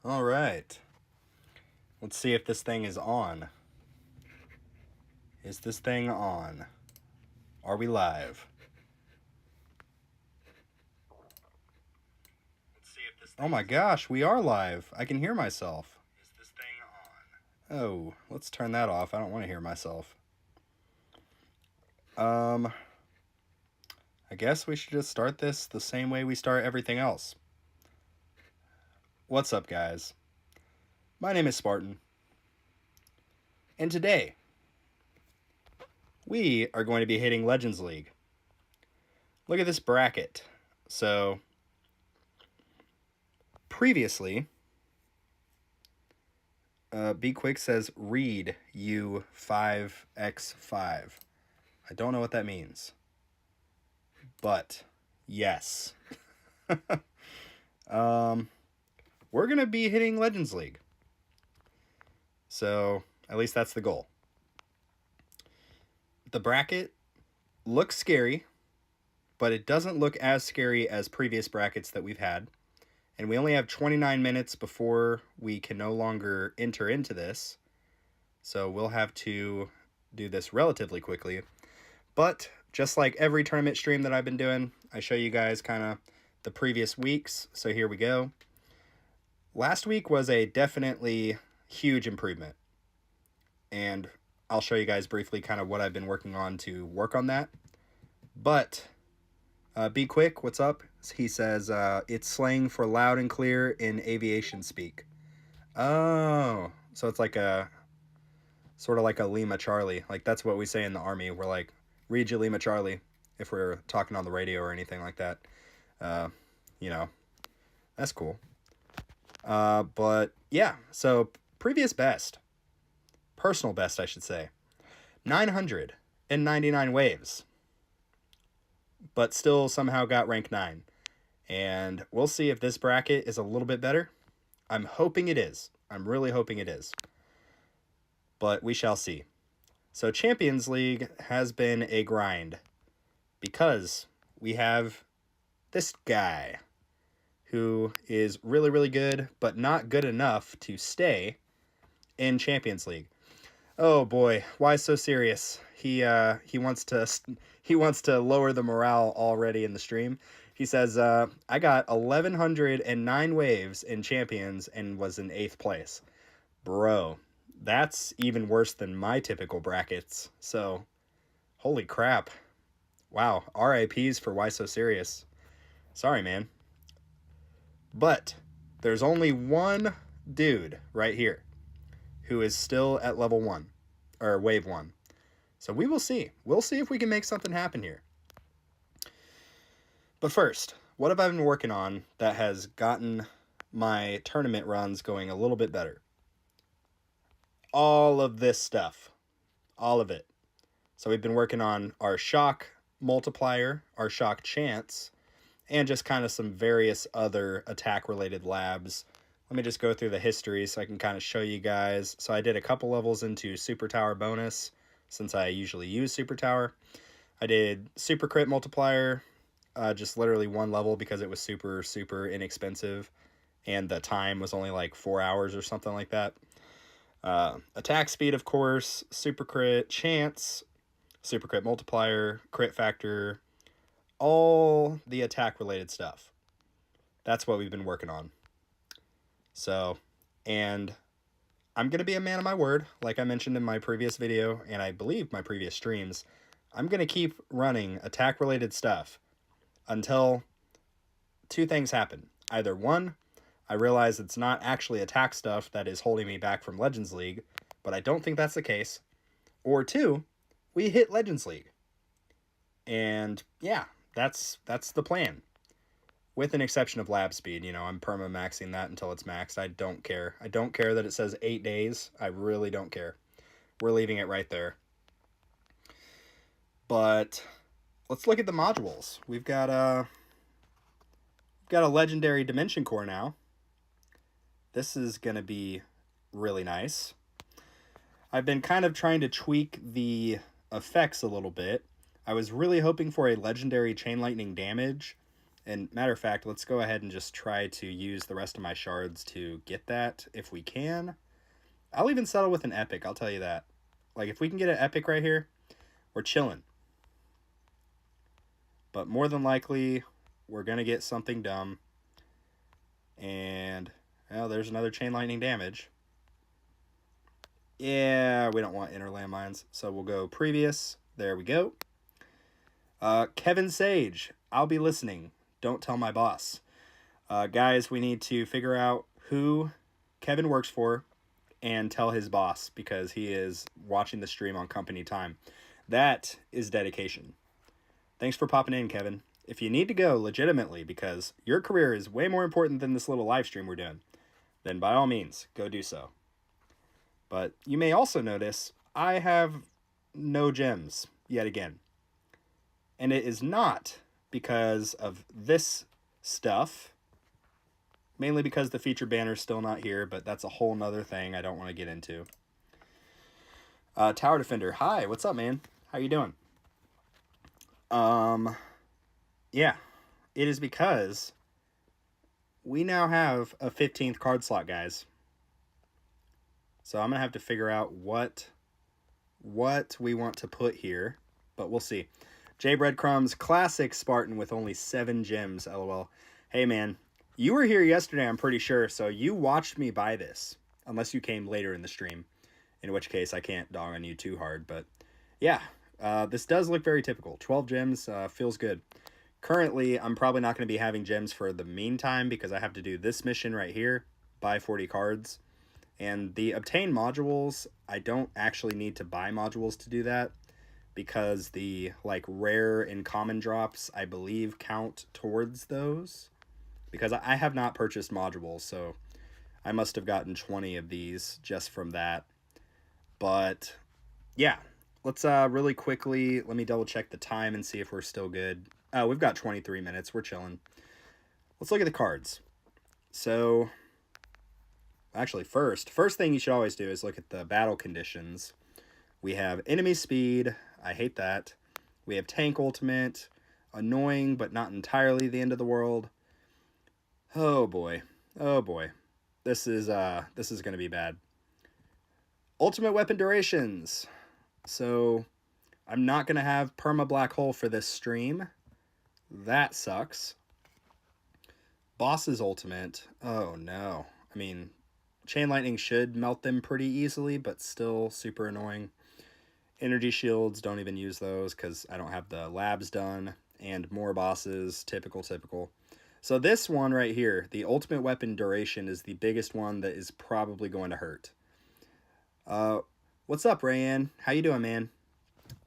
All right. Let's see if this thing is on. Is this thing on? Are we live? Let's see if this thing. Oh my gosh, we are live. I can hear myself. Is this thing on? Oh, let's turn that off. I don't want to hear myself. I guess we should just start this the same way we start everything else. What's up, guys? My name is Spartan. And today, we are going to be hitting Legends League. Look at this bracket. So, previously, Be Quick says read you 5x5. I don't know what that means. But, yes. We're going to be hitting Legends League. So, at least that's the goal. The bracket looks scary, but it doesn't look as scary as previous brackets that we've had. And we only have 29 minutes before we can no longer enter into this. So we'll have to do this relatively quickly. But just like every tournament stream that I've been doing, I show you guys kind of the previous weeks. So here we go. Last week was a definitely huge improvement. And I'll show you guys briefly kind of what I've been working on to work on that. But Be Quick, what's up? He says, it's slang for loud and clear in aviation speak. Oh, so it's like a, sort of like a Lima Charlie. Like that's what we say in the Army. We're like, read you Lima Charlie if we're talking on the radio or anything like that. You know, that's cool. But yeah, so previous best. Personal best, I should say. 999 waves. But still somehow got rank 9. And we'll see if this bracket is a little bit better. I'm hoping it is. I'm really hoping it is. But we shall see. So Champions League has been a grind. Because we have this guy who is really, really good, but not good enough to stay in Champions League. Oh boy, why so serious? He wants to lower the morale already in the stream. He says, I got 1,109 waves in Champions and was in 8th place. Bro, that's even worse than my typical brackets. So, holy crap. Wow, RIPs for Why So Serious. Sorry, man. But there's only one dude right here who is still at level 1, or wave 1. So we will see. We'll see if we can make something happen here. But first, what have I been working on that has gotten my tournament runs going a little bit better? All of this stuff. All of it. So we've been working on our shock multiplier, our shock chance, and just kind of some various other attack-related labs. Let me just go through the history so I can kind of show you guys. So I did a couple levels into Super Tower bonus, since I usually use Super Tower. I did Super Crit Multiplier, just literally one level because it was super, super inexpensive. And the time was only like 4 hours or something like that. Attack Speed, of course, Super Crit Chance, Super Crit Multiplier, Crit Factor, all the attack-related stuff. That's what we've been working on. So, and I'm going to be a man of my word, like I mentioned in my previous video, and I believe my previous streams. I'm going to keep running attack-related stuff until two things happen. Either one, I realize it's not actually attack stuff that is holding me back from Legends League, but I don't think that's the case. Or two, we hit Legends League. And yeah, that's the plan. With an exception of lab speed, you know, I'm perma-maxing that until it's maxed. I don't care. I don't care that it says 8 days. I really don't care. We're leaving it right there. But let's look at the modules. We've got a legendary Dimension Core now. This is going to be really nice. I've been kind of trying to tweak the effects a little bit. I was really hoping for a legendary Chain Lightning damage, And matter of fact, let's go ahead and just try to use the rest of my shards to get that if we can. I'll even settle with an epic, I'll tell you that. Like, if we can get an epic right here, we're chilling. But more than likely, we're going to get something dumb. And, well, there's another chain lightning damage. Yeah, we don't want inner landmines, so we'll go previous. There we go. Kevin Sage, I'll be listening. Don't tell my boss. Guys, we need to figure out who Kevin works for and tell his boss because he is watching the stream on company time. That is dedication. Thanks for popping in, Kevin. If you need to go legitimately because your career is way more important than this little live stream we're doing, then by all means, go do so. But you may also notice I have no gems yet again. And it is not because of this stuff. Mainly because the feature banner is still not here, but that's a whole nother thing I don't want to get into. Tower Defender, hi, what's up, man? How you doing? Yeah, it is because we now have a 15th card slot, guys. So I'm going to have to figure out what we want to put here, but we'll see. J Breadcrumbs, classic Spartan with only 7 gems, lol. Hey, man, you were here yesterday, I'm pretty sure, so you watched me buy this, unless you came later in the stream, in which case I can't dog on you too hard, but yeah, this does look very typical. 12 gems, feels good. Currently, I'm probably not going to be having gems for the meantime because I have to do this mission right here, buy 40 cards. And the obtain modules, I don't actually need to buy modules to do that because the like rare and common drops, I believe, count towards those. Because I have not purchased modules, so I must have gotten 20 of these just from that. But yeah, let's really quickly, let me double check the time and see if we're still good. Oh, we've got 23 minutes. We're chilling. Let's look at the cards. So, actually, first thing you should always do is look at the battle conditions. We have enemy speed. I hate that. We have tank ultimate. Annoying, but not entirely the end of the world. Oh boy. Oh boy. This is going to be bad. Ultimate weapon durations. So, I'm not going to have perma black hole for this stream. That sucks. Boss's ultimate. Oh no. I mean, chain lightning should melt them pretty easily, but still super annoying. Energy shields, don't even use those because I don't have the labs done. And more bosses, typical. So this one right here, the ultimate weapon duration, is the biggest one that is probably going to hurt. What's up, Rayanne? How you doing, man?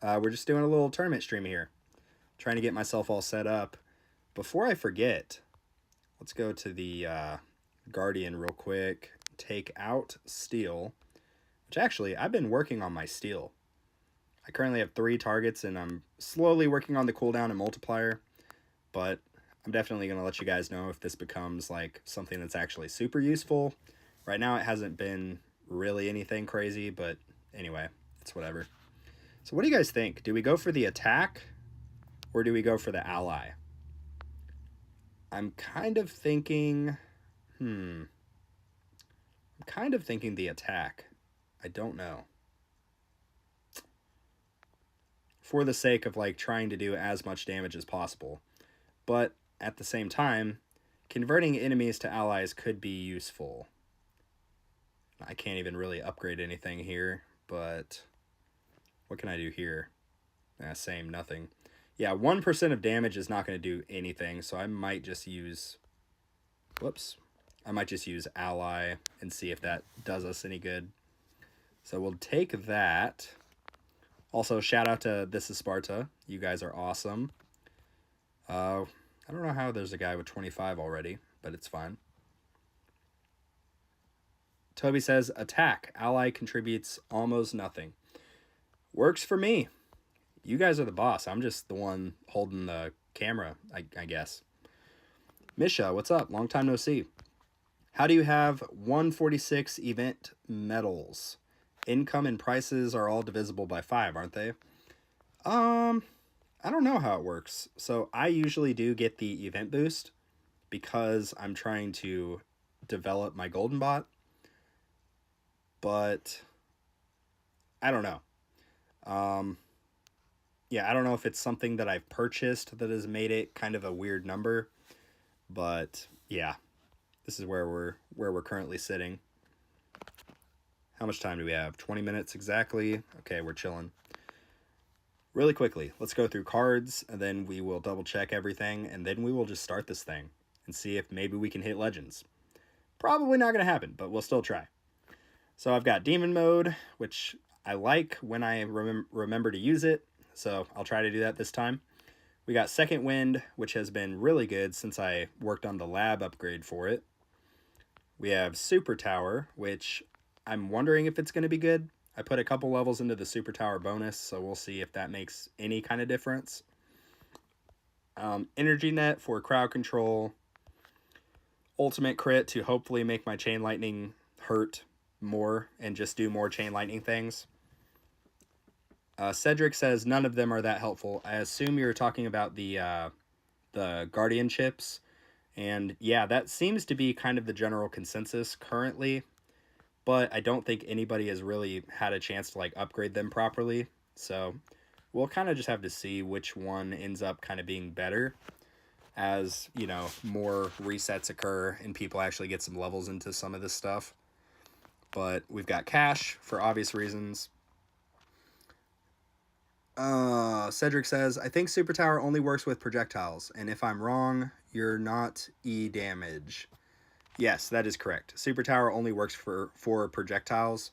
We're just doing a little tournament stream here. Trying to get myself all set up. Before I forget, let's go to the Guardian real quick. Take out steel, which actually, I've been working on my steel. I currently have 3 targets, and I'm slowly working on the cooldown and multiplier, but I'm definitely going to let you guys know if this becomes like something that's actually super useful. Right now, it hasn't been really anything crazy, but anyway, it's whatever. So what do you guys think? Do we go for the attack, or do we go for the ally? I'm kind of thinking, I'm kind of thinking the attack. I don't know. For the sake of like trying to do as much damage as possible. But at the same time, converting enemies to allies could be useful. I can't even really upgrade anything here, but what can I do here? Same, nothing. Yeah, 1% of damage is not going to do anything, so I might just use... Whoops. I might just use ally and see if that does us any good. So we'll take that. Also, shout out to This is Sparta. You guys are awesome. I don't know how there's a guy with 25 already, but it's fine. Toby says, attack. Ally contributes almost nothing. Works for me. You guys are the boss. I'm just the one holding the camera, I guess. Misha, what's up? Long time no see. How do you have 146 event medals? Income and prices are all divisible by 5, aren't they? I I don't know how it works. So I usually do get the event boost because I'm trying to develop my golden bot, but I don't know. Um, yeah, I don't know if it's something that I've purchased that has made it kind of a weird number, but yeah, this is where we're currently sitting. How much time do we have? 20 minutes exactly. Okay, we're chilling. Really quickly, let's go through cards, and then we will double check everything, and then we will just start this thing and see if maybe we can hit legends. Probably not going to happen, but we'll still try. So I've got demon mode, which I like when I remember to use it, so I'll try to do that this time. We got second wind, which has been really good since I worked on the lab upgrade for it. We have super tower, which I'm wondering if it's going to be good. I put a couple levels into the super tower bonus, so we'll see if that makes any kind of difference. Energy net for crowd control. Ultimate crit to hopefully make my chain lightning hurt more and just do more chain lightning things. Cedric says none of them are that helpful. I assume you're talking about the guardian chips, and yeah, that seems to be kind of the general consensus currently. But I don't think anybody has really had a chance to like upgrade them properly. So we'll kind of just have to see which one ends up kind of being better as, you know, more resets occur and people actually get some levels into some of this stuff. But we've got cash for obvious reasons. Cedric says, I think Super Tower only works with projectiles. And if I'm wrong, you're not E damage. Yes, that is correct. Super Tower only works for projectiles,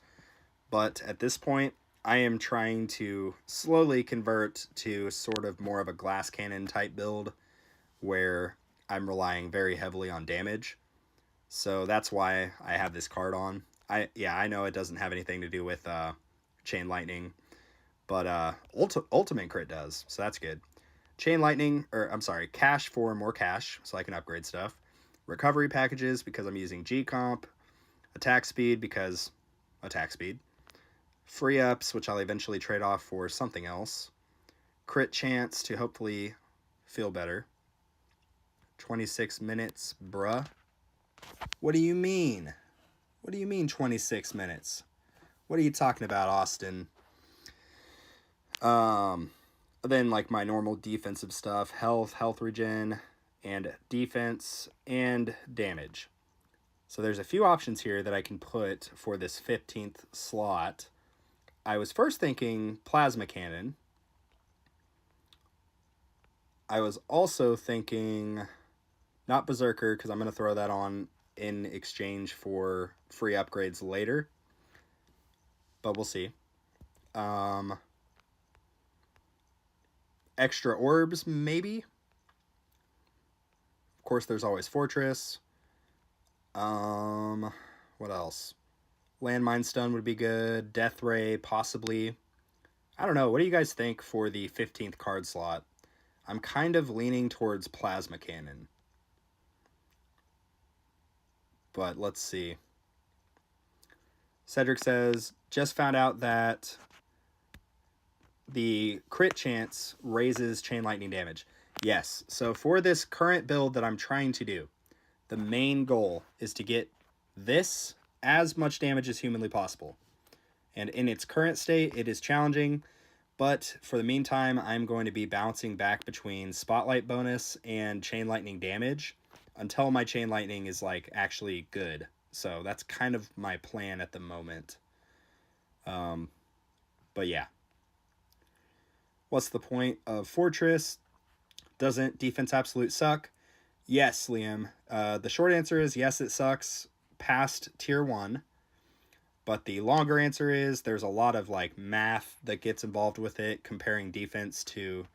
but at this point, I am trying to slowly convert to sort of more of a glass cannon type build where I'm relying very heavily on damage. So that's why I have this card on. I know it doesn't have anything to do with chain lightning, but ultimate crit does, so that's good. Chain lightning, or I'm sorry, cash for more cash, so I can upgrade stuff. Recovery packages because I'm using G comp. Attack speed because attack speed. Free ups, which I'll eventually trade off for something else. Crit chance to hopefully feel better. 26 minutes, bruh. What do you mean? What do you mean 26 minutes? What are you talking about, Austin? Then like my normal defensive stuff, health regen, and defense and damage. So there's a few options here that I can put for this 15th slot. I was first thinking plasma cannon. I was also thinking not berserker because I'm going to throw that on in exchange for free upgrades later. But we'll see. Extra orbs, maybe. Of course, there's always fortress. What else? Landmine stun would be good. Death ray, possibly. I don't know. What do you guys think for the 15th card slot? I'm kind of leaning towards plasma cannon. But let's see. Cedric says, just found out that the crit chance raises chain lightning damage. Yes, so for this current build that I'm trying to do, the main goal is to get this as much damage as humanly possible. And in its current state, it is challenging, but for the meantime, I'm going to be bouncing back between Spotlight bonus and Chain Lightning damage until my Chain Lightning is like actually good. So that's kind of my plan at the moment. But yeah. What's the point of Fortress? Doesn't defense absolute suck? Yes, Liam. The short answer is yes, it sucks past tier 1. But the longer answer is there's a lot of like math that gets involved with it, comparing defense to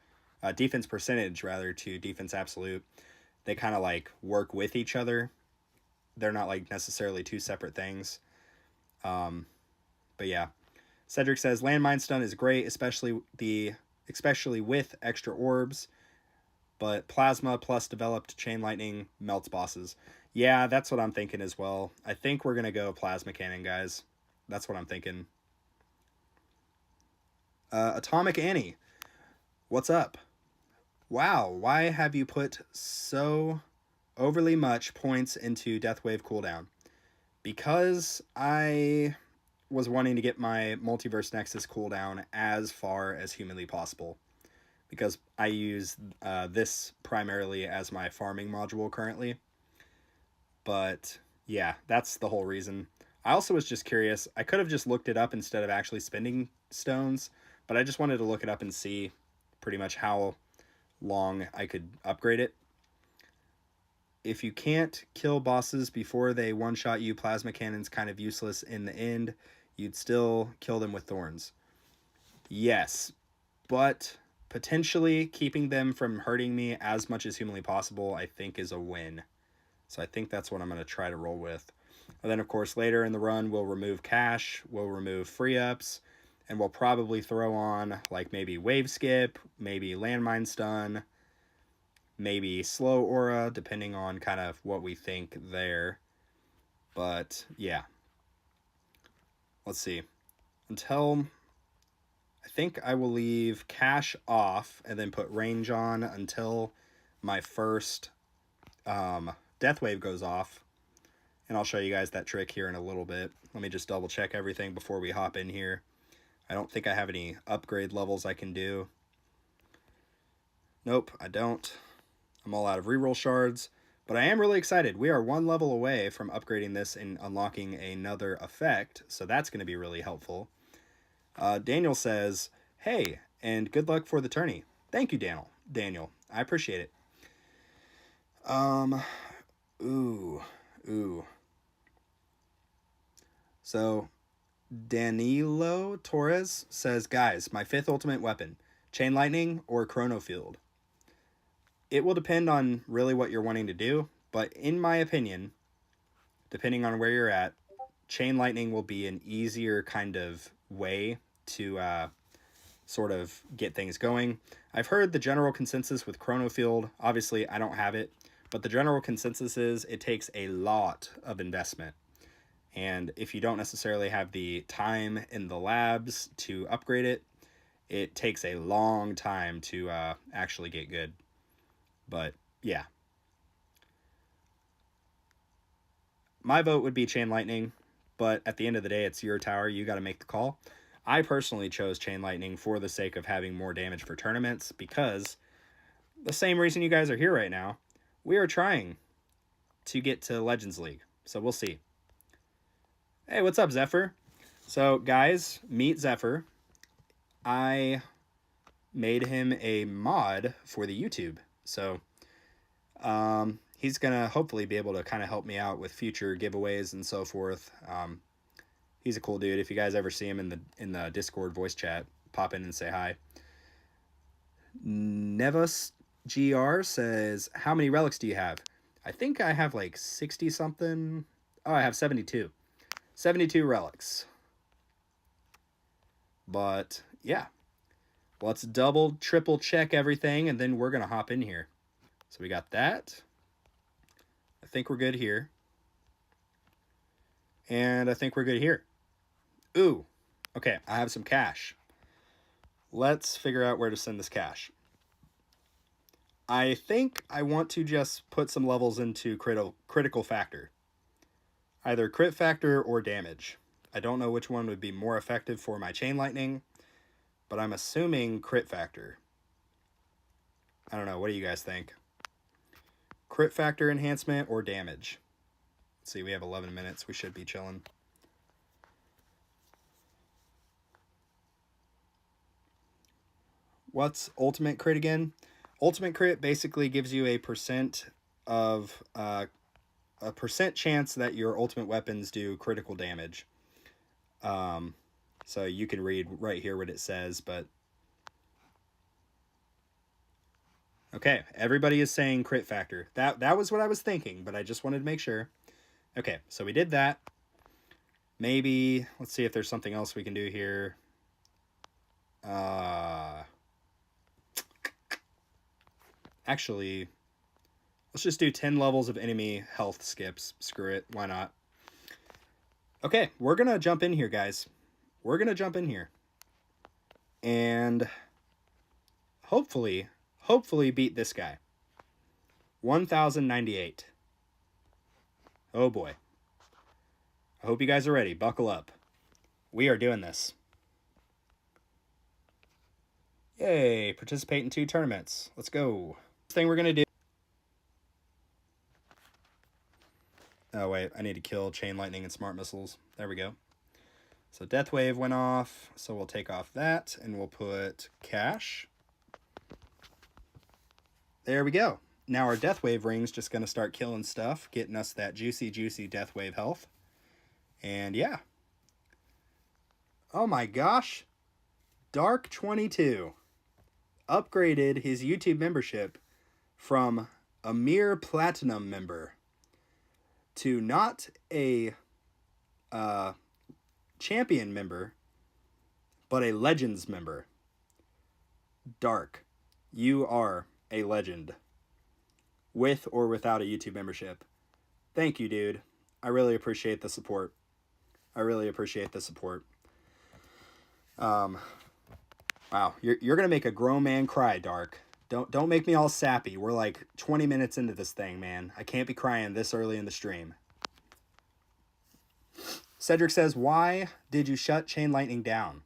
defense percentage rather to defense absolute. They kind of like work with each other. They're not like necessarily two separate things. But yeah, Cedric says landmine stun is great, especially with extra orbs. But plasma plus developed chain lightning melts bosses. Yeah, that's what I'm thinking as well. I think we're gonna go plasma cannon, guys. That's what I'm thinking. Atomic Annie, what's up? Wow, why have you put so overly much points into Death Wave cooldown? Because I was wanting to get my Multiverse Nexus cooldown as far as humanly possible. Because I use this primarily as my farming module currently. But yeah, that's the whole reason. I also was just curious. I could have just looked it up instead of actually spending stones, but I just wanted to look it up and see pretty much how long I could upgrade it. If you can't kill bosses before they one-shot you, plasma cannon's kind of useless in the end. You'd still kill them with thorns. Yes, but potentially keeping them from hurting me as much as humanly possible, I think, is a win. So I think that's what I'm going to try to roll with. And then, of course, later in the run, we'll remove cash, we'll remove free ups, and we'll probably throw on like maybe wave skip, maybe landmine stun, maybe slow aura, depending on kind of what we think there. But yeah, let's see. Until I think I will leave cash off and then put range on until my first Death Wave goes off. And I'll show you guys that trick here in a little bit. Let me just double check everything before we hop in here. I don't think I have any upgrade levels I can do. Nope, I don't. I'm all out of reroll shards. But I am really excited. We are one level away from upgrading this and unlocking another effect. So that's going to be really helpful. Daniel says, hey, and good luck for the tourney. Thank you, Daniel. I appreciate it. Ooh. So, Danilo Torres says, guys, my 5th ultimate weapon, Chain Lightning or Chrono Field? It will depend on really what you're wanting to do, but in my opinion, depending on where you're at, Chain Lightning will be an easier kind of way to sort of get things going. I've heard the general consensus with Chrono Field. Obviously, I don't have it, but the general consensus is it takes a lot of investment. And if you don't necessarily have the time in the labs to upgrade it, it takes a long time to actually get good. But yeah. My vote would be Chain Lightning, but at the end of the day, it's your tower. You got to make the call. I personally chose Chain Lightning for the sake of having more damage for tournaments because the same reason you guys are here right now, we are trying to get to Legends League. So we'll see. Hey, what's up, Zephyr? So, guys, meet Zephyr. I made him a mod for the YouTube. So, he's going to hopefully be able to kind of help me out with future giveaways and so forth. He's a cool dude. If you guys ever see him in the Discord voice chat, pop in and say hi. Nevus GR says, how many relics do you have? I think I have like 60 something. Oh, I have 72. 72 relics. But yeah, let's double, triple check everything, and then we're going to hop in here. So we got that. I think we're good here. And I think we're good here. Ooh, okay, I have some cash. Let's figure out where to send this cash. I think I want to just put some levels into critical factor. Either crit factor or damage. I don't know which one would be more effective for my Chain Lightning, but I'm assuming crit factor. I don't know, what do you guys think? Crit factor enhancement or damage? Let's see, we have 11 minutes. We should be chilling. What's ultimate crit again? Ultimate crit basically gives you a percent of a percent chance that your ultimate weapons do critical damage. So you can read right here what it says, but okay, everybody is saying crit factor. That was what I was thinking, but I just wanted to make sure. Okay, so we did that. Maybe let's see if there's something else we can do here. Actually, let's just do 10 levels of enemy health skips. Screw it. Why not? Okay, we're going to jump in here, guys. We're going to jump in here. And hopefully hopefully beat this guy. 1098. Oh boy. I hope you guys are ready. Buckle up. We are doing this. Yay, participate in 2 tournaments. Let's go. First thing we're going to do... Oh wait, I need to kill Chain Lightning and Smart Missiles. There we go. So Death Wave went off, so we'll take off that, and we'll put Cash. There we go. Now our Death Wave ring's just going to start killing stuff, getting us that juicy, juicy Death Wave health. And yeah. Oh my gosh. Dark22 upgraded his YouTube membership from a mere Platinum member to not a Champion member, but a Legends member. Dark, you are a legend. With or without a YouTube membership. Thank you, dude. I really appreciate the support. I really appreciate the support. Wow, you're gonna make a grown man cry, Dark. Don't make me all sappy. We're like 20 minutes into this thing, man. I can't be crying this early in the stream. Cedric says, why did you shut Chain Lightning down?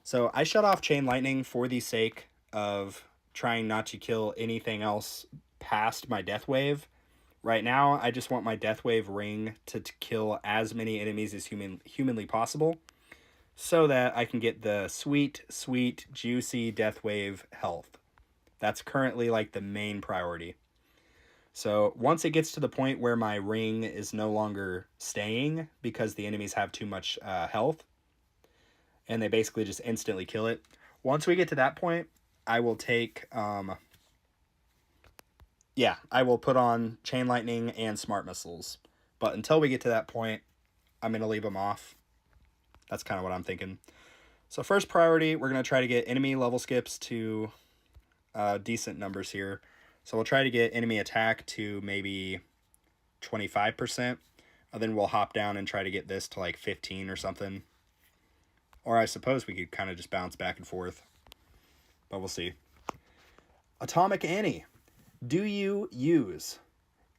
So I shut off Chain Lightning for the sake of trying not to kill anything else past my Death Wave. Right now, I just want my Death Wave ring to kill as many enemies as humanly possible, so that I can get the sweet, sweet, juicy Death Wave health. That's currently like the main priority. So once it gets to the point where my ring is no longer staying because the enemies have too much health, and they basically just instantly kill it. Once we get to that point, I will take... I will put on Chain Lightning and Smart Missiles. But until we get to that point, I'm going to leave them off. That's kind of what I'm thinking. So first priority, we're going to try to get enemy level skips to decent numbers here. So we'll try to get enemy attack to maybe 25%. And then we'll hop down and try to get this to like 15 or something. Or I suppose we could kind of just bounce back and forth. But we'll see. Atomic Annie. Do you use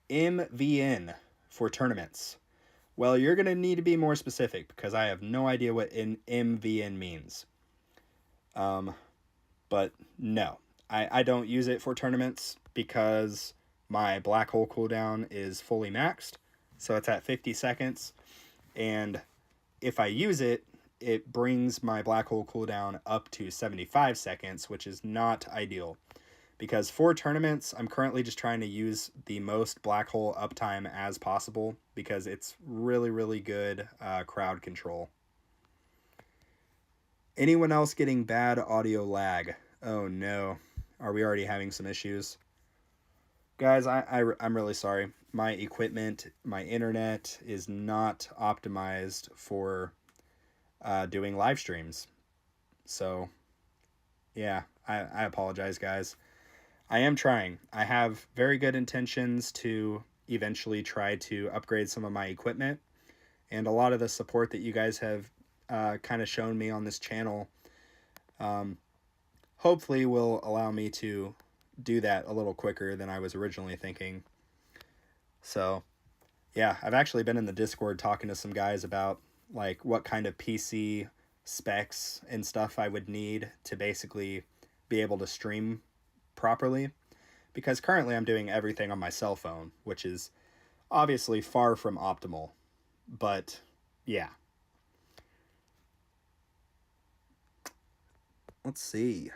MVN for tournaments? Well, you're going to need to be more specific because I have no idea what MVN means. But no, I don't use it for tournaments because my black hole cooldown is fully maxed. So it's at 50 seconds. And if I use it, it brings my black hole cooldown up to 75 seconds, which is not ideal. Because for tournaments, I'm currently just trying to use the most black hole uptime as possible because it's really, really good crowd control. Anyone else getting bad audio lag? Oh no. Are we already having some issues? Guys, I'm really sorry. My equipment, my internet is not optimized for doing live streams. So, yeah, I apologize, guys. I am trying. I have very good intentions to eventually try to upgrade some of my equipment. And a lot of the support that you guys have kind of shown me on this channel hopefully will allow me to do that a little quicker than I was originally thinking. So, yeah, I've actually been in the Discord talking to some guys about like what kind of PC specs and stuff I would need to basically be able to stream properly, because currently I'm doing everything on my cell phone, which is obviously far from optimal, but yeah. Let's see.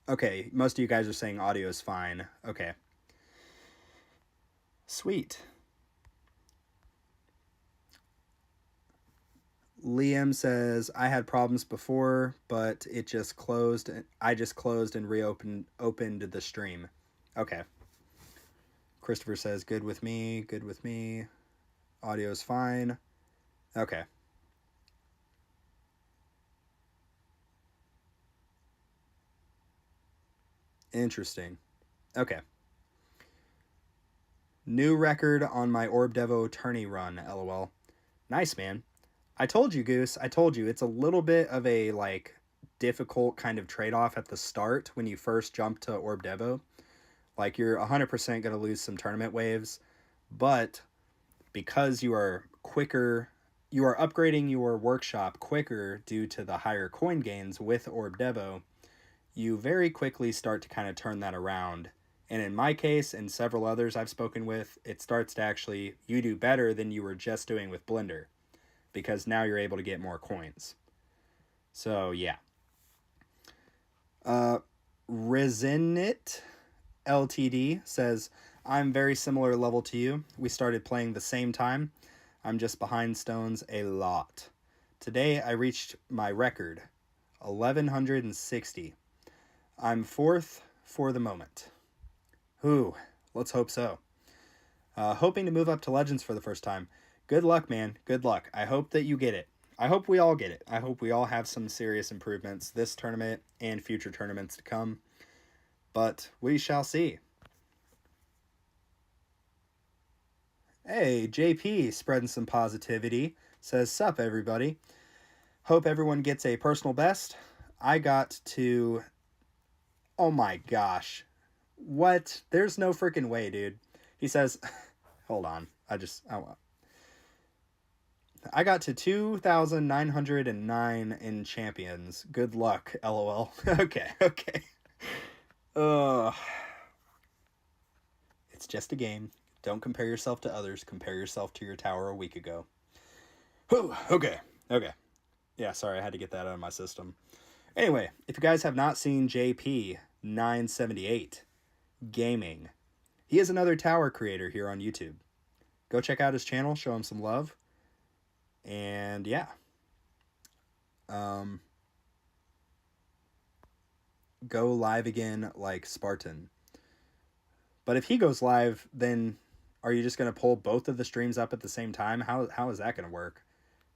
Okay, most of you guys are saying audio is fine. Okay. Sweet. Liam says, I had problems before, but it just closed. I just closed and opened the stream. Okay. Christopher says, good with me, good with me. Audio's fine. Okay. Interesting. Okay. New record on my Orb Devo tourney run, lol. Nice, man. I told you, Goose, I told you, it's a little bit of a, like, difficult kind of trade-off at the start when you first jump to Orb Devo. Like, you're 100% going to lose some tournament waves, but because you are quicker, you are upgrading your workshop quicker due to the higher coin gains with Orb Devo, you very quickly start to kind of turn that around. And in my case, and several others I've spoken with, it starts to actually, you do better than you were just doing with Blender, because now you're able to get more coins. So, yeah. Resinit LTD says, I'm very similar level to you. We started playing the same time. I'm just behind stones a lot. Today I reached my record, 1160. I'm fourth for the moment. Ooh, let's hope so. Hoping to move up to Legends for the first time. Good luck, man. Good luck. I hope that you get it. I hope we all get it. I hope we all have some serious improvements this tournament and future tournaments to come. But we shall see. Hey, JP spreading some positivity. Says, sup, everybody. Hope everyone gets a personal best. I got to... Oh my gosh. What? There's no freaking way, dude. He says... Hold on. I got to 2,909 in champions. Good luck, LOL. Okay. It's just a game. Don't compare yourself to others. Compare yourself to your tower a week ago. Whew, okay. Yeah, sorry, I had to get that out of my system. Anyway, if you guys have not seen JP978 Gaming, he is another tower creator here on YouTube. Go check out his channel, show him some love. And yeah. Go live again like Spartan. But if he goes live, then are you just going to pull both of the streams up at the same time? How is that going to work?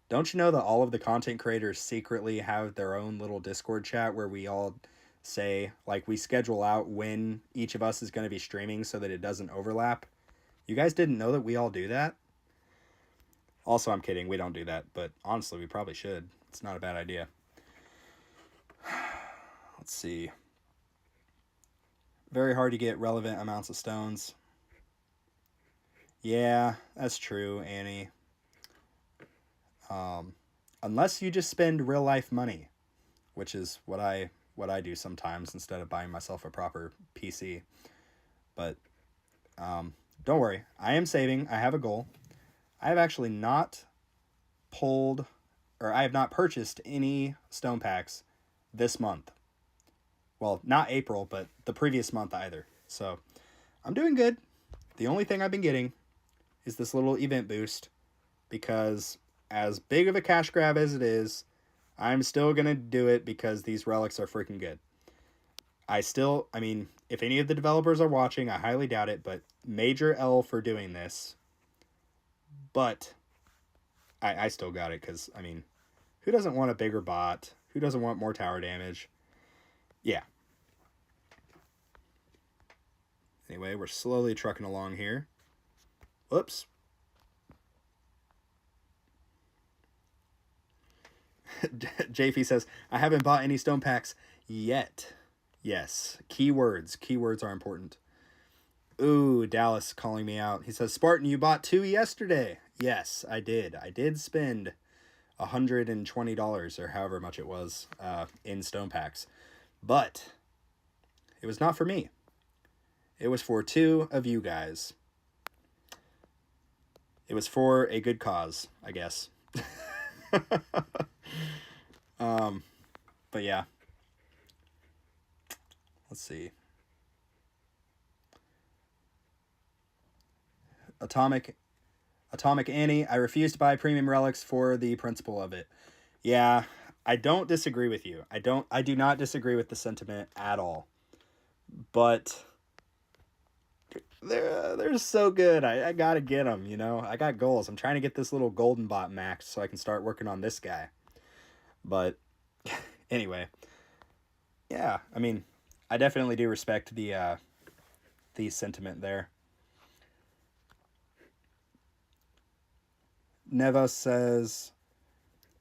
Don't you know that all of the content creators secretly have their own little Discord chat where we all say, like, we schedule out when each of us is going to be streaming so that it doesn't overlap? You guys didn't know that we all do that? Also, I'm kidding. We don't do that. But honestly, we probably should. It's not a bad idea. Let's see. Very hard to get relevant amounts of stones. Yeah, that's true, Annie. Unless you just spend real life money, which is what I do sometimes instead of buying myself a proper PC. But don't worry, I am saving. I have a goal. I have actually not pulled, or I have not purchased any stone packs this month. Well, not April, but the previous month either. So I'm doing good. The only thing I've been getting is this little event boost, because as big of a cash grab as it is, I'm still going to do it because these relics are freaking good. I mean, if any of the developers are watching, I highly doubt it, but major L for doing this. But I still got it because, I mean, who doesn't want a bigger bot? Who doesn't want more tower damage? Yeah. Anyway, we're slowly trucking along here. Whoops. JP says, I haven't bought any stone packs yet. Yes. Keywords. Keywords are important. Ooh, Dallas calling me out. He says, Spartan, you bought 2 yesterday. Yes, I did. I did spend $120 or however much it was in stone packs. But it was not for me. It was for 2 of you guys. It was for a good cause, I guess. But yeah. Let's see. Atomic Annie, I refuse to buy premium relics for the principle of it. Yeah, I don't disagree with you. I do not disagree with the sentiment at all. But they're so good. I gotta get them, you know? I got goals. I'm trying to get this little golden bot maxed so I can start working on this guy. But anyway, yeah, I mean, I definitely do respect the sentiment there. Neva says,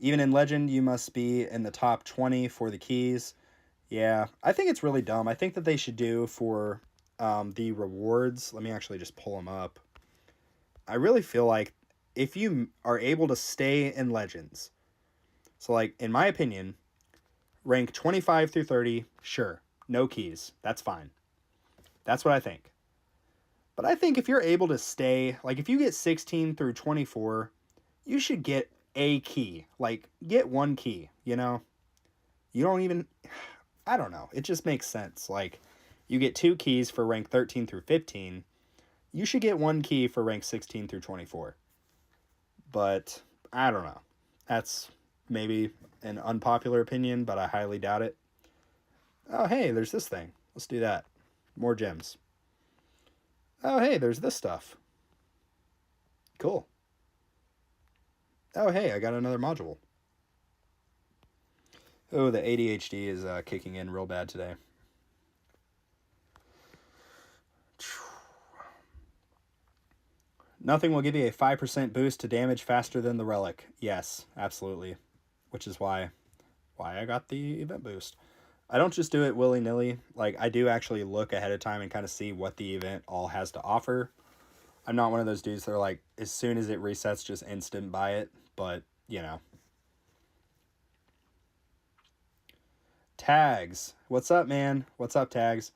even in Legend, you must be in the top 20 for the keys. Yeah, I think it's really dumb. I think that they should do for the rewards, let me actually just pull them up. I really feel like if you are able to stay in Legends, so like in my opinion, rank 25 through 30, sure, no keys, that's fine. That's what I think. But I think if you're able to stay, like if you get 16 through 24, you should get a key. Like get one key, you know? You don't even, I don't know. It just makes sense. Like you get 2 keys for rank 13 through 15. You should get 1 key for rank 16 through 24. But I don't know. That's maybe an unpopular opinion, but I highly doubt it. Oh, hey, there's this thing. Let's do that. More gems. Oh, hey, there's this stuff. Cool. Oh, hey, I got another module. Oh, the ADHD is kicking in real bad today. Nothing will give you a 5% boost to damage faster than the relic. Yes, absolutely. Which is why I got the event boost. I don't just do it willy-nilly. Like, I do actually look ahead of time and kind of see what the event all has to offer. I'm not one of those dudes that are like, as soon as it resets, just instant buy it. But, you know. Tags. What's up, man? What's up, Tags?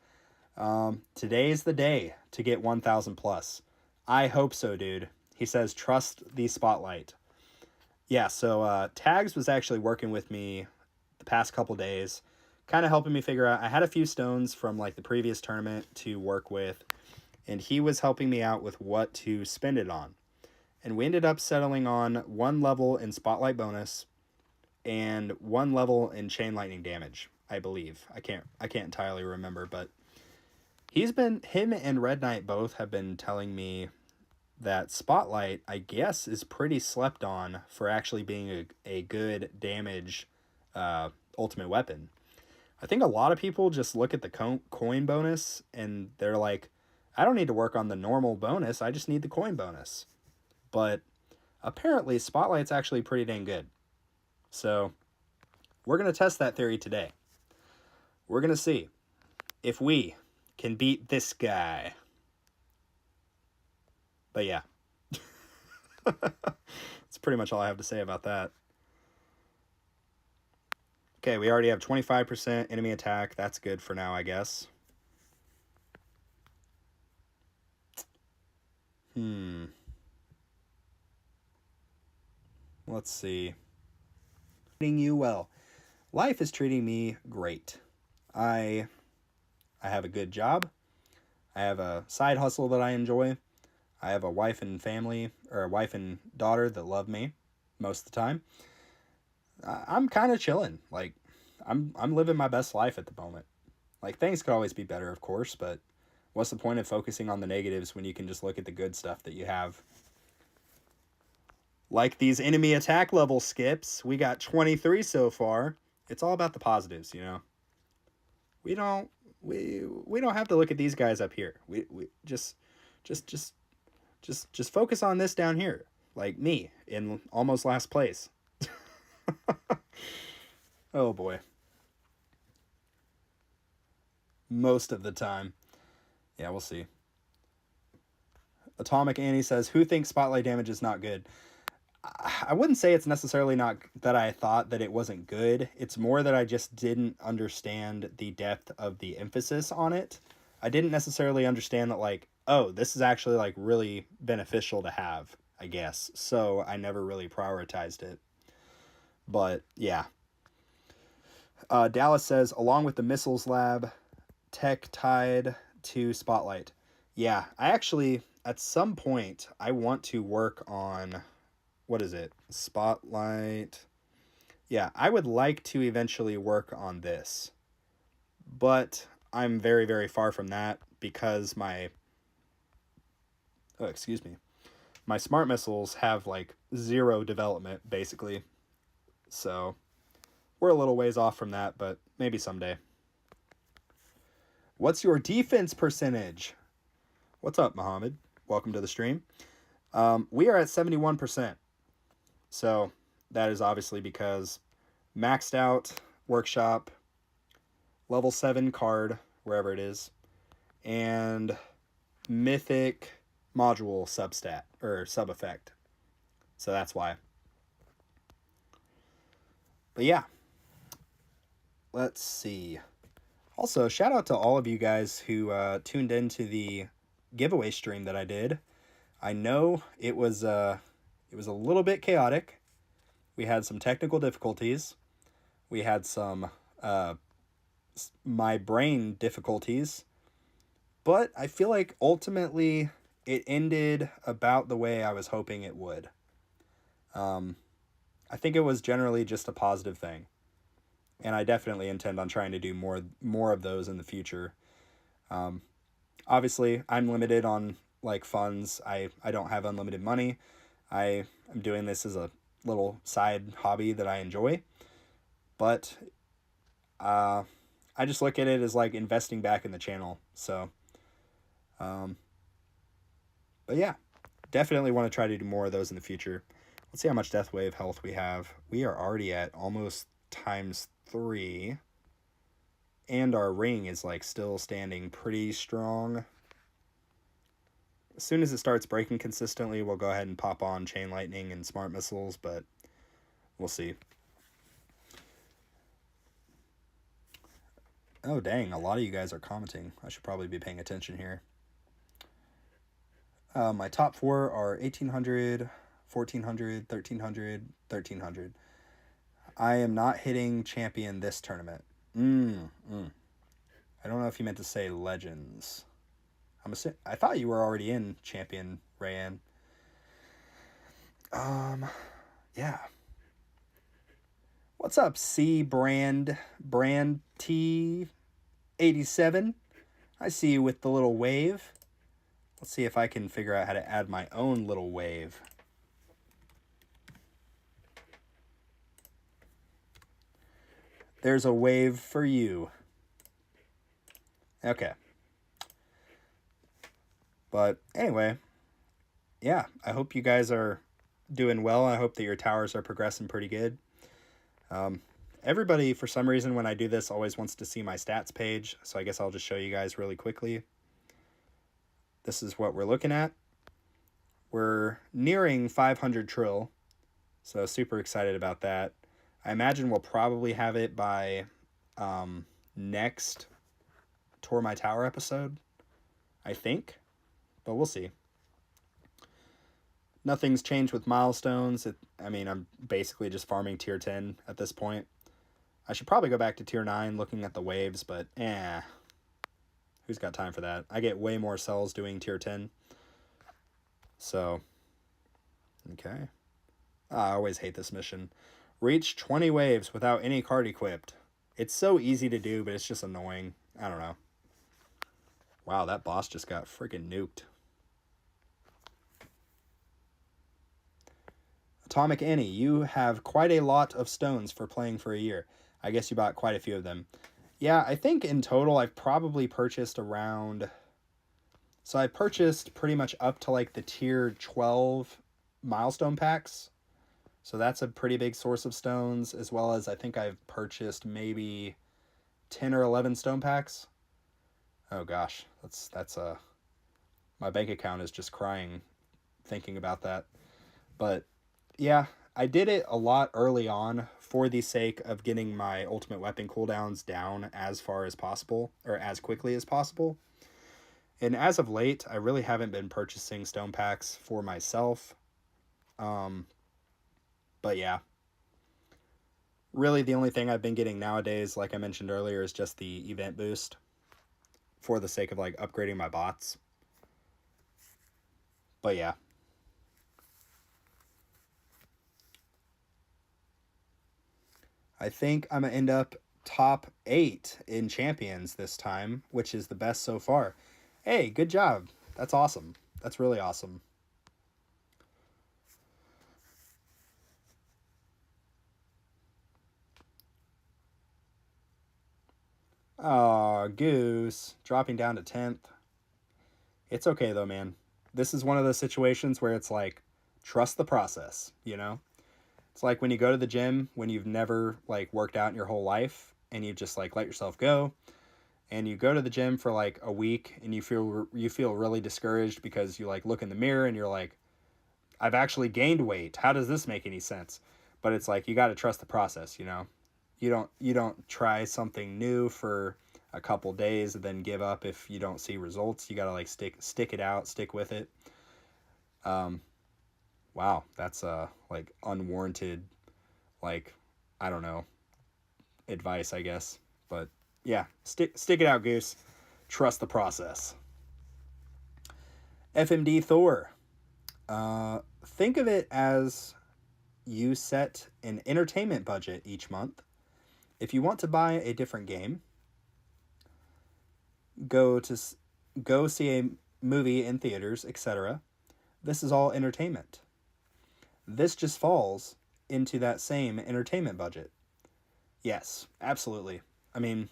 Today's the day to get 1,000 plus. I hope so, dude. He says, trust the spotlight. Yeah, so Tags was actually working with me the past couple days, kind of helping me figure out. I had a few stones from like the previous tournament to work with, and he was helping me out with what to spend it on. And we ended up settling on 1 level in spotlight bonus and 1 level in chain lightning damage, I believe. I can't entirely remember, but him and Red Knight both have been telling me that Spotlight, I guess, is pretty slept on for actually being a good damage ultimate weapon. I think a lot of people just look at the coin bonus and they're like, I don't need to work on the normal bonus, I just need the coin bonus. But apparently Spotlight's actually pretty dang good. So we're going to test that theory today. We're going to see if we can beat this guy. But yeah. That's pretty much all I have to say about that. Okay, we already have 25% enemy attack. That's good for now, I guess. Let's see. Treating you well. Life is treating me great. I have a good job. I have a side hustle that I enjoy. I have a wife and family, or a wife and daughter that love me most of the time. I'm kind of chilling. Like, I'm living my best life at the moment. Like, things could always be better, of course, but what's the point of focusing on the negatives when you can just look at the good stuff that you have? Like these enemy attack level skips, we got 23 so far. It's all about the positives, you know. We don't have to look at these guys up here. We just focus on this down here, like me in almost last place. Oh boy. Most of the time. Yeah, we'll see. Atomic Annie says, who thinks spotlight damage is not good? I wouldn't say it's necessarily not that I thought that it wasn't good. It's more that I just didn't understand the depth of the emphasis on it. I didn't necessarily understand that, like, oh, this is actually, like, really beneficial to have, I guess. So I never really prioritized it. But, yeah. Dallas says, along with the missiles lab, tech tied to spotlight. Yeah, I actually, at some point, I want to work on... What is it? Spotlight. Yeah, I would like to eventually work on this. But I'm very, very far from that because my smart missiles have like 0 development, basically. So we're a little ways off from that, but maybe someday. What's your defense percentage? What's up, Mohammed? Welcome to the stream. We are at 71%. So that is obviously because maxed out workshop, level 7 card, wherever it is, and mythic module substat or sub effect. So that's why. But yeah, let's see. Also, shout out to all of you guys who tuned into the giveaway stream that I did. I know it was a little bit chaotic. We had some technical difficulties. We had some my brain difficulties. But I feel like ultimately it ended about the way I was hoping it would. I think it was generally just a positive thing. And I definitely intend on trying to do more of those in the future. Obviously, I'm limited on like funds. I don't have unlimited money. I am doing this as a little side hobby that I enjoy. But I just look at it as like investing back in the channel. So, but yeah, definitely want to try to do more of those in the future. Let's see how much Death Wave health we have. We are already at almost ×3. And our ring is like still standing pretty strong. As soon as it starts breaking consistently, we'll go ahead and pop on Chain Lightning and Smart Missiles, but we'll see. Oh, dang, a lot of you guys are commenting. I should probably be paying attention here. My top 4 are 1800, 1400, 1300, 1300. I am not hitting champion this tournament. I don't know if you meant to say legends. I thought you were already in champion, Rayan. Yeah. What's up, C Brand T87? I see you with the little wave. Let's see if I can figure out how to add my own little wave. There's a wave for you. Okay. But anyway, yeah, I hope you guys are doing well. I hope that your towers are progressing pretty good. Everybody, for some reason, when I do this, always wants to see my stats page. So I guess I'll just show you guys really quickly. This is what we're looking at. We're nearing 500 trill. So super excited about that. I imagine we'll probably have it by next Tour My Tower episode. I think. But we'll see. Nothing's changed with milestones. I'm basically just farming tier 10 at this point. I should probably go back to tier 9 looking at the waves, but who's got time for that? I get way more cells doing tier 10. So, okay. I always hate this mission. Reach 20 waves without any card equipped. It's so easy to do, but it's just annoying. I don't know. Wow, that boss just got freaking nuked. Atomic Annie, you have quite a lot of stones for playing for a year. I guess you bought quite a few of them. Yeah, I think in total I've probably purchased around... So I purchased pretty much up to like the tier 12 milestone packs. So that's a pretty big source of stones, as well as I think I've purchased maybe 10 or 11 stone packs. Oh gosh, that's my bank account is just crying thinking about that. But yeah, I did it a lot early on for the sake of getting my ultimate weapon cooldowns down as far as possible, or as quickly as possible. And as of late, I really haven't been purchasing stone packs for myself. But yeah. Really the only thing I've been getting nowadays, like I mentioned earlier, is just the event boost for the sake of like upgrading my bots. But yeah. I think I'm going to end up top 8 in champions this time, which is the best so far. Hey, good job. That's awesome. That's really awesome. Aw, Goose. Dropping down to 10th. It's okay though, man. This is one of those situations where it's like, trust the process, you know? It's like when you go to the gym, when you've never like worked out in your whole life and you just like let yourself go. and you go to the gym for like a week and you feel really discouraged because you like look in the mirror and you're like, I've actually gained weight. How does this make any sense? But it's like you got to trust the process, you know. You don't try something new for a couple days and then give up if you don't see results. You got to like stick it out, stick with it. Wow, that's like unwarranted, like, I don't know, advice, I guess. But yeah, stick it out, Goose. Trust the process. FMD Thor. Think of it as you set an entertainment budget each month. If you want to buy a different game, go see a movie in theaters, etc. This is all entertainment. This just falls into that same entertainment budget. Yes, absolutely. I mean,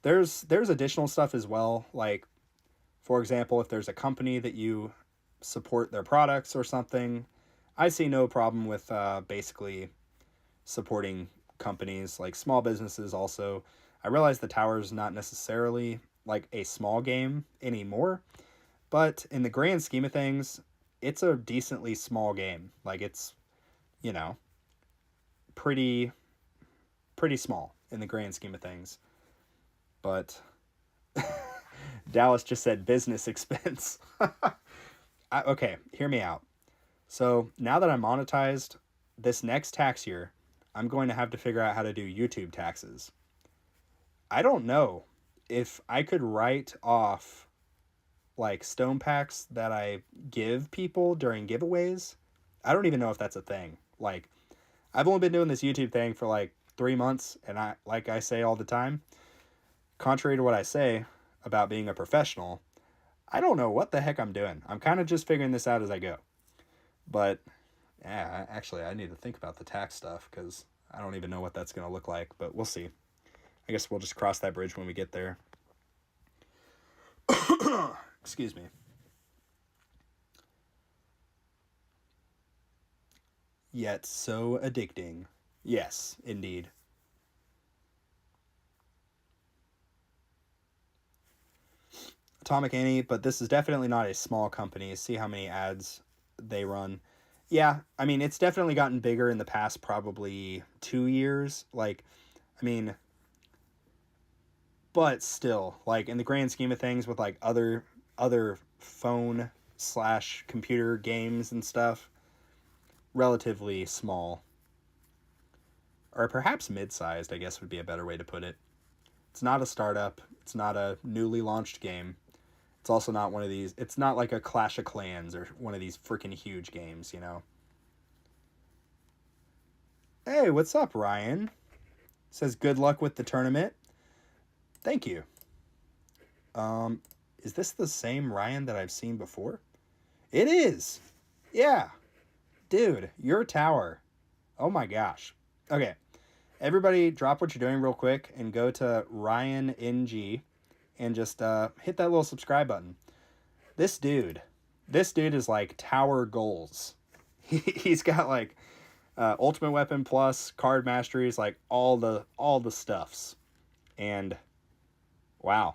there's additional stuff as well, like, for example, if there's a company that you support their products or something, I see no problem with basically supporting companies like small businesses also. I realize the tower is not necessarily like a small game anymore, but in the grand scheme of things, it's a decently small game. Like, it's, you know, pretty small in the grand scheme of things. But Dallas just said business expense. Okay, hear me out. So now that I'm monetized, this next tax year, I'm going to have to figure out how to do YouTube taxes. I don't know if I could write off like stone packs that I give people during giveaways. I don't even know if that's a thing. Like, I've only been doing this YouTube thing for like 3 months, and like I say all the time, contrary to what I say about being a professional, I don't know what the heck I'm doing. I'm kind of just figuring this out as I go. But yeah, actually, I need to think about the tax stuff because I don't even know what that's going to look like, but we'll see. I guess we'll just cross that bridge when we get there. Excuse me. Yet so addicting. Yes, indeed. Atomic Annie, but this is definitely not a small company. See how many ads they run. Yeah, I mean, it's definitely gotten bigger in the past probably 2 years. Like, I mean, but still, like, in the grand scheme of things with like other phone slash computer games and stuff, relatively small. Or perhaps mid-sized, I guess would be a better way to put it. It's not a startup. It's not a newly launched game. It's also not one of these. It's not like a Clash of Clans or one of these freaking huge games, you know? Hey, what's up, Ryan? Says good luck with the tournament. Thank you. Is this the same Ryan that I've seen before? It is. Yeah. Dude, your tower. Oh my gosh. Okay. Everybody drop what you're doing real quick and go to Ryan NG and just hit that little subscribe button. This dude is like tower goals. He's got like Ultimate Weapon Plus, Card Masteries, like all the stuffs. And wow.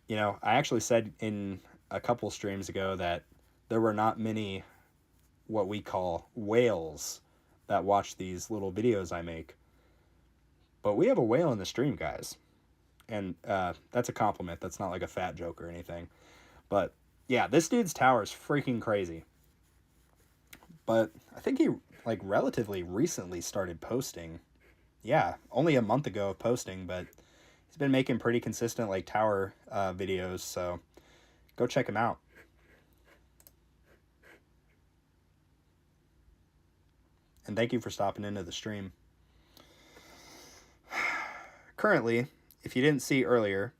You know, I actually said in a couple streams ago that there were not many what we call whales that watch these little videos I make. But we have a whale in the stream, guys. And that's a compliment. That's not like a fat joke or anything. But yeah, this dude's tower is freaking crazy. But I think he like relatively recently started posting. Yeah, only a month ago of posting, but he's been making pretty consistent like tower videos, so go check him out. And thank you for stopping into the stream. Currently, if you didn't see earlier,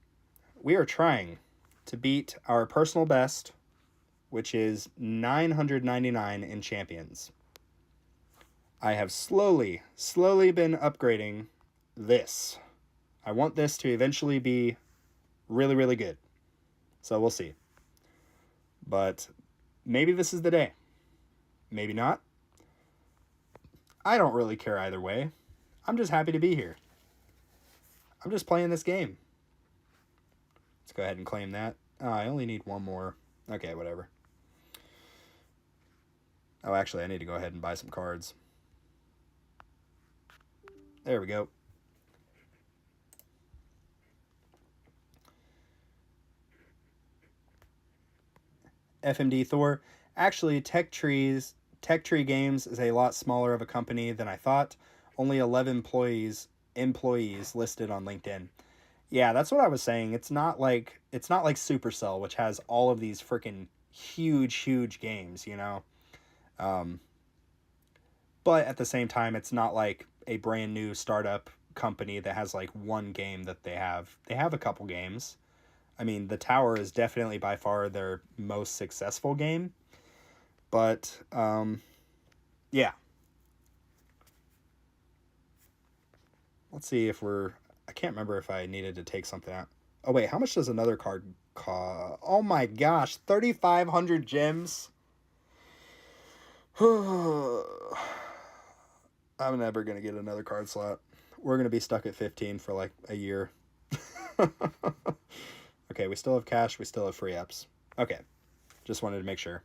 we are trying to beat our personal best, which is 999 in champions. I have slowly been upgrading this. I want this to eventually be really, really good. So we'll see. But maybe this is the day. Maybe not. I don't really care either way. I'm just happy to be here. I'm just playing this game. Let's go ahead and claim that. Oh, I only need one more. Okay, whatever. Oh, actually, I need to go ahead and buy some cards. There we go. FMD Thor. Actually, Tech Tree Games is a lot smaller of a company than I thought. Only 11 employees listed on LinkedIn. Yeah, that's what I was saying. It's not like Supercell, which has all of these freaking huge games, you know. But at the same time, it's not like a brand new startup company that has like one game that they have. They have a couple games. I mean, the Tower is definitely by far their most successful game. But, yeah. Let's see if I can't remember if I needed to take something out. Oh, wait, how much does another card cost? Oh my gosh, 3,500 gems? I'm never going to get another card slot. We're going to be stuck at 15 for like a year. Okay, we still have cash. We still have free ups. Okay, just wanted to make sure.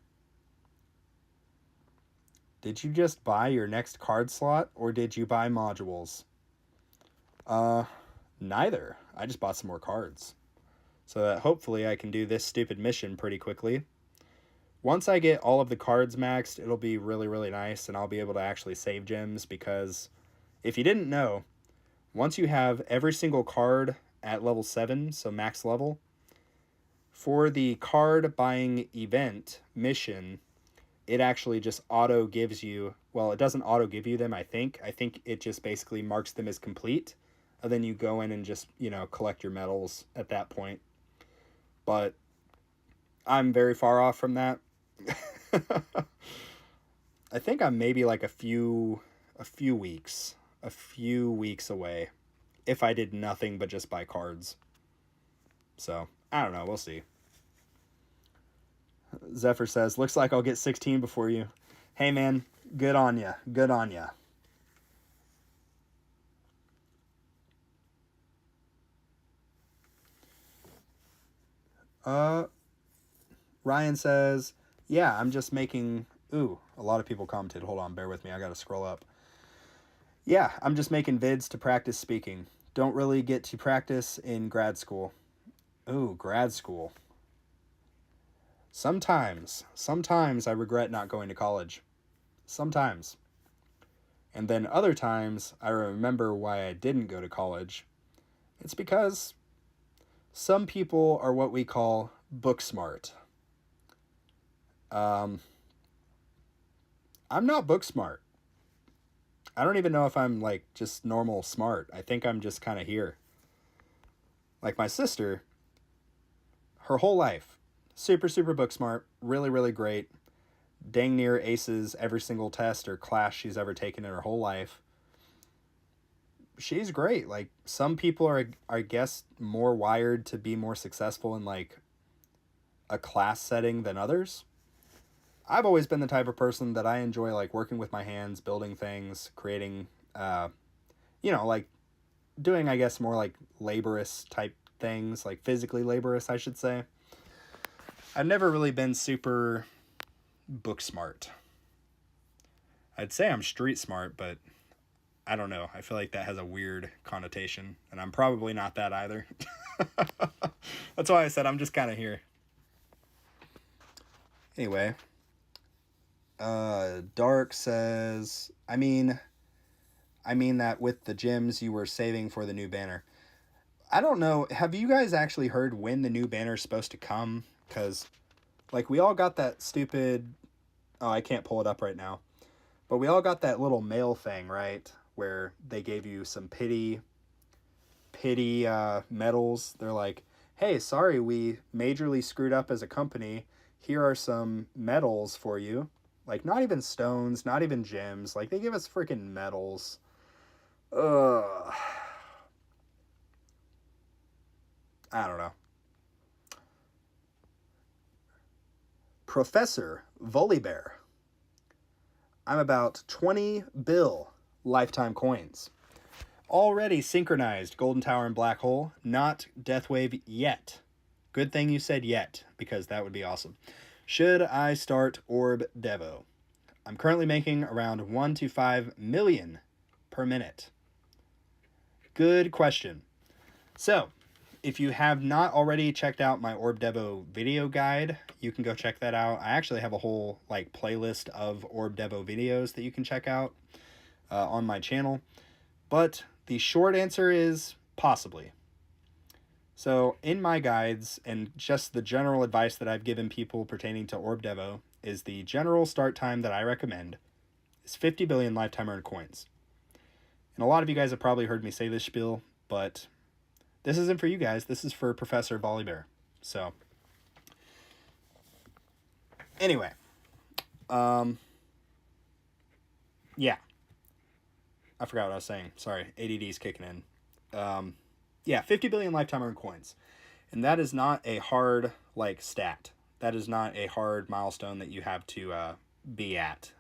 Did you just buy your next card slot or did you buy modules? Neither. I just bought some more cards. So that hopefully I can do this stupid mission pretty quickly. Once I get all of the cards maxed, it'll be really nice and I'll be able to actually save gems because if you didn't know, once you have every single card at level 7, so max level, for the card buying event mission, it actually just auto gives you, well, it doesn't auto give you them, I think. I think it just basically marks them as complete. And then you go in and just, you know, collect your medals at that point. But I'm very far off from that. I think I'm maybe like a few weeks away if I did nothing but just buy cards. So, I don't know, we'll see. Zephyr says, looks like I'll get 16 before you. Hey man, good on ya. Good on ya. Ryan says, yeah, I'm just making... Ooh, a lot of people commented. Hold on, bear with me. I gotta scroll up. Yeah, I'm just making vids to practice speaking. Don't really get to practice in grad school. Ooh, grad school. Sometimes I regret not going to college. Sometimes. And then other times, I remember why I didn't go to college. It's because some people are what we call book smart. I'm not book smart. I don't even know if I'm like just normal smart. I think I'm just kind of here. Like my sister, her whole life, super book smart, really great, dang near aces every single test or class she's ever taken in her whole life. She's great. Like some people are, I guess, more wired to be more successful in like a class setting than others. I've always been the type of person that I enjoy like working with my hands, building things, creating, like doing, I guess, more like laborious type things, like physically laborious, I should say. I've never really been super book smart. I'd say I'm street smart, but I don't know. I feel like that has a weird connotation, and I'm probably not that either. That's why I said I'm just kind of here. Anyway, Dark says, I mean that with the gems you were saving for the new banner. I don't know. Have you guys actually heard when the new banner is supposed to come? Because, like, we all got that stupid... Oh, I can't pull it up right now. But we all got that little mail thing, right? Where they gave you some pity medals. They're like, hey, sorry, we majorly screwed up as a company. Here are some medals for you. Like, not even stones, not even gems. Like, they give us freaking medals. Ugh. I don't know. Professor Volibear. I'm about 20 bill lifetime coins. Already synchronized Golden Tower and Black Hole, not Deathwave yet. Good thing you said yet, because that would be awesome. Should I start Orb Devo? I'm currently making around 1 to 5 million per minute. Good question. So, if you have not already checked out my Orb Devo video guide, you can go check that out. I actually have a whole playlist of Orb Devo videos that you can check out on my channel. But the short answer is possibly. So in my guides and just the general advice that I've given people pertaining to Orb Devo is the general start time that I recommend is 50 billion lifetime earned coins. And a lot of you guys have probably heard me say this spiel, but this isn't for you guys. This is for Professor Volleybear. So anyway, yeah. I forgot what I was saying. Sorry, ADD's kicking in. Yeah, 50 billion lifetime earned coins. And that is not a hard, stat. That is not a hard milestone that you have to be at,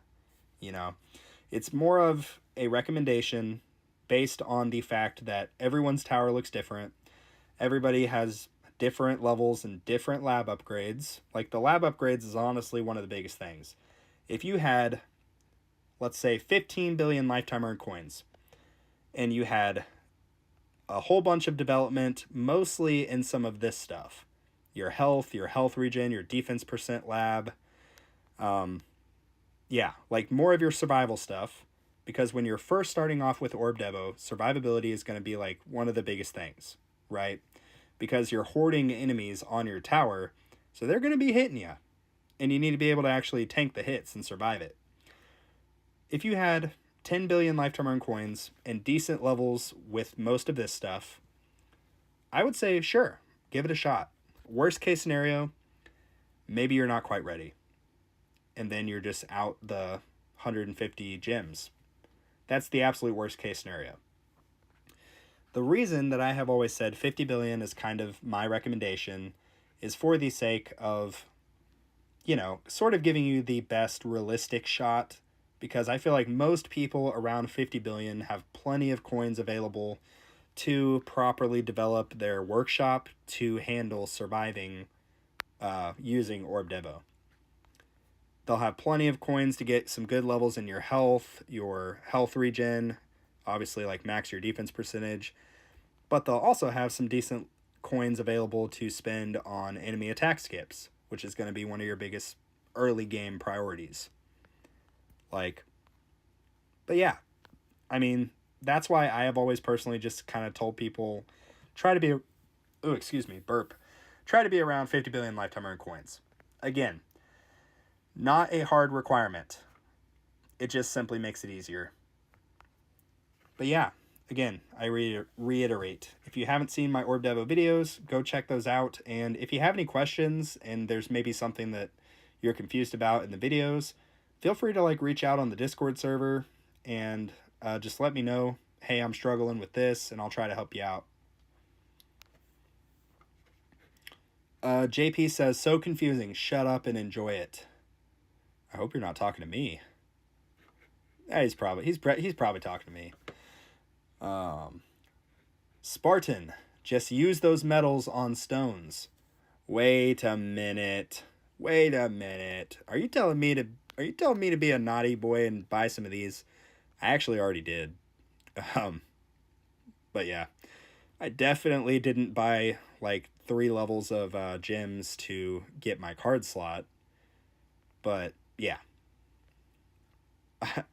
It's more of a recommendation based on the fact that everyone's tower looks different. Everybody has different levels and different lab upgrades. The lab upgrades is honestly one of the biggest things. If you had, let's say, 15 billion lifetime earned coins, and you had a whole bunch of development, mostly in some of this stuff. Your health regen, your defense percent lab. More of your survival stuff. Because when you're first starting off with Orb Devo, survivability is going to be one of the biggest things, right? Because you're hoarding enemies on your tower, so they're going to be hitting you. And you need to be able to actually tank the hits and survive it. If you had 10 billion lifetime earned coins and decent levels with most of this stuff, I would say, sure, give it a shot. Worst case scenario, maybe you're not quite ready. And then you're just out the 150 gems. That's the absolute worst case scenario. The reason that I have always said 50 billion is kind of my recommendation is for the sake of, sort of giving you the best realistic shot, because I feel like most people around 50 billion have plenty of coins available to properly develop their workshop to handle surviving using Orb Devo. They'll have plenty of coins to get some good levels in your health regen, obviously max your defense percentage, but they'll also have some decent coins available to spend on enemy attack skips, which is going to be one of your biggest early game priorities. But yeah, I mean, that's why I have always personally just kind of told people, try to be around 50 billion lifetime earned coins. Again, not a hard requirement. It just simply makes it easier. But yeah, again, I reiterate, if you haven't seen my Orb Devo videos, go check those out. And if you have any questions and there's maybe something that you're confused about in the videos, feel free to reach out on the Discord server and just let me know, hey, I'm struggling with this, and I'll try to help you out. JP says, so confusing. Shut up and enjoy it. I hope you're not talking to me. Yeah, he's probably talking to me. Spartan, just use those metals on stones. Wait a minute. Are you telling me to be a naughty boy and buy some of these? I actually already did. But yeah, I definitely didn't buy 3 levels of gems to get my card slot. But yeah,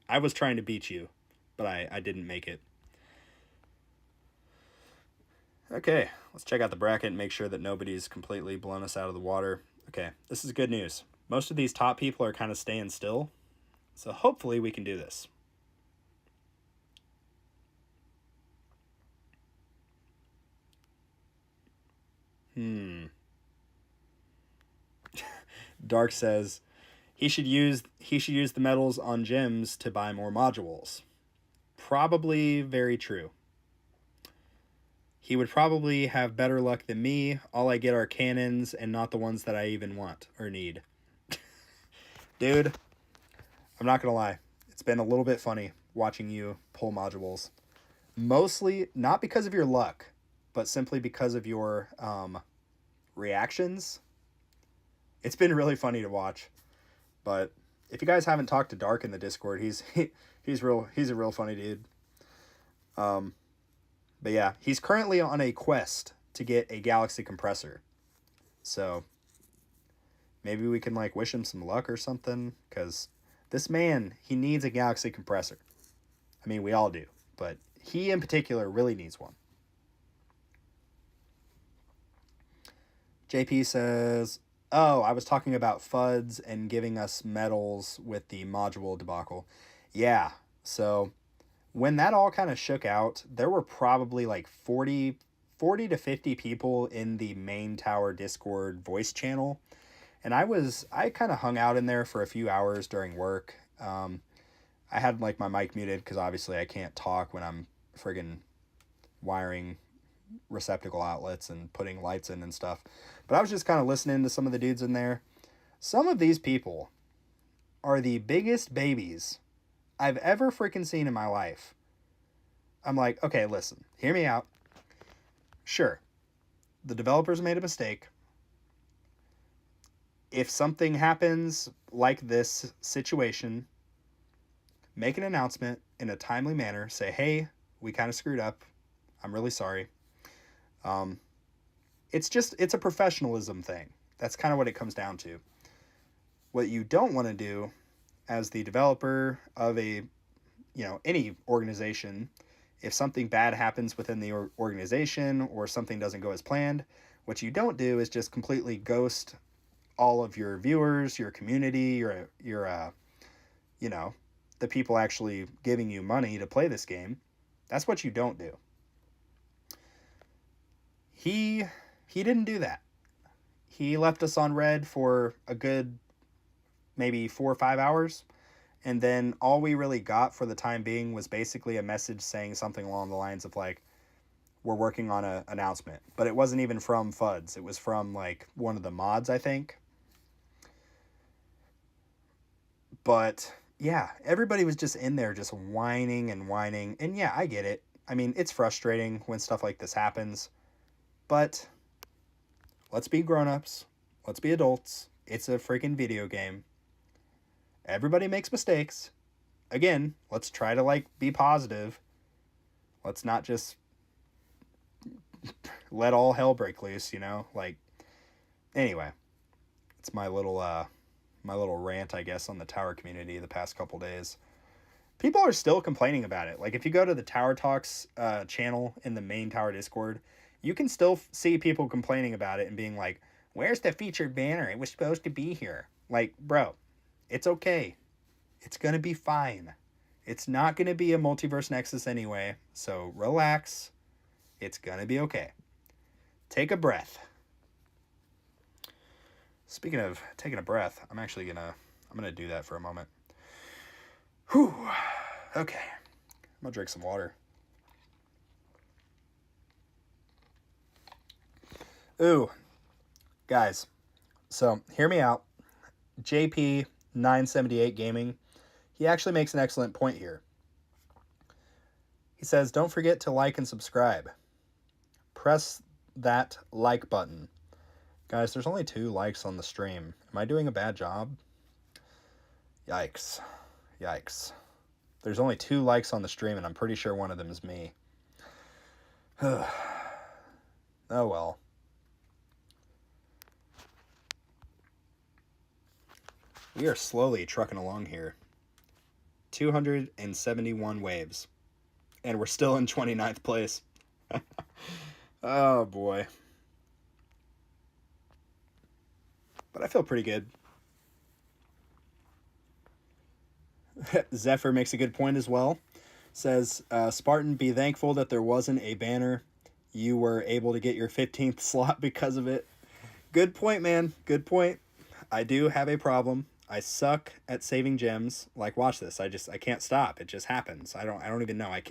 I was trying to beat you, but I didn't make it. Okay, let's check out the bracket and make sure that nobody's completely blown us out of the water. Okay, this is good news. Most of these top people are kind of staying still, so hopefully we can do this. Dark says he should use the metals on gems to buy more modules. Probably very true. He would probably have better luck than me. All I get are cannons and not the ones that I even want or need. Dude, I'm not gonna lie. It's been a little bit funny watching you pull modules. Mostly not because of your luck, but simply because of your reactions. It's been really funny to watch. But if you guys haven't talked to Dark in the Discord, he's a real funny dude. But yeah, he's currently on a quest to get a galaxy compressor. So maybe we can like wish him some luck or something, because this man, he needs a galaxy compressor. I mean, we all do, but he in particular really needs one. JP says, oh, I was talking about FUDs and giving us medals with the module debacle. Yeah, so when that all kind of shook out, there were probably like 40 to 50 people in the main tower Discord voice channel. And I kind of hung out in there for a few hours during work. I had like my mic muted because obviously I can't talk when I'm friggin' wiring receptacle outlets and putting lights in and stuff. But I was just kind of listening to some of the dudes in there. Some of these people are the biggest babies I've ever freaking seen in my life. I'm like, okay, listen, hear me out. Sure, the developers made a mistake. If something happens like this situation, make an announcement in a timely manner. Say, hey, we kind of screwed up. I'm really sorry. It's a professionalism thing. That's kind of what it comes down to. What you don't want to do as the developer of any organization, if something bad happens within the organization or something doesn't go as planned, what you don't do is just completely ghost all of your viewers, your community, your the people actually giving you money to play this game. That's what you don't do. He didn't do that. He left us on red for a good maybe 4 or 5 hours. And then all we really got for the time being was basically a message saying something along the lines of like, we're working on an announcement. But it wasn't even from FUDs. It was from like one of the mods, I think. But yeah, everybody was just in there just whining and whining. And yeah, I get it. I mean, it's frustrating when stuff like this happens. But let's be grown-ups. Let's be adults. It's a freaking video game. Everybody makes mistakes. Again, let's try to like be positive. Let's not just let all hell break loose, Like, anyway, it's my little rant, I guess, on the tower community the past couple days. People are still complaining about it. Like, if you go to the Tower Talks channel in the main tower Discord, you can still see people complaining about it and being like, where's the featured banner? It was supposed to be here. Like, bro, it's okay. It's going to be fine. It's not going to be a multiverse nexus anyway, so relax. It's going to be okay. Take a breath. Speaking of taking a breath, I'm going to do that for a moment. Whew. Okay. I'm going to drink some water. Ooh. Guys, so hear me out. JP978 Gaming, he actually makes an excellent point here. He says, don't forget to like and subscribe. Press that like button. Guys, there's only 2 likes on the stream. Am I doing a bad job? Yikes. There's only 2 likes on the stream, and I'm pretty sure one of them is me. Oh well. We are slowly trucking along here. 271 waves. And we're still in 29th place. Oh boy. But I feel pretty good. Zephyr makes a good point as well. Says, Spartan, be thankful that there wasn't a banner. You were able to get your 15th slot because of it. Good point, man. Good point. I do have a problem. I suck at saving gems. Like, watch this. I can't stop. It just happens. I don't even know. I'm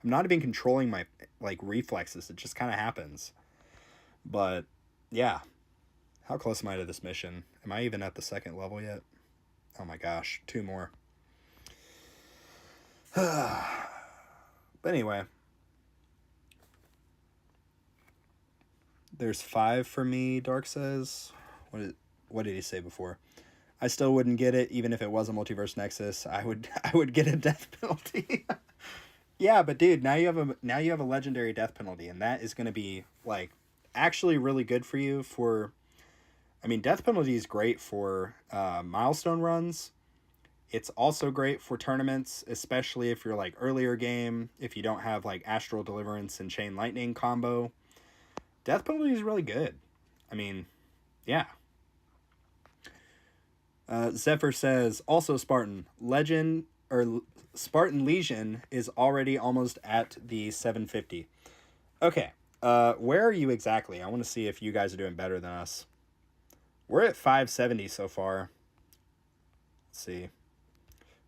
not even controlling my like reflexes. It just kind of happens. But yeah. How close am I to this mission? Am I even at the 2nd level yet? Oh my gosh, 2 more. But anyway, There's 5 for me, Dark says. What did he say before? I still wouldn't get it even if it was a multiverse nexus. I would I would get a death penalty. Yeah, but dude, now you have a legendary death penalty, and that is going to be like actually really good for you for. I mean, death penalty is great for milestone runs. It's also great for tournaments, especially if you're like earlier game. If you don't have like Astral Deliverance and Chain Lightning combo, death penalty is really good. I mean, yeah. Zephyr says also Spartan Legend or Spartan Legion is already almost at the 750. Okay, where are you exactly? I want to see if you guys are doing better than us. We're at 570 so far. Let's see.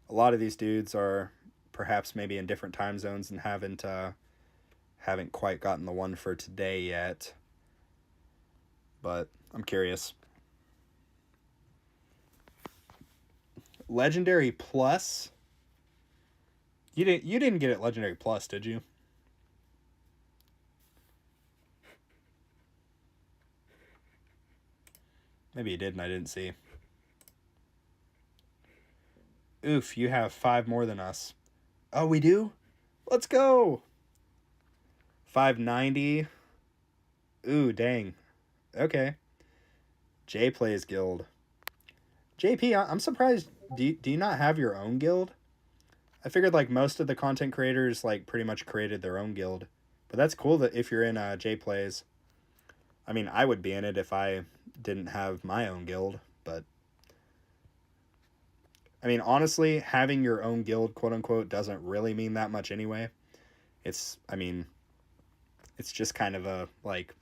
A lot of these dudes are perhaps maybe in different time zones and haven't quite gotten the one for today yet. But I'm curious. Legendary Plus. You didn't get it Legendary Plus, did you? Maybe you did and I didn't see. Oof, you have 5 more than us. Oh, we do? Let's go. 590. Ooh, dang. Okay. J Plays Guild. JP, I'm surprised. Do you not have your own guild? I figured like most of the content creators like pretty much created their own guild. But that's cool that if you're in J Plays. I mean, I would be in it if I didn't have my own guild, but I mean, honestly, having your own guild, quote unquote, doesn't really mean that much anyway. I mean, it's just kind of a like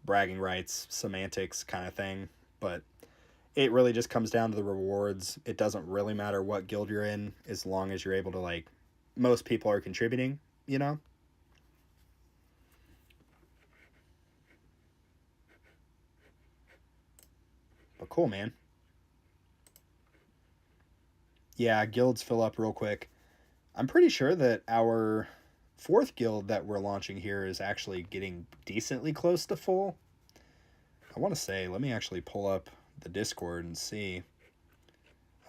bragging rights, semantics kind of thing, but it really just comes down to the rewards. It doesn't really matter what guild you're in as long as you're able to like most people are contributing, you know? But cool, man. Yeah, guilds fill up real quick. I'm pretty sure that our 4th guild that we're launching here is actually getting decently close to full. I want to say, let me actually pull up the Discord and see.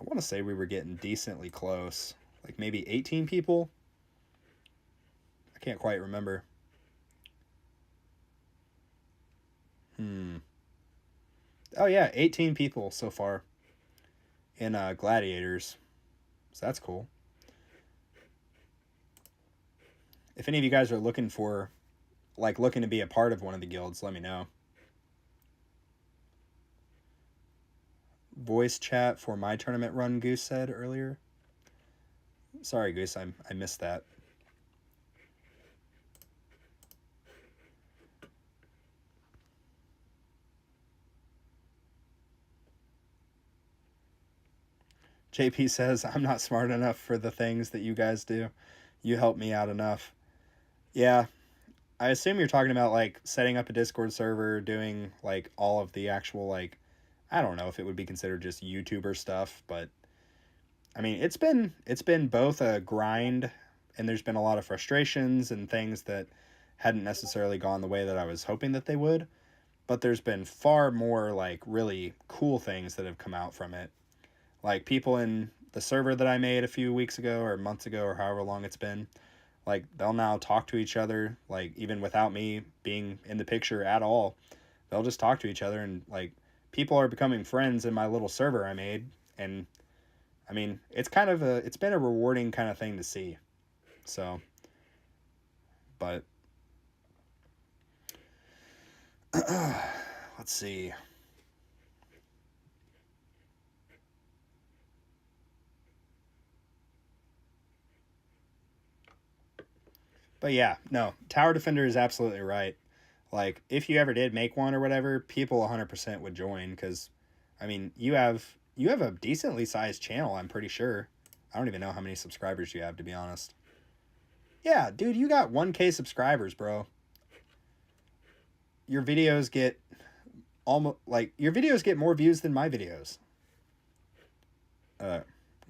I want to say we were getting decently close. Like maybe 18 people? I can't quite remember. Oh yeah, 18 people so far in Gladiators. So that's cool. If any of you guys are looking to be a part of one of the guilds, let me know. Voice chat for my tournament run, Goose said earlier. Sorry, Goose, I missed that. JP says, I'm not smart enough for the things that you guys do. You help me out enough. Yeah, I assume you're talking about like setting up a Discord server, doing like all of the actual like, I don't know if it would be considered just YouTuber stuff, but I mean, it's been both a grind and there's been a lot of frustrations and things that hadn't necessarily gone the way that I was hoping that they would, but there's been far more like really cool things that have come out from it. Like people in the server that I made a few weeks ago or months ago or however long it's been, like they'll now talk to each other, like even without me being in the picture at all. They'll just talk to each other and like people are becoming friends in my little server I made. And I mean, it's been a rewarding kind of thing to see. So, but let's see. But yeah, no, Tower Defender is absolutely right. Like, if you ever did make one or whatever, people 100% would join because, I mean, you have a decently sized channel, I'm pretty sure. I don't even know how many subscribers you have, to be honest. Yeah, dude, you got 1K subscribers, bro. Your videos get your videos get more views than my videos.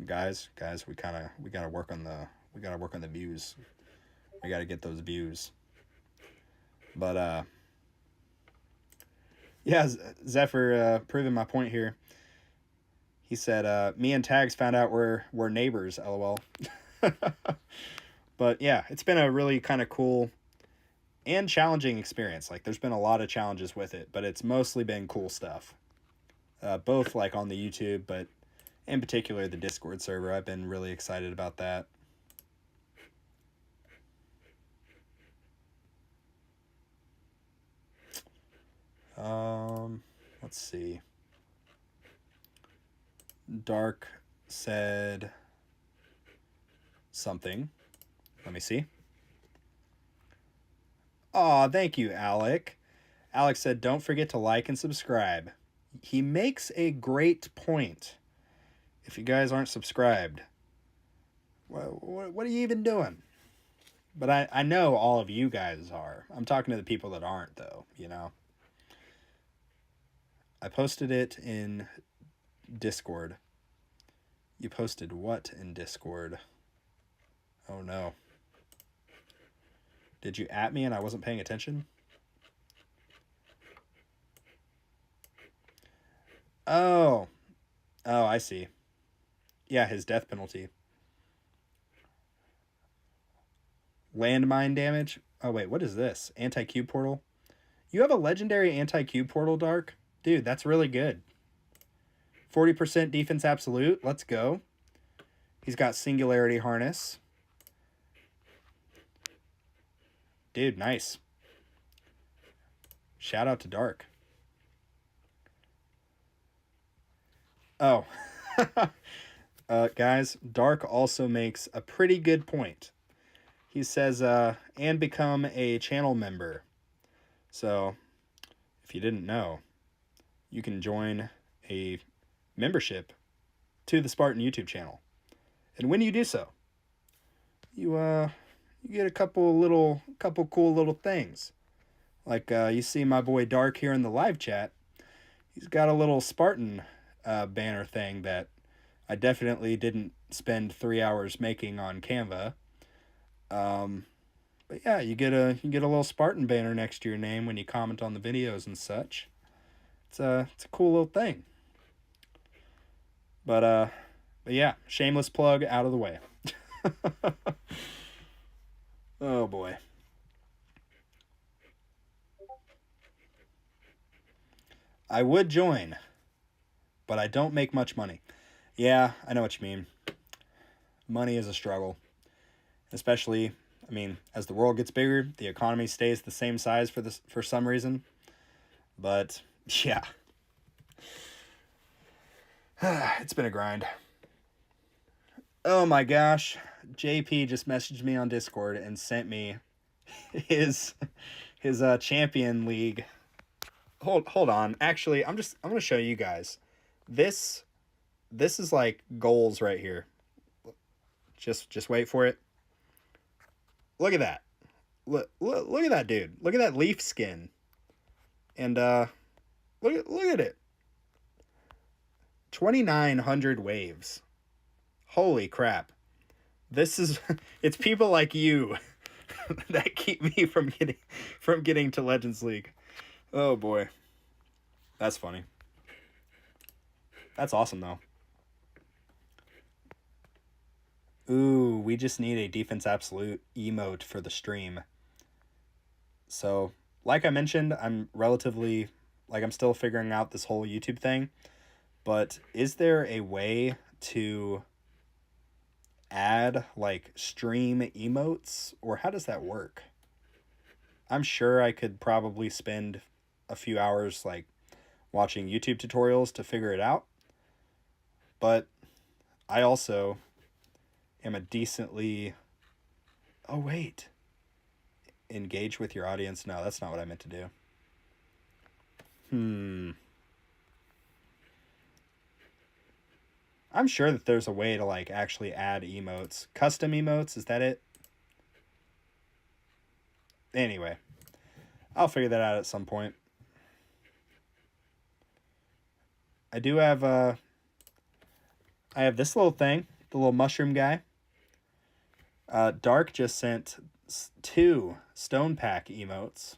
Guys, we gotta work on the views. We gotta get those views. But Yeah, Zephyr proving my point here. He said, "Me and Tags found out we're neighbors." LOL. But yeah, it's been a really kind of cool and challenging experience. Like, there's been a lot of challenges with it, but it's mostly been cool stuff. Both like on the YouTube, but in particular the Discord server. I've been really excited about that. Let's see. Dark said something. Let me see. Aw, thank you, Alec. Alex said, don't forget to like and subscribe. He makes a great point. If you guys aren't subscribed, what are you even doing? But I know all of you guys are. I'm talking to the people that aren't, though, you know? I posted it in Discord. You posted what in Discord? Oh, no. Did you at me and I wasn't paying attention? Oh. Oh, I see. Yeah, his death penalty. Landmine damage. Oh, wait, what is this? Anti-cube portal? You have a legendary anti-cube portal, Dark? Dude, that's really good. 40% defense absolute. Let's go. He's got singularity harness. Dude, nice. Shout out to Dark. Oh. Guys, Dark also makes a pretty good point. He says, and become a channel member. So, if you didn't know, you can join a membership to the Spartan YouTube channel. And when you do so, you get a couple cool little things. Like you see my boy Dark here in the live chat. He's got a little Spartan banner thing that I definitely didn't spend 3 hours making on Canva. But yeah, you get a little Spartan banner next to your name when you comment on the videos and such. It's a cool little thing. But yeah, shameless plug out of the way. Oh boy. I would join, but I don't make much money. Yeah, I know what you mean. Money is a struggle. Especially, I mean, as the world gets bigger, the economy stays the same size for some reason. But yeah. It's been a grind. Oh my gosh. JP just messaged me on Discord and sent me his champion league. Hold on. Actually, I'm gonna show you guys. This is like goals right here. Just wait for it. Look at that. Look at that dude. Look at that leaf skin. And look at it. 2,900 waves. Holy crap. This is it's people like you that keep me from getting to Legends League. Oh boy. That's funny. That's awesome though. Ooh, we just need a defense absolute emote for the stream. So, like I mentioned, I'm still figuring out this whole YouTube thing. But is there a way to add like stream emotes, or how does that work? I'm sure I could probably spend a few hours like watching YouTube tutorials to figure it out. But I also am a decently... Oh, wait. Engage with your audience? No, that's not what I meant to do. I'm sure that there's a way to like actually add emotes. Custom emotes, is that it? Anyway, I'll figure that out at some point. I do have I have this little thing, the little mushroom guy. Dark just sent 2 stone pack emotes.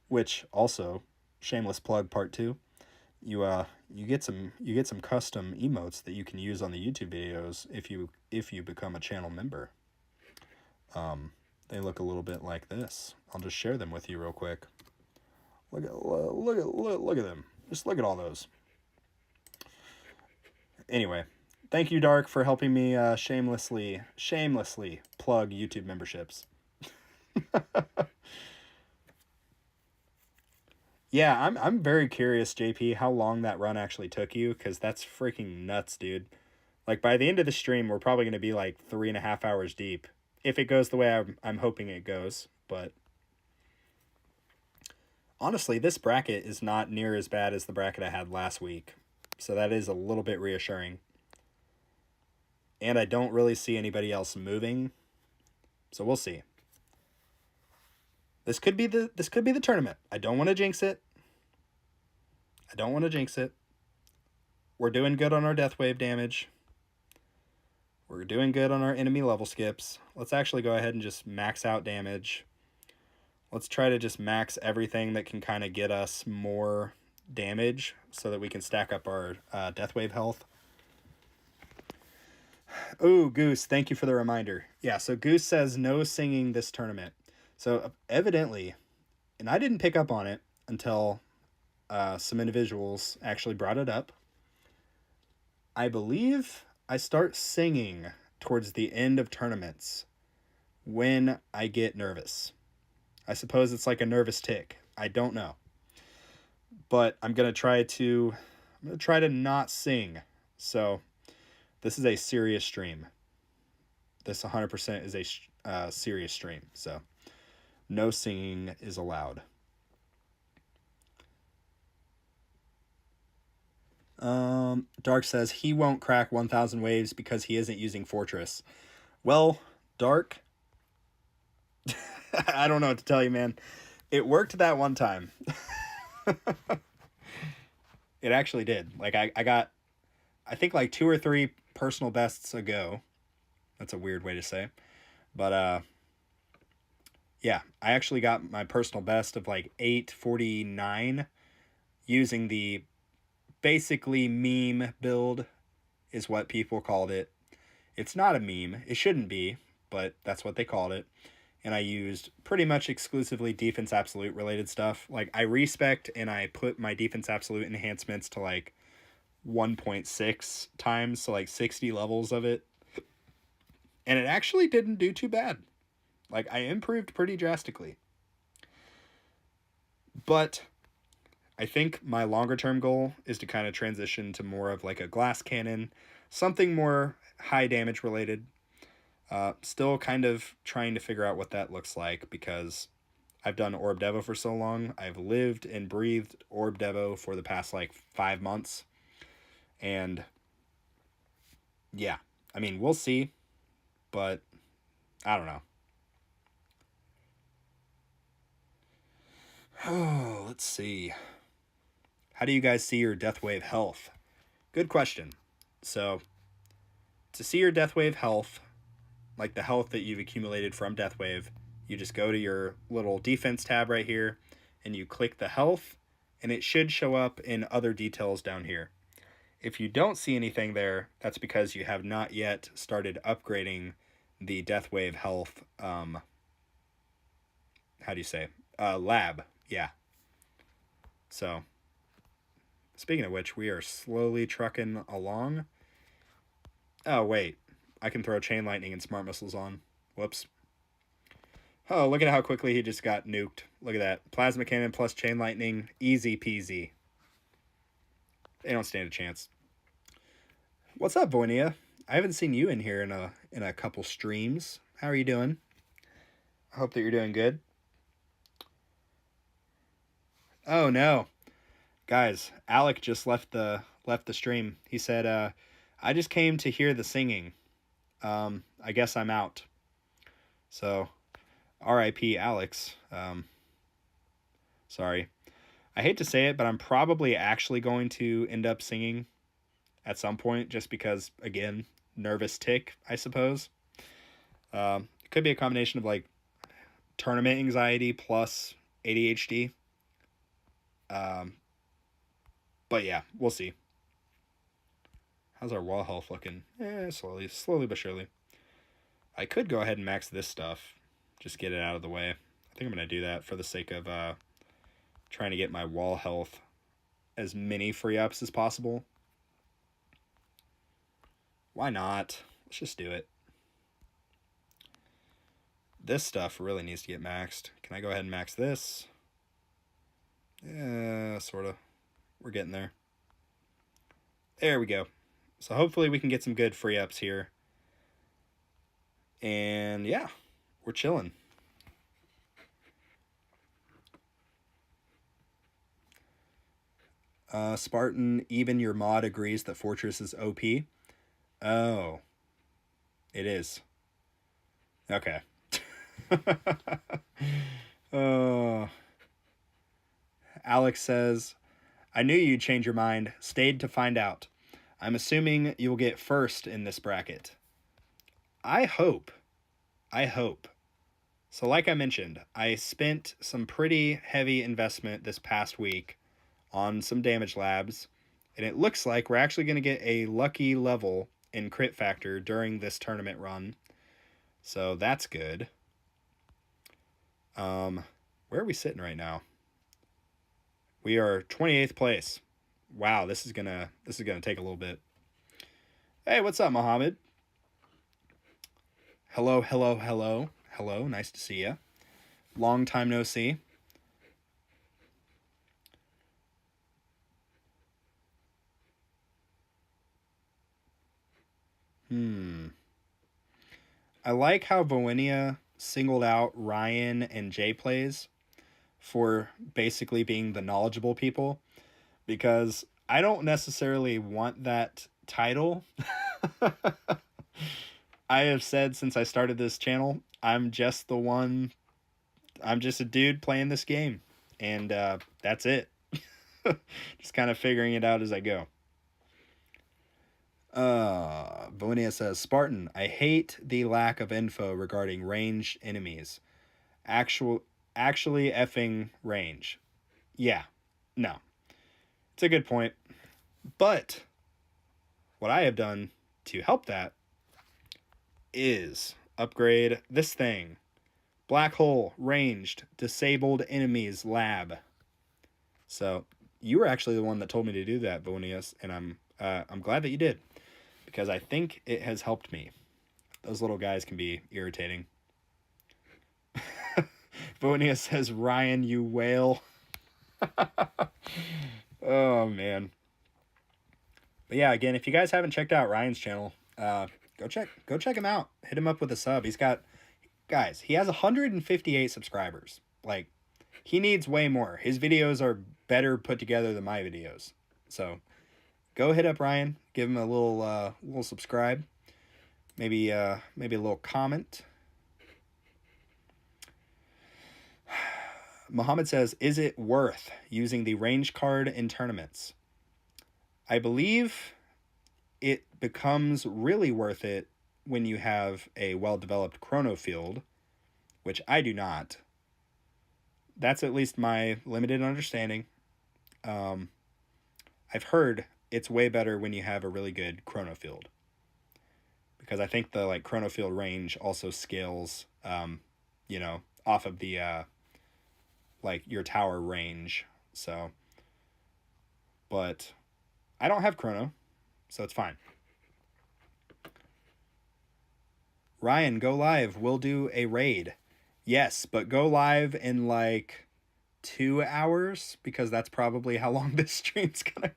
which also, shameless plug part 2, you get some custom emotes that you can use on the YouTube videos if you become a channel member. They look a little bit like this. I'll just share them with you real quick. Look at them. Just look at all those. Anyway, thank you, Dark, for helping me shamelessly plug YouTube memberships. Yeah, I'm very curious, JP, how long that run actually took you, because that's freaking nuts, dude. Like, by the end of the stream, we're probably going to be like 3.5 hours deep. If it goes the way I'm hoping it goes. But honestly, this bracket is not near as bad as the bracket I had last week. So that is a little bit reassuring. And I don't really see anybody else moving. So we'll see. This could be the tournament. I don't want to jinx it. We're doing good on our death wave damage. We're doing good on our enemy level skips. Let's actually go ahead and just max out damage. Let's try to just max everything that can kind of get us more damage so that we can stack up our death wave health. Ooh, Goose, thank you for the reminder. Yeah, so Goose says no singing this tournament. So evidently, and I didn't pick up on it until some individuals actually brought it up. I believe I start singing towards the end of tournaments when I get nervous. I suppose it's like a nervous tick. I don't know. But I'm going to try to not sing. So this is a serious stream. This 100% is a serious stream. So no singing is allowed. Dark says he won't crack 1,000 waves because he isn't using Fortress. Well, Dark, I don't know what to tell you, man. It worked that one time. It actually did. Like, I got, I think, like 2 or 3 personal bests ago. That's a weird way to say. But, yeah, I actually got my personal best of like 849 using the basically meme build is what people called it. It's not a meme. It shouldn't be, but that's what they called it. And I used pretty much exclusively defense absolute related stuff. Like, I respect and I put my defense absolute enhancements to like 1.6 times, so like 60 levels of it. And it actually didn't do too bad. Like, I improved pretty drastically. But I think my longer term goal is to kind of transition to more of like a glass cannon, something more high damage related. Still kind of trying to figure out what that looks like because I've done Orb Devo for so long. I've lived and breathed Orb Devo for the past like 5 months. And yeah, I mean, we'll see, but I don't know. Oh, let's see. How do you guys see your death wave health? Good question. So, to see your death wave health, like the health that you've accumulated from death wave, you just go to your little defense tab right here and you click the health and it should show up in other details down here. If you don't see anything there, that's because you have not yet started upgrading the death wave health how do you say? Lab. Yeah. So, speaking of which, we are slowly trucking along. Oh, wait. I can throw Chain Lightning and Smart Missiles on. Whoops. Oh, look at how quickly he just got nuked. Look at that. Plasma Cannon plus Chain Lightning. Easy peasy. They don't stand a chance. What's up, Voinia? I haven't seen you in here in a couple streams. How are you doing? I hope that you're doing good. Oh, no. Guys, Alec just left the stream. He said, I just came to hear the singing. I guess I'm out. So, R.I.P. Alex. Sorry. I hate to say it, but I'm probably actually going to end up singing at some point just because, again, nervous tick, I suppose. It could be a combination of like tournament anxiety plus ADHD. But yeah, we'll see. How's our wall health looking? Slowly but surely. I could go ahead and max this stuff. Just get it out of the way. I think I'm going to do that for the sake of trying to get my wall health as many free ups as possible. Why not? Let's just do it. This stuff really needs to get maxed. Can I go ahead and max this? Yeah, sort of. We're getting there. There we go. So hopefully we can get some good free ups here. And yeah, we're chilling. Spartan, even your mod agrees that Fortress is OP. Oh, it is. Okay. Alex says, I knew you'd change your mind. Stayed to find out. I'm assuming you'll get first in this bracket. I hope. So like I mentioned, I spent some pretty heavy investment this past week on some damage labs, and it looks like we're actually going to get a lucky level in crit factor during this tournament run. So that's good. Where are we sitting right now? We are 28th place. Wow, this is gonna take a little bit. Hey, what's up, Mohammed? Hello. Nice to see you. Long time no see. I like how Voenia singled out Ryan and Jay Plays for basically being the knowledgeable people, because I don't necessarily want that title. I have said since I started this channel, I'm just a dude playing this game, and that's it. Just kind of figuring it out as I go. Vonia says, Spartan, I hate the lack of info regarding ranged enemies. Actually effing range. Yeah, no. It's a good point. But what I have done to help that is upgrade this thing. Black hole, ranged, disabled enemies lab. So you were actually the one that told me to do that, Vonius, and I'm glad that you did, because I think it has helped me. Those little guys can be irritating. Vonia says, Ryan, you whale. Oh, man. But yeah, again, if you guys haven't checked out Ryan's channel, go check him out. Hit him up with a sub. He has 158 subscribers. Like, he needs way more. His videos are better put together than my videos. So go hit up Ryan, give him a little subscribe, maybe a little comment. Muhammad says, is it worth using the range card in tournaments? I believe it becomes really worth it when you have a well-developed chrono field, which I do not. That's at least my limited understanding. I've heard it's way better when you have a really good chrono field, because I think the chrono field range also scales, off of the your tower range. So, but I don't have chrono, so it's fine. Ryan, go live. We'll do a raid. Yes, but go live in 2 hours, because that's probably how long this stream's gonna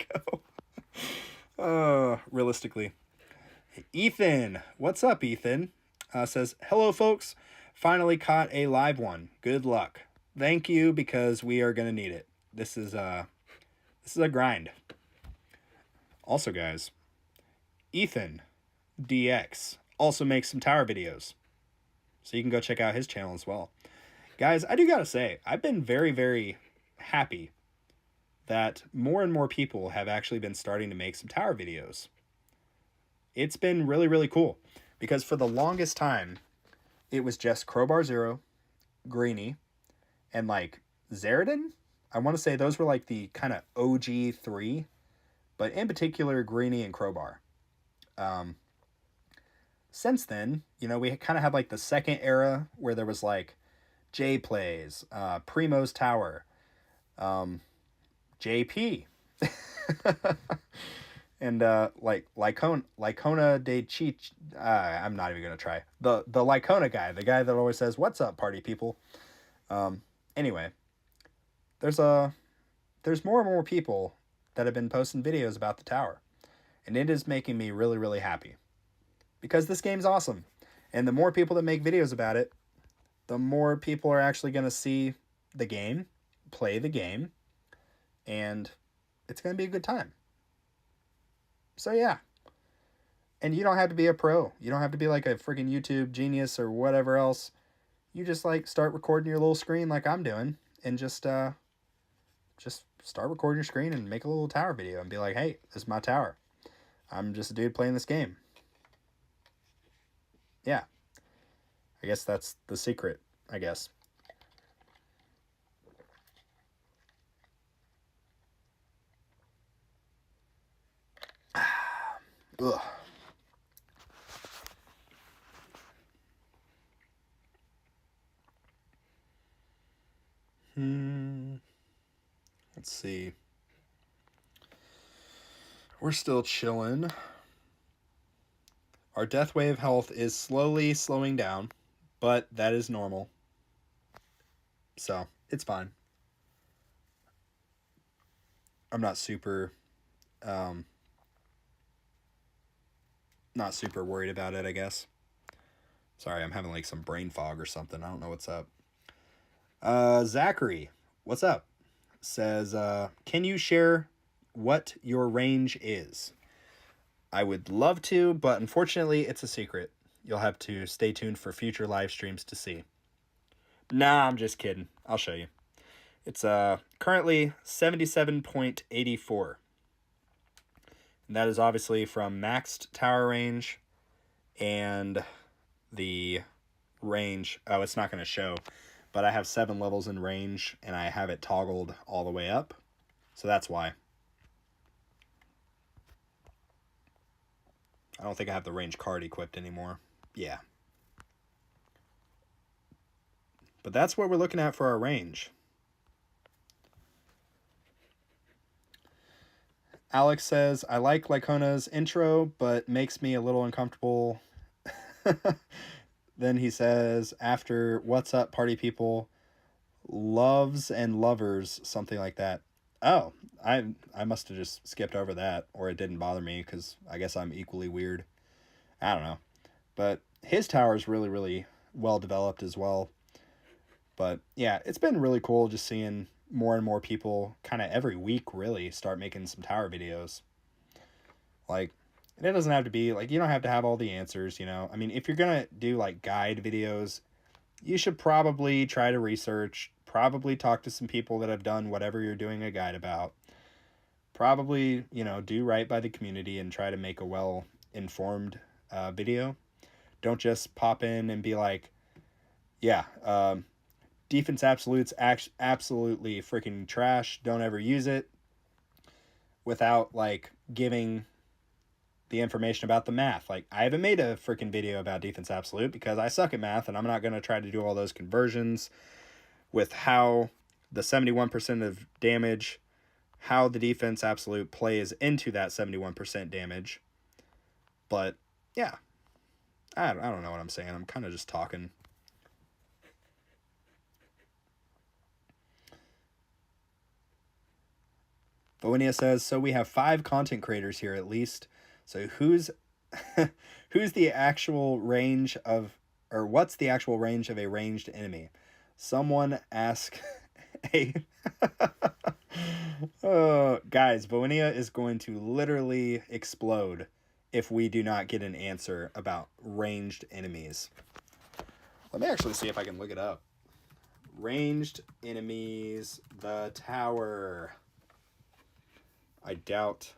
go. Realistically. Ethan, what's up, Ethan? Says, hello, folks. Finally caught a live one. Good luck. Thank you, because we are gonna need it. This is a grind. Also, guys, Ethan DX also makes some tower videos, so you can go check out his channel as well. Guys, I do gotta say, I've been very, very happy that more and more people have actually been starting to make some tower videos. It's been really, really cool, because for the longest time, it was just Crowbar Zero, Greenie, and Zeratin, I want to say those were like the kind of OG 3, but in particular, Greenie and Crowbar. Um, since then, you know, we kind of had like the second era where there was like J Plays, Primo's Tower, JP, and like Lycona de Cheech. I'm not even gonna try the Lycona guy, the guy that always says "What's up, party people." Anyway, there's more and more people that have been posting videos about the tower, and it is making me really really happy because this game's awesome, and the more people that make videos about it, the more people are actually gonna see the game, play the game, and it's gonna be a good time. So yeah. And you don't have to be a pro. You don't have to be like a freaking YouTube genius or whatever else. You just like start recording your little screen like I'm doing and just start recording your screen and make a little tower video and be like, "Hey, this is my tower. I'm just a dude playing this game." Yeah. I guess that's the secret, I guess. Ugh. Let's see. We're still chilling. Our death wave health is slowly slowing down, but that is normal. So, it's fine. I'm not super not super worried about it, I guess. Sorry, I'm having like some brain fog or something. I don't know what's up. Zachary, what's up? Says, can you share what your range is? I would love to, but unfortunately, it's a secret. You'll have to stay tuned for future live streams to see. Nah, I'm just kidding. I'll show you. It's currently 77.84. And that is obviously from maxed tower range and the range. Oh, it's not going to show, but I have 7 levels in range and I have it toggled all the way up. So that's why. I don't think I have the range card equipped anymore. Yeah. But that's what we're looking at for our range. Alex says, I like Lycona's intro, but makes me a little uncomfortable. Then he says, after what's up, party people, loves and lovers, something like that. Oh, I must have just skipped over that, or it didn't bother me, because I guess I'm equally weird. I don't know. But his tower is really, really well developed as well. But yeah, it's been really cool just seeing more and more people kind of every week really start making some tower videos. Like, and it doesn't have to be like, you don't have to have all the answers, you know. I mean, if you're gonna do like guide videos, you should probably try to research, probably talk to some people that have done whatever you're doing a guide about. Probably, you know, do right by the community and try to make a well informed video. Don't just pop in and be like, yeah, defense absolutes absolutely freaking trash. Don't ever use it, without like giving the information about the math. Like, I haven't made a freaking video about defense absolute because I suck at math and I'm not going to try to do all those conversions with how the 71% of damage, how the defense absolute plays into that 71% damage. But yeah, I don't know what I'm saying. I'm kind of just talking. Boenia says, so we have 5 content creators here at least. So who's the actual range of, or what's the actual range of a ranged enemy? Someone ask a oh, guys, Boenia is going to literally explode if we do not get an answer about ranged enemies. Let me actually see if I can look it up. Ranged enemies, the tower. I doubt.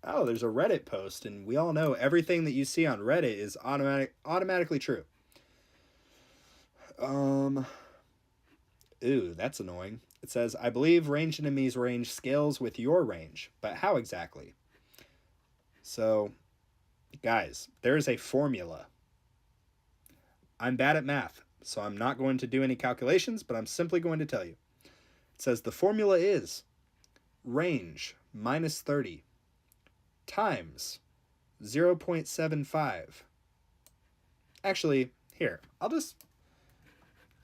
Oh, there's a Reddit post, and we all know everything that you see on Reddit is automatically true. Ooh, that's annoying. It says, I believe ranged enemies range scales with your range, but how exactly? So, guys, there is a formula. I'm bad at math, so I'm not going to do any calculations, but I'm simply going to tell you. It says the formula is range minus 30 times 0.75. Actually, here, I'll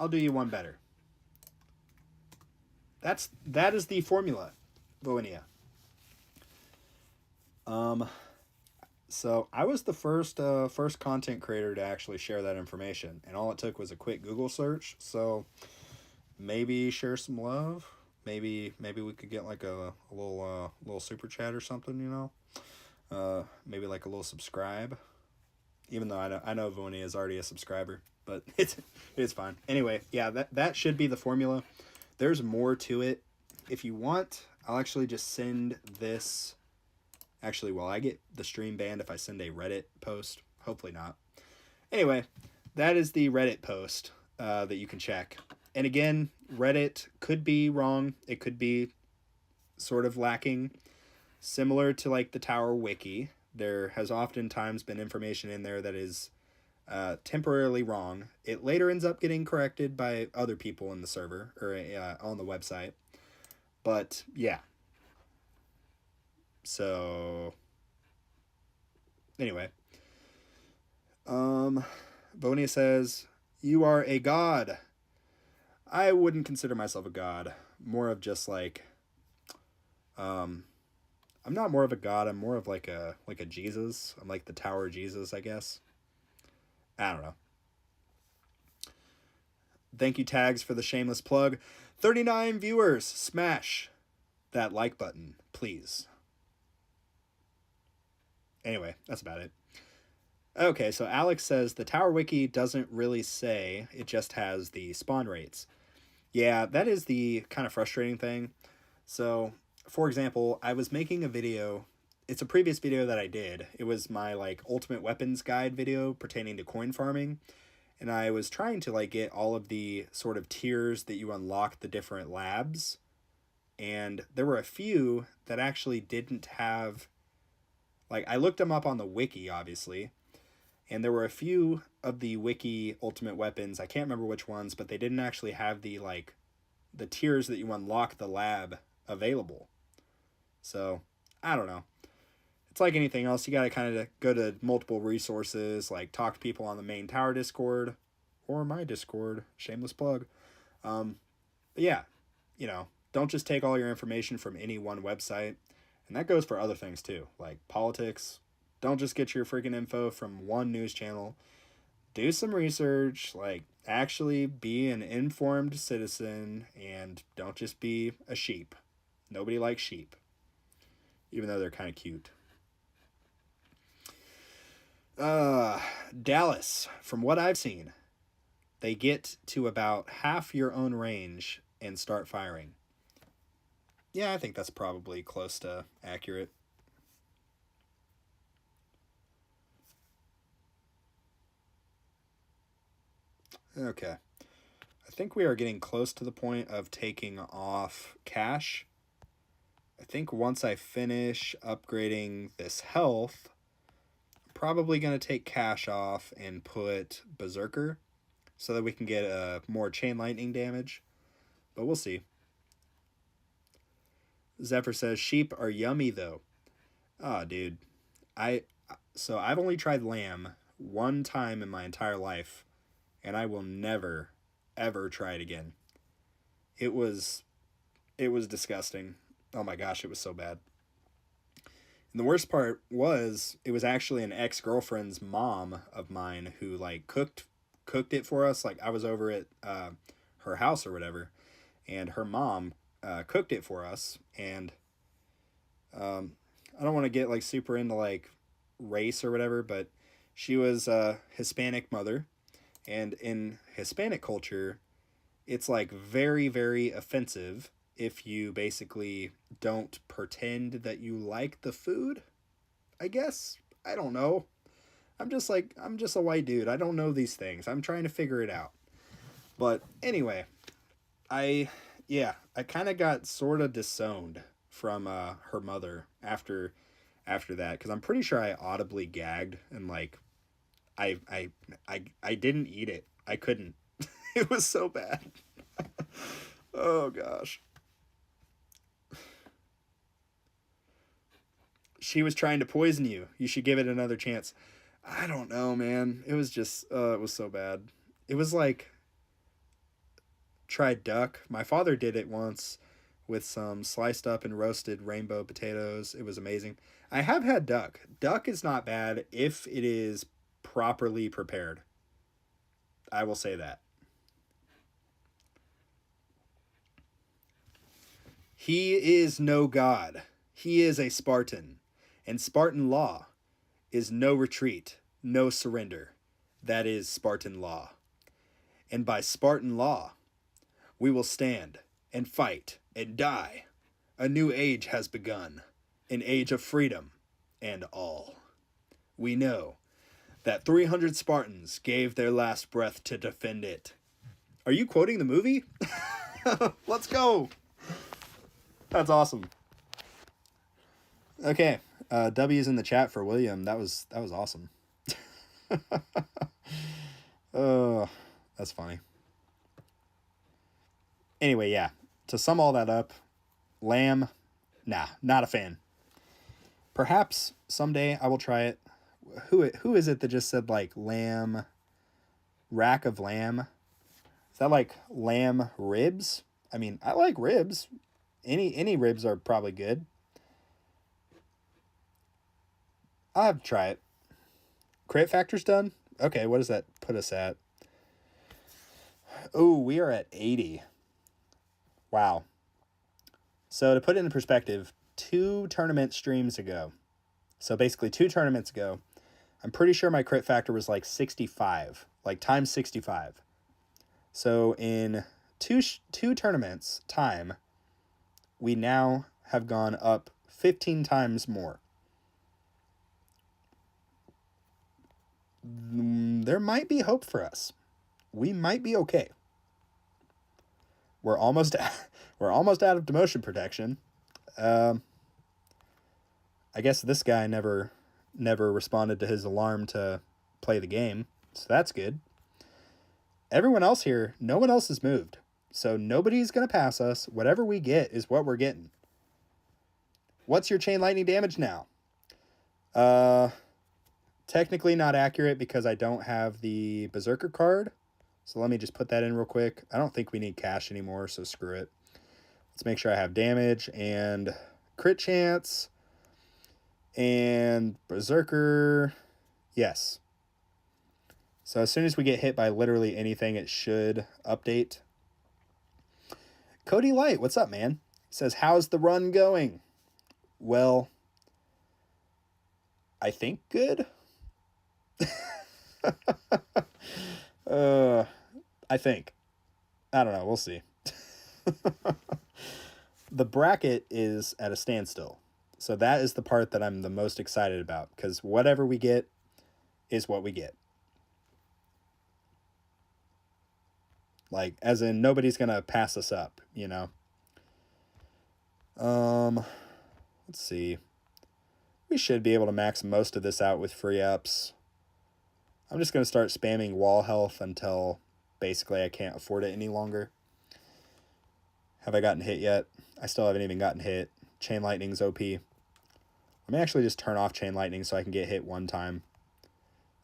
do you one better. That is the formula, Voinia. So I was the first content creator to actually share that information, and all it took was a quick Google search. So maybe share some love. Maybe we could get like a little super chat or something, you know. Maybe like a little subscribe. Even though I know Voinia is already a subscriber, but it's fine. Anyway, yeah, that should be the formula. There's more to it. If you want, I'll actually just send this. Actually, will I get the stream banned if I send a Reddit post? Hopefully not. Anyway, that is the Reddit post that you can check. And again, Reddit could be wrong. It could be sort of lacking. Similar to like the Tower Wiki, there has oftentimes been information in there that is temporarily wrong. It later ends up getting corrected by other people in the server or on the website. But yeah. So anyway, Vonia says, you are a god. I wouldn't consider myself a god. More of just like, I'm not more of a god. I'm more of like a Jesus. I'm like the Tower Jesus, I guess. I don't know. Thank you, Tags, for the shameless plug. 39 viewers. Smash that like button, please. Anyway, that's about it. Okay, so Alex says the Tower Wiki doesn't really say. It just has the spawn rates. Yeah, that is the kind of frustrating thing. So, for example, I was making a video. It's a previous video that I did. It was my like ultimate weapons guide video pertaining to coin farming. And I was trying to like get all of the sort of tiers that you unlock the different labs. And there were a few that actually didn't have, like, I looked them up on the wiki, obviously. And there were a few of the wiki ultimate weapons. I can't remember which ones, but they didn't actually have the like the tiers that you unlock the lab available. So, I don't know. It's like anything else. You got to kind of go to multiple resources, like talk to people on the main tower Discord or my Discord, shameless plug. But yeah, you know, don't just take all your information from any one website. And that goes for other things too, like politics. Don't just get your freaking info from one news channel. Do some research, like actually be an informed citizen and don't just be a sheep. Nobody likes sheep, even though they're kind of cute. Dallas, from what I've seen, they get to about half your own range and start firing. Yeah, I think that's probably close to accurate. Okay. I think we are getting close to the point of taking off cash. I think once I finish upgrading this health, I'm probably going to take cash off and put Berserker so that we can get more chain lightning damage. But we'll see. Zephyr says, sheep are yummy though. Ah, dude. So I've only tried lamb one time in my entire life, and I will never, ever try it again. It was disgusting. Oh my gosh, it was so bad. And the worst part was, it was actually an ex-girlfriend's mom of mine who like cooked it for us. Like I was over at her house or whatever, and her mom cooked it for us. And I don't want to get like super into like race or whatever, but she was a Hispanic mother, and in Hispanic culture, it's like very, very offensive if you basically don't pretend that you like the food, I guess. I don't know. I'm just a white dude. I don't know these things. I'm trying to figure it out. But anyway, I yeah, I kind of got sort of disowned from her mother after that because I'm pretty sure I audibly gagged and like I didn't eat it. I couldn't. It was so bad. Oh gosh. She was trying to poison you. You should give it another chance. I don't know, man. It was just it was so bad. It was like tried duck. My father did it once with some sliced up and roasted rainbow potatoes. It was amazing. I have had duck. Duck is not bad if it is properly prepared. I will say that. He is no god. He is a Spartan. And Spartan law is no retreat, no surrender. That is Spartan law. And by Spartan law, we will stand and fight and die. A new age has begun, an age of freedom and all. We know that 300 Spartans gave their last breath to defend it. Are you quoting the movie? Let's go. That's awesome. Okay, W's in the chat for William. That was awesome. Oh, that's funny. Anyway, yeah. To sum all that up, lamb, nah, not a fan. Perhaps someday I will try it. Who is it that just said like lamb, rack of lamb? Is that like lamb ribs? I mean, I like ribs. Any ribs are probably good. I'll have to try it. Crit factor's done? Okay, what does that put us at? Oh, we are at 80. Wow. So to put it in perspective, 2 tournament streams ago, so basically 2 tournaments ago, I'm pretty sure my crit factor was like 65, like times 65. So in two tournaments time, we now have gone up 15 times more. There might be hope for us. We might be okay. We're almost out of demotion protection. I guess this guy never responded to his alarm to play the game, so that's good. Everyone else here, no one else has moved, so nobody's gonna pass us. Whatever we get is what we're getting. What's your chain lightning damage now? Technically not accurate because I don't have the Berserker card. So let me just put that in real quick. I don't think we need cash anymore, so screw it. Let's make sure I have damage and crit chance and Berserker. Yes. So as soon as we get hit by literally anything, it should update. Cody Light, what's up, man? He says, how's the run going? Well, I think good. I think. I don't know. We'll see. The bracket is at a standstill. So that is the part that I'm the most excited about because whatever we get is what we get. Like, as in, nobody's going to pass us up, you know? Let's see. We should be able to max most of this out with free ups. I'm just going to start spamming wall health until basically I can't afford it any longer. Have I gotten hit yet? I still haven't even gotten hit. Chain Lightning's OP. Let me actually just turn off Chain Lightning so I can get hit one time.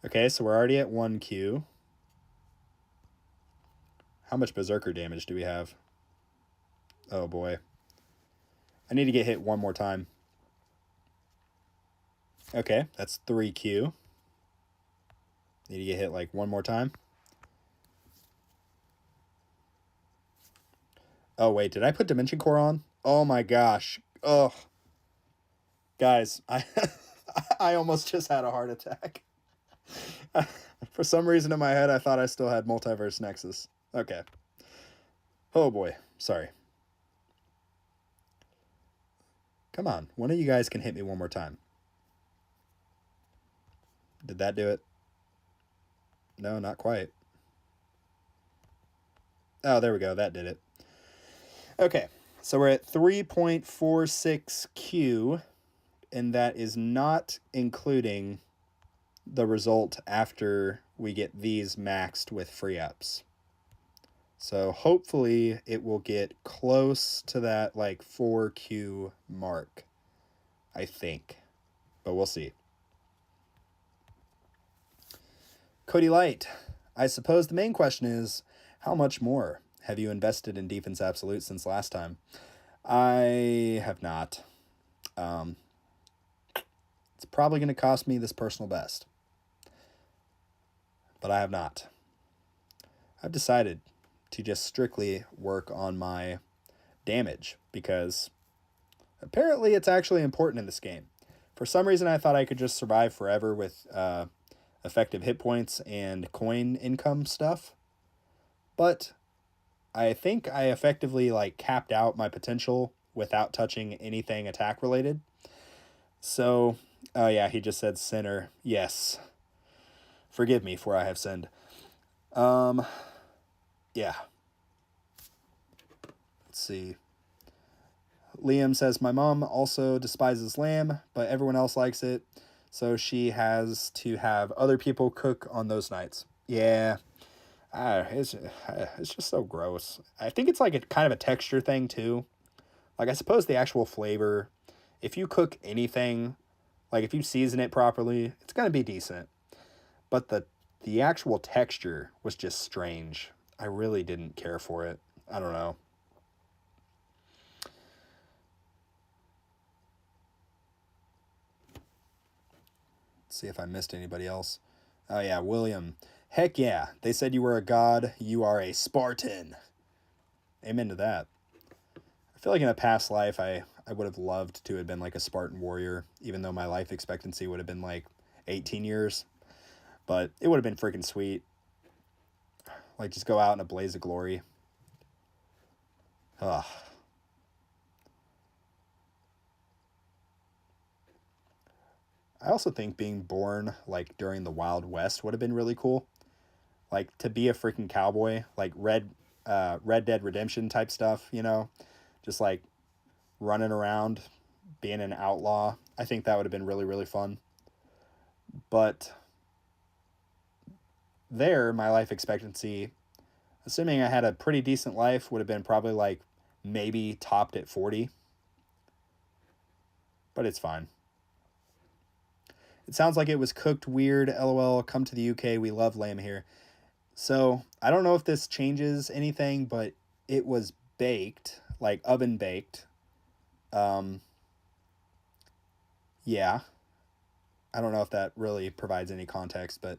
Okay, so we're already at 1Q. How much Berserker damage do we have? Oh boy. I need to get hit one more time. Okay, that's 3Q. Need to get hit like one more time. Oh wait, did I put Dimension Core on? Oh my gosh. Oh. Guys, I almost just had a heart attack. For some reason in my head, I thought I still had Multiverse Nexus. Okay. Oh boy. Sorry. Come on. One of you guys can hit me one more time. Did that do it? No, not quite. Oh, there we go. That did it. Okay, so we're at 3.46Q, and that is not including the result after we get these maxed with free ups. So hopefully it will get close to that like 4Q mark, I think. But we'll see. Cody Light, I suppose the main question is, how much more have you invested in Defense Absolute since last time? I have not. It's probably going to cost me this personal best. But I have not. I've decided to just strictly work on my damage because apparently it's actually important in this game. For some reason, I thought I could just survive forever with effective hit points and coin income stuff. But I think I effectively like capped out my potential without touching anything attack related. So, oh yeah, he just said sinner. Yes. Forgive me for I have sinned. Yeah. Let's see. Liam says, my mom also despises lamb, but everyone else likes it. So she has to have other people cook on those nights. Yeah. It's just so gross. I think it's like a kind of a texture thing too. Like I suppose the actual flavor, if you cook anything, like if you season it properly, it's going to be decent. But the actual texture was just strange. I really didn't care for it. I don't know. Let's see if I missed anybody else. Oh yeah, William. Heck yeah. They said you were a god. You are a Spartan. Amen to that. I feel like in a past life, I would have loved to have been like a Spartan warrior, even though my life expectancy would have been like 18 years. But it would have been freaking sweet. Like, just go out in a blaze of glory. Ugh. I also think being born, like, during the Wild West would have been really cool. Like, to be a freaking cowboy, like Red Dead Redemption type stuff, you know? Just, like, running around, being an outlaw. I think that would have been really, really fun. But there, my life expectancy, assuming I had a pretty decent life, would have been probably, like, maybe topped at 40. But it's fine. It sounds like it was cooked weird. LOL, come to the UK. We love lamb here. So, I don't know if this changes anything, but it was baked, like oven baked. Yeah. I don't know if that really provides any context, but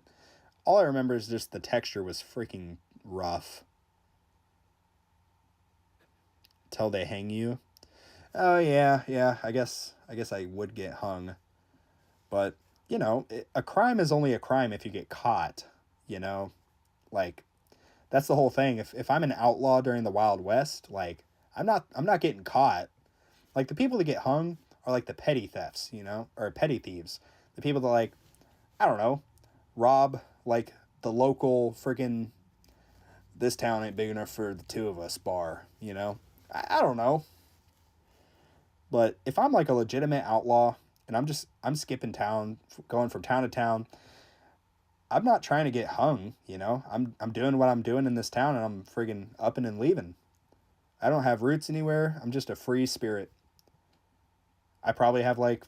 all I remember is just the texture was freaking rough. Till they hang you. Oh, yeah. I guess I would get hung. But, you know, a crime is only a crime if you get caught, you know? Like, that's the whole thing. If I'm an outlaw during the Wild West, like, I'm not getting caught. Like, the people that get hung are, like, the petty thefts, you know? Or petty thieves. The people that, like, I don't know, rob, like, the local freaking, this town ain't big enough for the two of us bar, you know? I don't know. But if I'm, like, a legitimate outlaw, and I'm skipping town, going from town to town, I'm not trying to get hung, you know? I'm doing what I'm doing in this town, and I'm friggin' upping and leaving. I don't have roots anywhere. I'm just a free spirit. I probably have, like,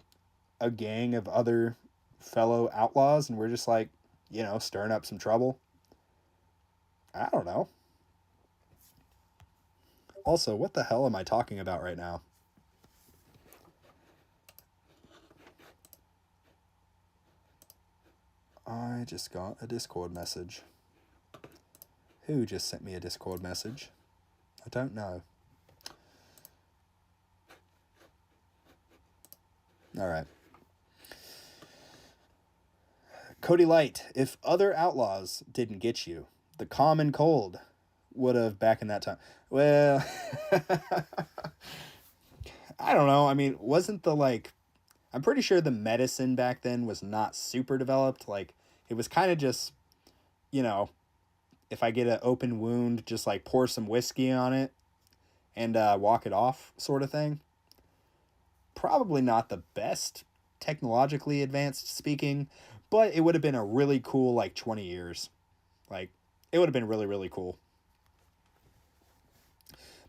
a gang of other fellow outlaws, and we're just, like, you know, stirring up some trouble. I don't know. Also, what the hell am I talking about right now? I just got a Discord message. Who just sent me a Discord message? I don't know. All right. Cody Light, if other outlaws didn't get you, the common cold would have back in that time. Well, I don't know. I mean, wasn't the like, I'm pretty sure the medicine back then was not super developed. Like, it was kind of just, you know, if I get an open wound, just like pour some whiskey on it and walk it off sort of thing. Probably not the best technologically advanced speaking, but it would have been a really cool, like, 20 years. Like, it would have been really, really cool.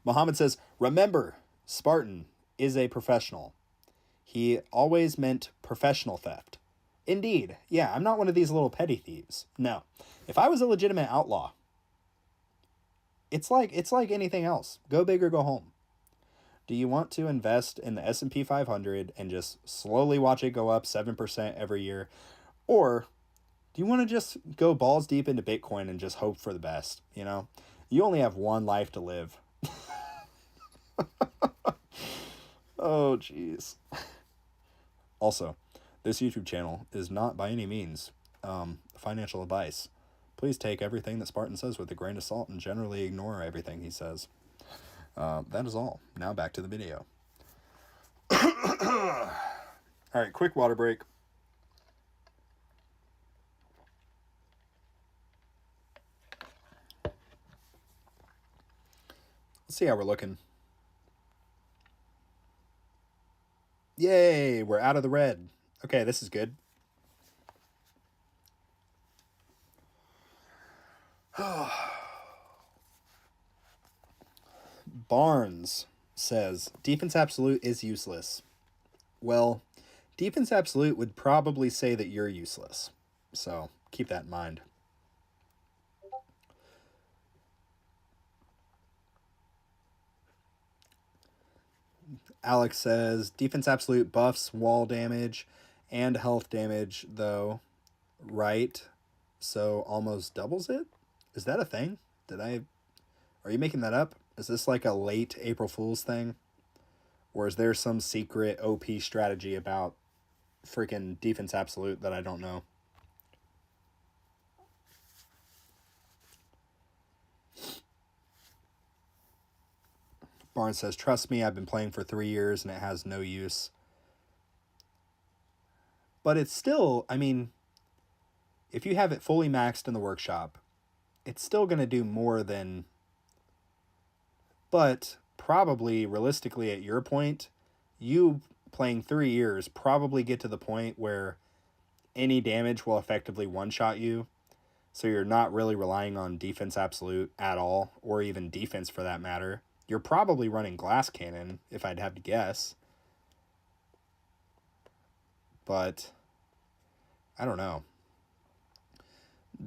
Muhammad says, remember, Spartan is a professional. He always meant professional theft. Indeed. Yeah, I'm not one of these little petty thieves. No. If I was a legitimate outlaw, it's like anything else. Go big or go home. Do you want to invest in the S&P 500 and just slowly watch it go up 7% every year? Or do you want to just go balls deep into Bitcoin and just hope for the best? You know, you only have one life to live. Oh, jeez. Also, this YouTube channel is not by any means financial advice. Please take everything that Spartan says with a grain of salt and generally ignore everything he says. That is all. Now back to the video. All right, quick water break. Let's see how we're looking. Yay, we're out of the red. Okay, this is good. Barnes says, defense absolute is useless. Well, defense absolute would probably say that you're useless. So keep that in mind. Alex says, defense absolute buffs wall damage and health damage, though, right? So almost doubles it? Is that a thing? Are you making that up? Is this like a late April Fool's thing? Or is there some secret OP strategy about freaking defense absolute that I don't know? Barnes says, trust me, I've been playing for 3 years and it has no use. But it's still, I mean, if you have it fully maxed in the workshop, it's still going to do more than... But probably, realistically, at your point, you playing 3 years probably get to the point where any damage will effectively one-shot you. So you're not really relying on defense absolute at all, or even defense for that matter. You're probably running glass cannon, if I'd have to guess. But I don't know.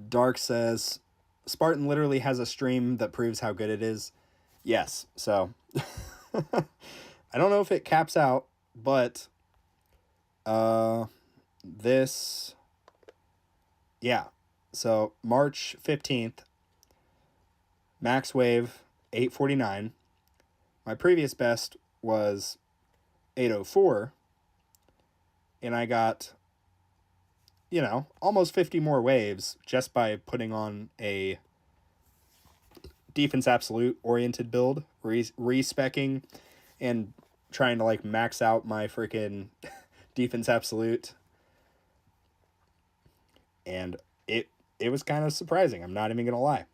Dark says, Spartan literally has a stream that proves how good it is. Yes, so I don't know if it caps out, but this, yeah. So March 15th, max wave 849. My previous best was 804, and I got, you know, almost 50 more waves just by putting on a defense absolute oriented build, respecking and trying to like max out my freaking defense absolute. And it was kind of surprising. I'm not even going to lie.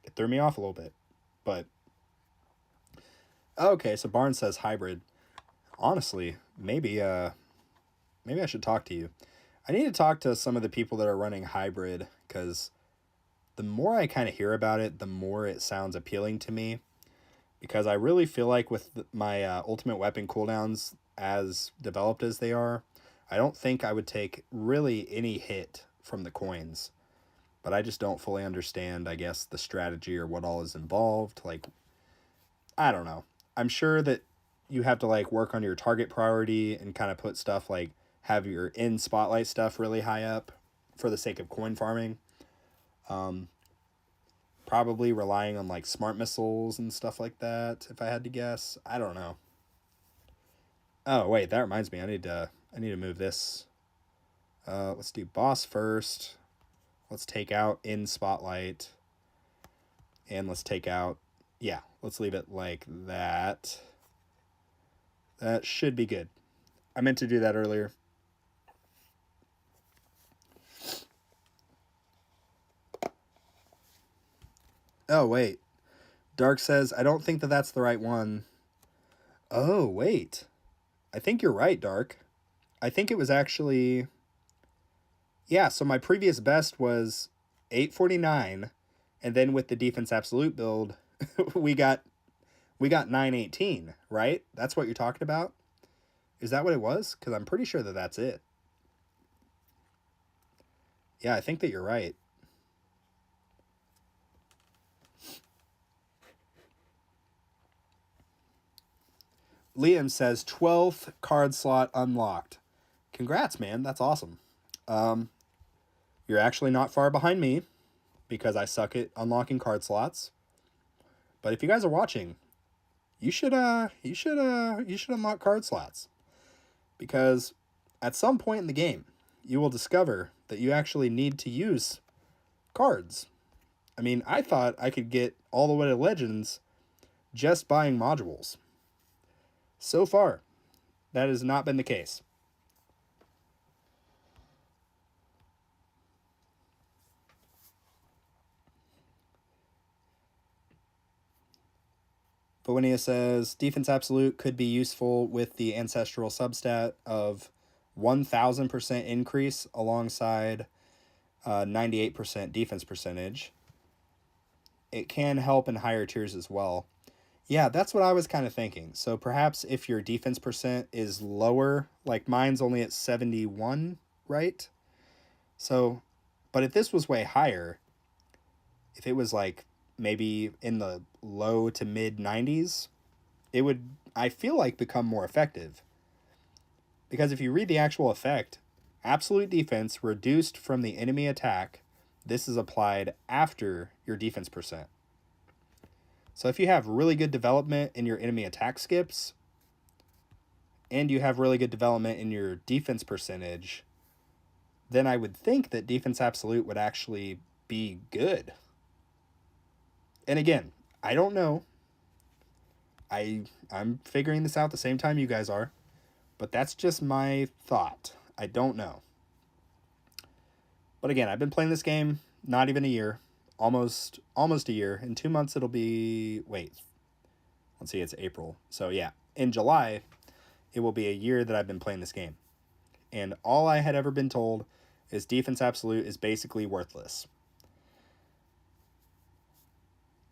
It threw me off a little bit. But okay, so Barnes says hybrid. Honestly, maybe I should talk to you. I need to talk to some of the people that are running hybrid, because the more I kind of hear about it, the more it sounds appealing to me. Because I really feel like with my ultimate weapon cooldowns as developed as they are, I don't think I would take really any hit from the coins. But I just don't fully understand, I guess, the strategy or what all is involved. Like, I don't know. I'm sure that you have to like work on your target priority and kind of put stuff like have your in spotlight stuff really high up for the sake of coin farming. Probably relying on like smart missiles and stuff like that, if I had to guess. I don't know. Oh wait, that reminds me. I need to move this. Let's do boss first. Let's take out in spotlight. And let's take out, yeah, let's leave it like that. That should be good. I meant to do that earlier. Oh, wait. Dark says, I don't think that that's the right one. Oh, wait. I think you're right, Dark. I think it was actually... Yeah, so my previous best was 849, and then with the defense absolute build, we got 918, right? That's what you're talking about? Is that what it was? Because I'm pretty sure that that's it. Yeah, I think that you're right. Liam says 12th card slot unlocked. Congrats, man. That's awesome. You're actually not far behind me because I suck at unlocking card slots. But if you guys are watching, you should unlock card slots, because at some point in the game, you will discover that you actually need to use cards. I mean, I thought I could get all the way to Legends just buying modules. So far, that has not been the case. Bowinia says, defense absolute could be useful with the ancestral substat of 1,000% increase alongside 98% defense percentage. It can help in higher tiers as well. Yeah, that's what I was kind of thinking. So perhaps if your defense percent is lower, like mine's only at 71, right? So, but if this was way higher, if it was like maybe in the low to mid 90s, it would, I feel like, become more effective. Because if you read the actual effect, absolute defense reduced from the enemy attack, this is applied after your defense percent. So if you have really good development in your enemy attack skips, and you have really good development in your defense percentage, then I would think that defense absolute would actually be good. And again, I don't know. I'm figuring this out the same time you guys are, but that's just my thought. I don't know. But again, I've been playing this game not even a year, almost a year. In 2 months it'll be, wait, let's see, it's April. So yeah, in July it will be a year that I've been playing this game. And all I had ever been told is defense absolute is basically worthless.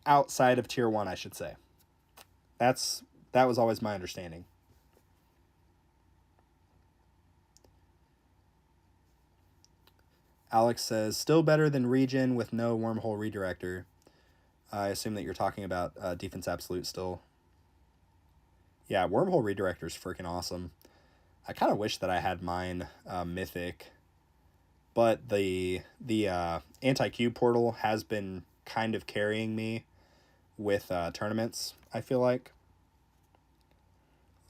Outside of tier 1, I should say. That was always my understanding. Alex says, still better than regen with no wormhole redirector. I assume that you're talking about defense absolute still. Yeah, wormhole redirector is freaking awesome. I kind of wish that I had mine mythic, but the anti-Q portal has been kind of carrying me with tournaments, I feel like.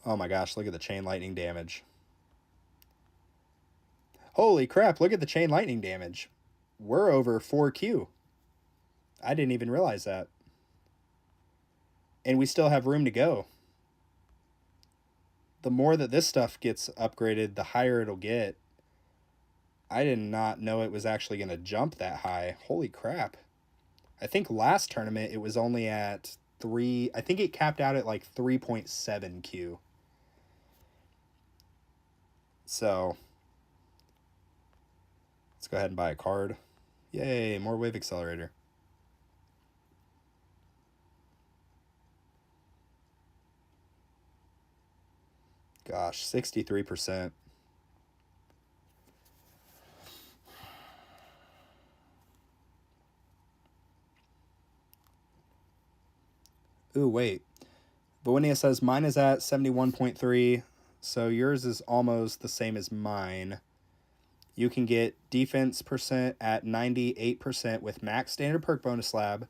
Oh my gosh, look at the chain lightning damage. Holy crap, look at the chain lightning damage. We're over 4Q. I didn't even realize that. And we still have room to go. The more that this stuff gets upgraded, the higher it'll get. I did not know it was actually going to jump that high. Holy crap. I think last tournament it was only at 3. I think it capped out at like 3.7 Q. So let's go ahead and buy a card. Yay, more wave accelerator. Gosh, 63%. Ooh, wait. Bowinia says mine is at 71.3, so yours is almost the same as mine. You can get defense percent at 98% with max standard perk bonus slab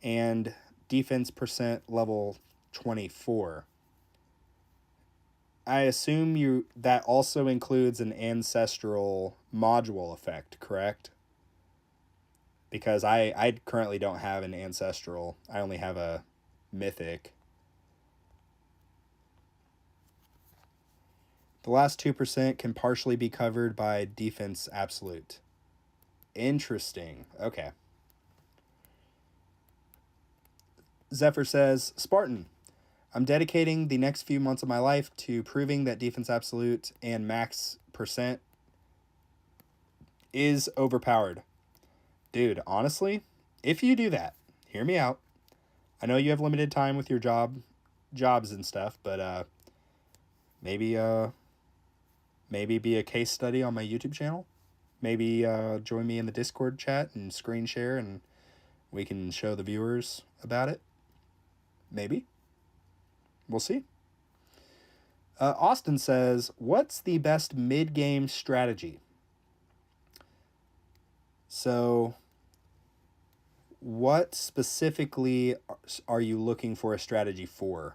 and defense percent level 24. I assume that also includes an ancestral module effect, correct? Because I currently don't have an ancestral. I only have a mythic. The last 2% can partially be covered by defense absolute. Interesting. Okay. Zephyr says, Spartan, I'm dedicating the next few months of my life to proving that defense absolute and max percent is overpowered. Dude, honestly, if you do that, hear me out. I know you have limited time with your jobs and stuff, but maybe maybe be a case study on my YouTube channel. Maybe join me in the Discord chat and screen share, and we can show the viewers about it. Maybe. We'll see. Austin says, what's the best mid-game strategy? So, what specifically are you looking for a strategy for?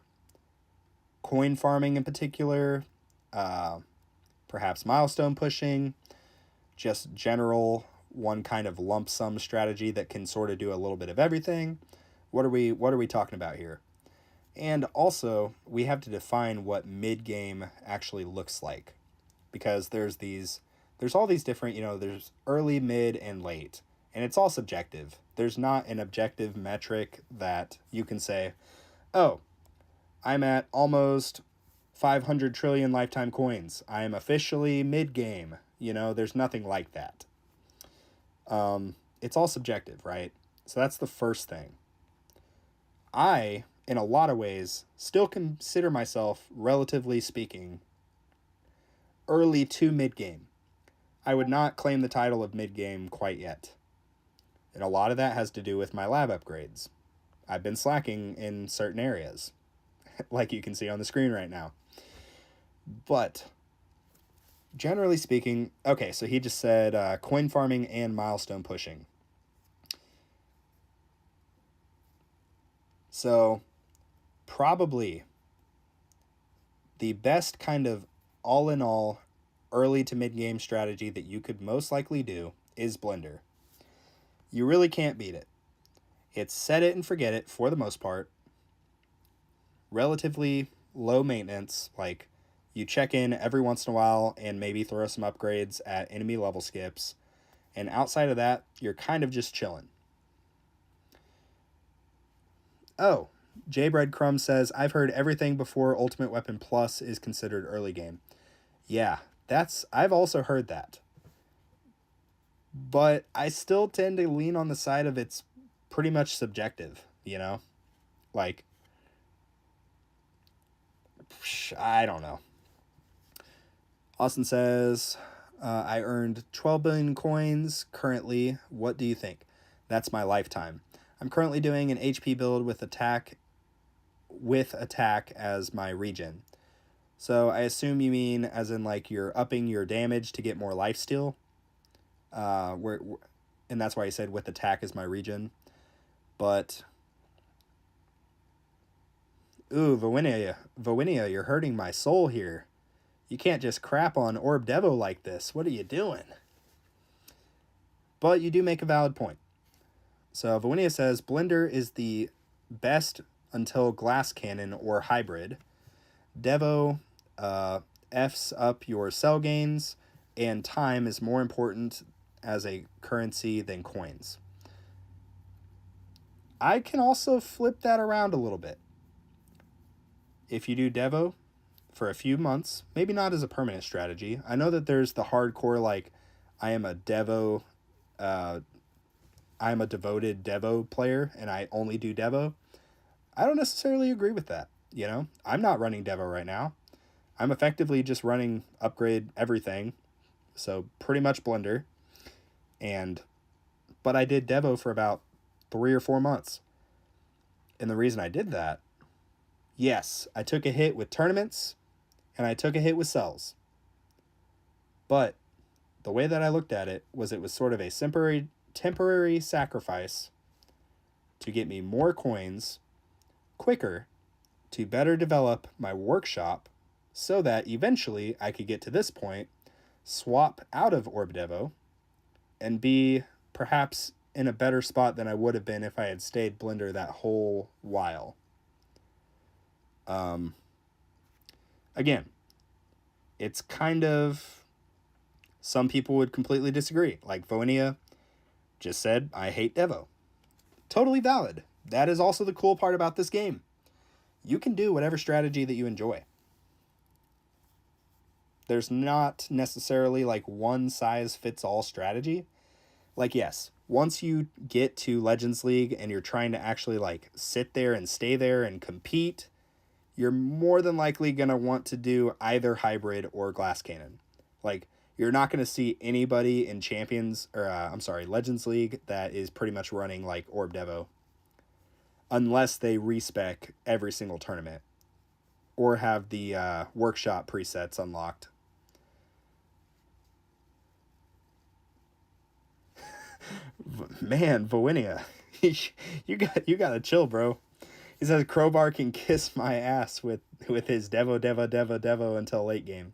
Coin farming in particular? Perhaps milestone pushing? Just general one kind of lump sum strategy that can sort of do a little bit of everything? What are we talking about here? And also, we have to define what mid-game actually looks like, because there's all these different, there's early, mid, and late, and it's all subjective. There's not an objective metric that you can say, oh, I'm at almost 500 trillion lifetime coins. I'm officially mid-game. There's nothing like that. It's all subjective, right? So that's the first thing. I, in a lot of ways, still consider myself, relatively speaking, early to mid-game. I would not claim the title of mid-game quite yet. And a lot of that has to do with my lab upgrades. I've been slacking in certain areas, like you can see on the screen right now. But, generally speaking, okay, so he just said coin farming and milestone pushing. So, probably the best kind of all-in-all early to mid-game strategy that you could most likely do is Blender. You really can't beat it. It's set it and forget it for the most part. Relatively low maintenance, like you check in every once in a while and maybe throw some upgrades at enemy level skips. And outside of that, you're kind of just chilling. Oh, J Breadcrumb says, I've heard everything before Ultimate Weapon Plus is considered early game. Yeah, I've also heard that. But I still tend to lean on the side of it's pretty much subjective, Like, I don't know. Austin says, I earned 12 billion coins currently. What do you think? That's my lifetime. I'm currently doing an HP build with attack as my regen. So I assume you mean as in like you're upping your damage to get more lifesteal. And that's why I said with attack as my regen. But ooh, Vowinia, you're hurting my soul here. You can't just crap on Orb Devo like this. What are you doing? But you do make a valid point. So Vowinia says, Blender is the best until Glass Cannon or Hybrid. Devo F's up your cell gains, and time is more important as a currency than coins. I can also flip that around a little bit. If you do Devo for a few months, maybe not as a permanent strategy. I know that there's the hardcore, like, I am a devoted Devo player, and I only do Devo. I don't necessarily agree with that, I'm not running Devo right now. I'm effectively just running upgrade everything, so pretty much Blender. But I did Devo for about 3 or 4 months. And the reason I did that, yes, I took a hit with tournaments, and I took a hit with cells. But the way that I looked at it was sort of a temporary sacrifice to get me more coins quicker to better develop my workshop so that eventually I could get to this point, swap out of Orb Devo, and be perhaps in a better spot than I would have been if I had stayed Blender that whole while. Again, it's kind of, some people would completely disagree. Like Vonia just said, I hate Devo. Totally valid. That is also the cool part about this game. you can do whatever strategy that you enjoy. There's not necessarily like one size fits all strategy. Like, yes, once you get to Legends League and you're trying to actually like sit there and stay there and compete, you're more than likely going to want to do either hybrid or glass cannon. Like, you're not going to see anybody in Legends League that is pretty much running like Orb Devo unless they respec every single tournament or have the workshop presets unlocked. Man, Vowinia, you gotta chill, bro. He says Crowbar can kiss my ass with his Devo until late game.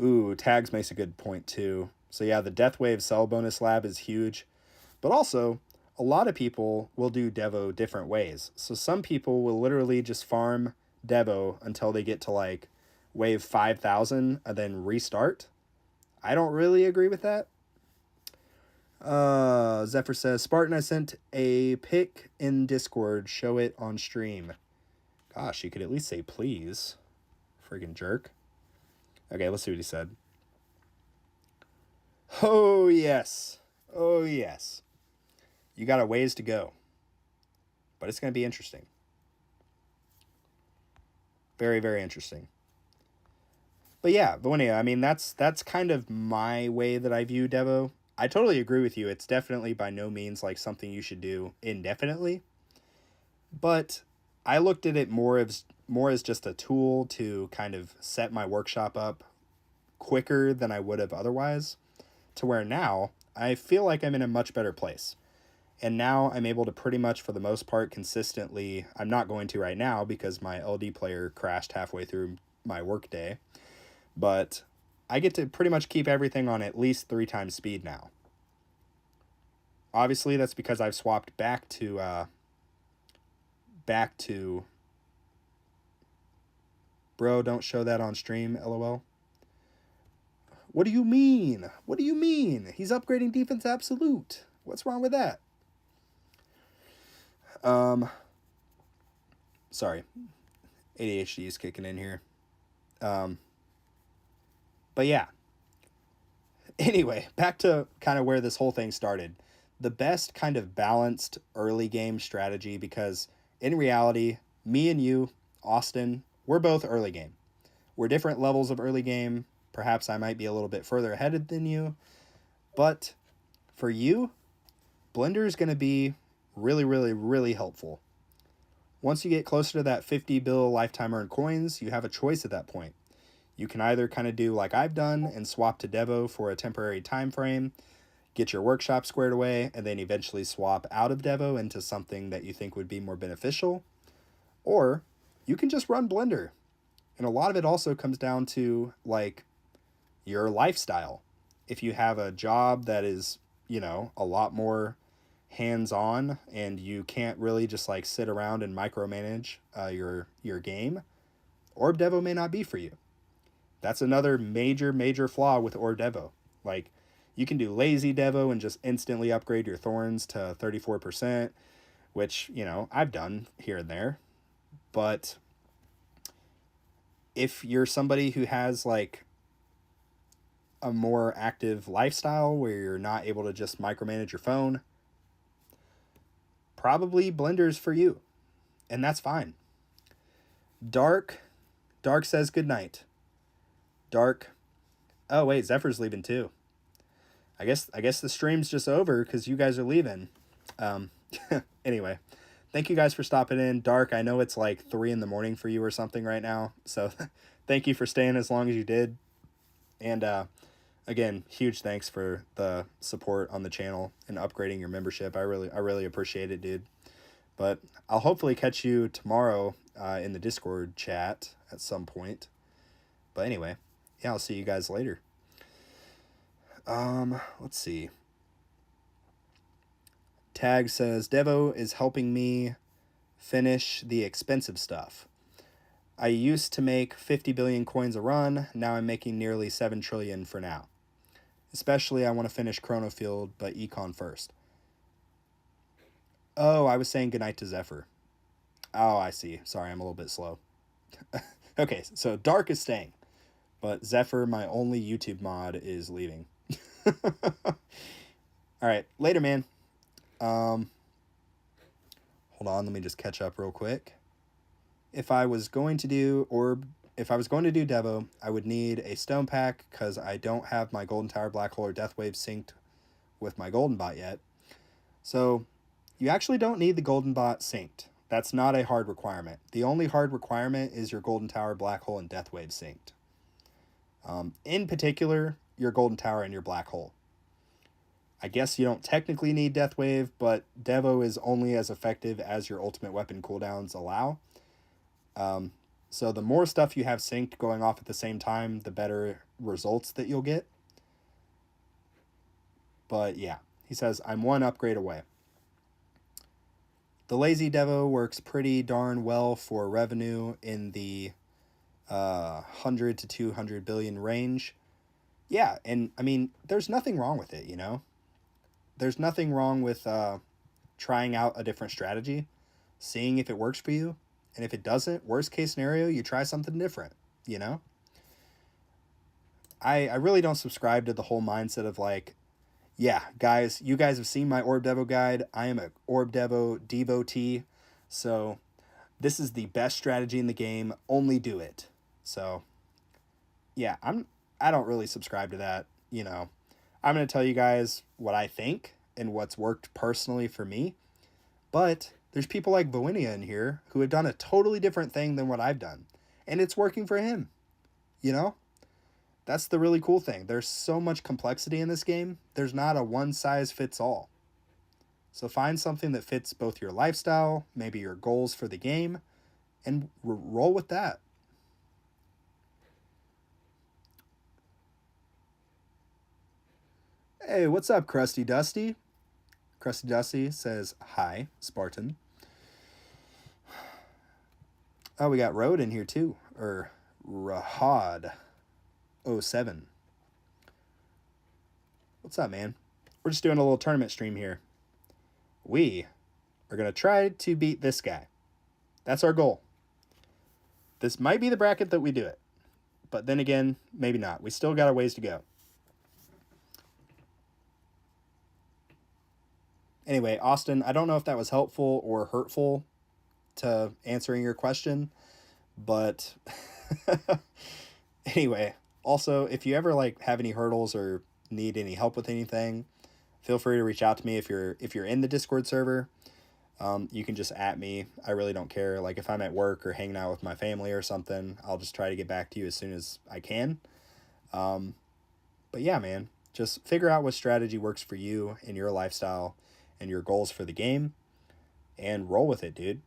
Ooh, Tags makes a good point too. So yeah, the Death Wave cell bonus lab is huge. But also, a lot of people will do Devo different ways. So some people will literally just farm Devo until they get to like wave 5,000 and then restart. I don't really agree with that. Zephyr says, Spartan, I sent a pic in Discord. Show it on stream. Gosh, you could at least say please. Friggin' jerk. Okay, let's see what he said. Oh, yes. Oh, yes. You got a ways to go. But it's going to be interesting. Very, very interesting. But yeah, Vonia, I mean, that's kind of my way that I view Devo. I totally agree with you. It's definitely by no means like something you should do indefinitely. But I looked at it more as just a tool to kind of set my workshop up quicker than I would have otherwise, to where now I feel like I'm in a much better place. And now I'm able to pretty much, for the most part, consistently, I'm not going to right now because my LD player crashed halfway through my work day, but I get to pretty much keep everything on at least 3 times speed now. Obviously, that's because I've swapped back to bro, don't show that on stream, lol. What do you mean? What do you mean? He's upgrading defense absolute. What's wrong with that? Sorry. ADHD is kicking in here. But yeah. Anyway, back to kind of where this whole thing started. The best kind of balanced early game strategy, because in reality, me and you, Austin, we're both early game. We're different levels of early game. Perhaps I might be a little bit further ahead than you. But for you, Blender is going to be really, really, really helpful. Once you get closer to that 50 bill lifetime earned coins, you have a choice at that point. You can either kind of do like I've done and swap to Devo for a temporary time frame, get your workshop squared away, and then eventually swap out of Devo into something that you think would be more beneficial. Or you can just run Blender. And a lot of it also comes down to like your lifestyle. If you have a job that is, a lot more hands-on and you can't really just like sit around and micromanage your game, Orb Devo may not be for you. That's another major flaw with Orb Devo. Like, you can do lazy Devo and just instantly upgrade your thorns to 34%, which, I've done here and there. But if you're somebody who has like a more active lifestyle where you're not able to just micromanage your phone, probably Blender's for you. And that's fine. Dark says good night. Dark. Oh wait, Zephyr's leaving too. I guess the stream's just over because you guys are leaving. Anyway, thank you guys for stopping in. Dark, I know it's like 3 a.m. for you or something right now, so thank you for staying as long as you did. And again, huge thanks for the support on the channel and upgrading your membership. I really appreciate it, dude. But I'll hopefully catch you tomorrow in the Discord chat at some point. But anyway, yeah, I'll see you guys later. Let's see. Tag says, Devo is helping me finish the expensive stuff. I used to make 50 billion coins a run. Now I'm making nearly 7 trillion for now. Especially I want to finish Chronofield, but Econ first. Oh, I was saying goodnight to Zephyr. Oh, I see. Sorry, I'm a little bit slow. Okay, so Dark is staying, but Zephyr, my only YouTube mod, is leaving. All right, later, man. Hold on, let me just catch up real quick. If I was going to do Devo, I would need a stone pack because I don't have my Golden Tower, Black Hole, or Death Wave synced with my Golden Bot yet. So you actually don't need the Golden Bot synced. That's not a hard requirement. The only hard requirement is your Golden Tower, Black Hole, and Death Wave synced. In particular, your Golden Tower and your Black Hole. I guess you don't technically need Death Wave, but Devo is only as effective as your ultimate weapon cooldowns allow. So the more stuff you have synced going off at the same time, the better results that you'll get. But yeah, he says, I'm one upgrade away. The Lazy Devo works pretty darn well for revenue in the 100 to 200 billion range. Yeah, and I mean, there's nothing wrong with it, you know? There's nothing wrong with trying out a different strategy, seeing if it works for you. And if it doesn't, worst case scenario, you try something different, you know? I really don't subscribe to the whole mindset of like, yeah, guys, you guys have seen my Orb Devo guide. I am a Orb Devo devotee. So this is the best strategy in the game. Only do it. So yeah, I don't really subscribe to that, you know. I'm going to tell you guys what I think and what's worked personally for me. But there's people like Boinia in here who have done a totally different thing than what I've done. And it's working for him. You know? That's the really cool thing. There's so much complexity in this game. There's not a one size fits all. So find something that fits both your lifestyle, maybe your goals for the game, and roll with that. Hey, what's up, Krusty Dusty? Krusty Dusty says, hi, Spartan. Oh, we got Road in here too. Or Rahad 07. What's up, man? We're just doing a little tournament stream here. We are going to try to beat this guy. That's our goal. This might be the bracket that we do it. But then again, maybe not. We still got a ways to go. Anyway, Austin, I don't know if that was helpful or hurtful to answering your question, but anyway, also, if you ever like have any hurdles or need any help with anything, feel free to reach out to me. If you're in the Discord server, you can just @ me. I really don't care. Like if I'm at work or hanging out with my family or something, I'll just try to get back to you as soon as I can. But yeah, man, just figure out what strategy works for you in your lifestyle and your goals for the game and roll with it, dude.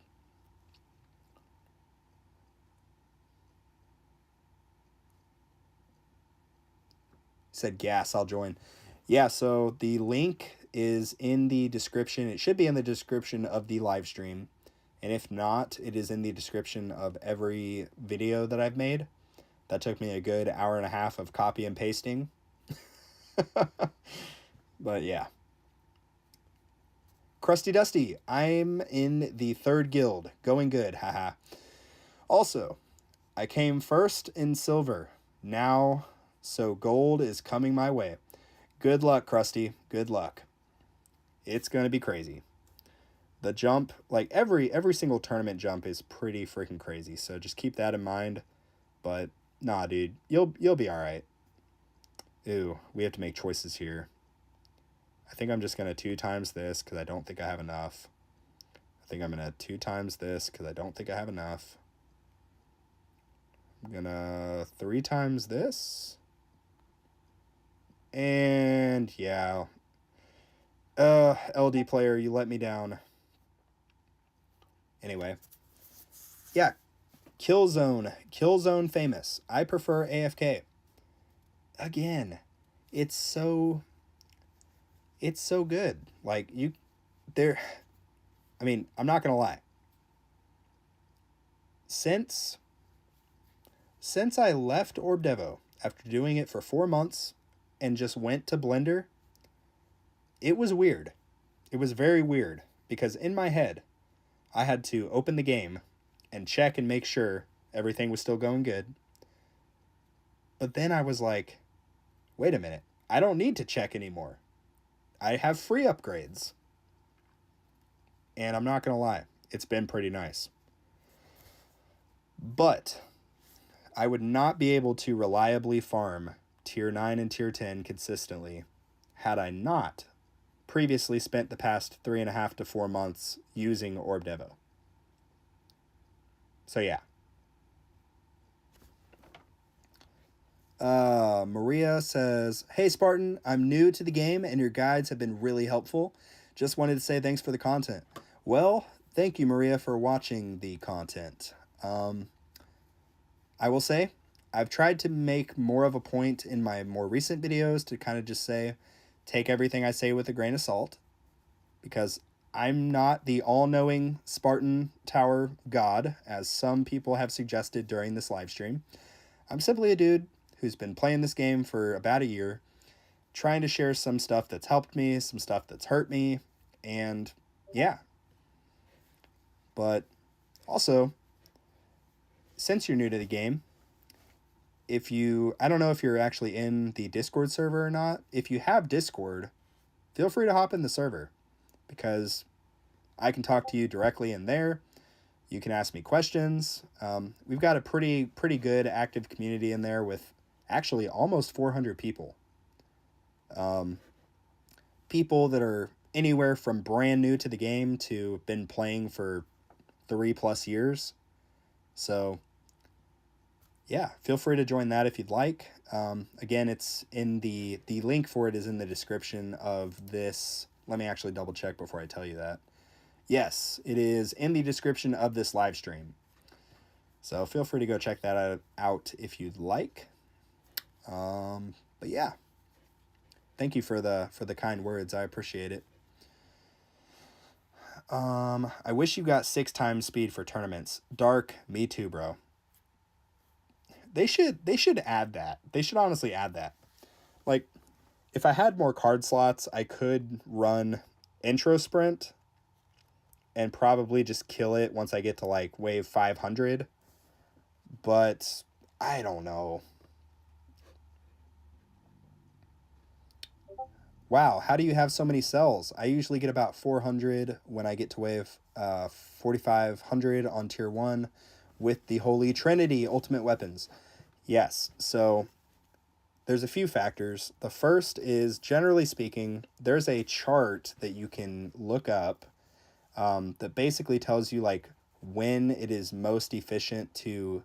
Said gas, I'll join. Yeah, so the link is in the description. It should be in the description of the live stream. And if not, it is in the description of every video that I've made. That took me a good hour and a half of copy and pasting. But yeah. Krusty Dusty, I'm in the 3rd guild. Going good, haha. Also, I came first in silver. Now, so gold is coming my way. Good luck, Krusty. Good luck. It's going to be crazy. The jump, like every single tournament jump is pretty freaking crazy. So just keep that in mind. But nah, dude, you'll be all right. Ooh, we have to make choices here. I think I'm just going to 2 times this because I don't think I have enough. I think I'm going to 2 times this because I don't think I have enough. I'm going to 3 times this. And yeah. LD player, you let me down. Anyway. Yeah. Killzone famous. I prefer AFK. Again, it's so good. Like I mean, I'm not gonna lie. Since I left Orb Devo after doing it for 4 months and just went to Blender, it was weird. It was very weird because in my head, I had to open the game and check and make sure everything was still going good. But then I was like, wait a minute, I don't need to check anymore. I have free upgrades. And I'm not going to lie, it's been pretty nice. But I would not be able to reliably farm tier 9 and tier 10 consistently had I not previously spent the past 3.5 to 4 months using Orb Devo. So yeah. Maria says, "Hey Spartan, I'm new to the game and your guides have been really helpful. Just wanted to say thanks for the content." Well, thank you, Maria, for watching the content. I will say, I've tried to make more of a point in my more recent videos to kind of just say, take everything I say with a grain of salt, because I'm not the all-knowing Spartan Tower god, as some people have suggested during this live stream. I'm simply a dude who's been playing this game for about a year, trying to share some stuff that's helped me, some stuff that's hurt me, and yeah. But also, since you're new to the game, I don't know if you're actually in the Discord server or not. If you have Discord, feel free to hop in the server, because I can talk to you directly in there. You can ask me questions. We've got a pretty good active community in there with actually almost 400 people. People that are anywhere from brand new to the game to been playing for 3+ years. So yeah, feel free to join that if you'd like. Again, it's in the link for it is in the description of this. Let me actually double check before I tell you that. Yes, it is in the description of this live stream. So feel free to go check that out if you'd like. But yeah, thank you for the kind words. I appreciate it. I wish you got 6 times speed for tournaments. Dark, me too, bro. They should add that. They should honestly add that. Like, if I had more card slots, I could run intro sprint and probably just kill it once I get to like wave 500. But I don't know. Wow, how do you have so many cells? I usually get about 400 when I get to wave 4,500 on tier 1 with the Holy Trinity ultimate weapons. Yes, so there's a few factors. The first is, generally speaking, there's a chart that you can look up that basically tells you like when it is most efficient to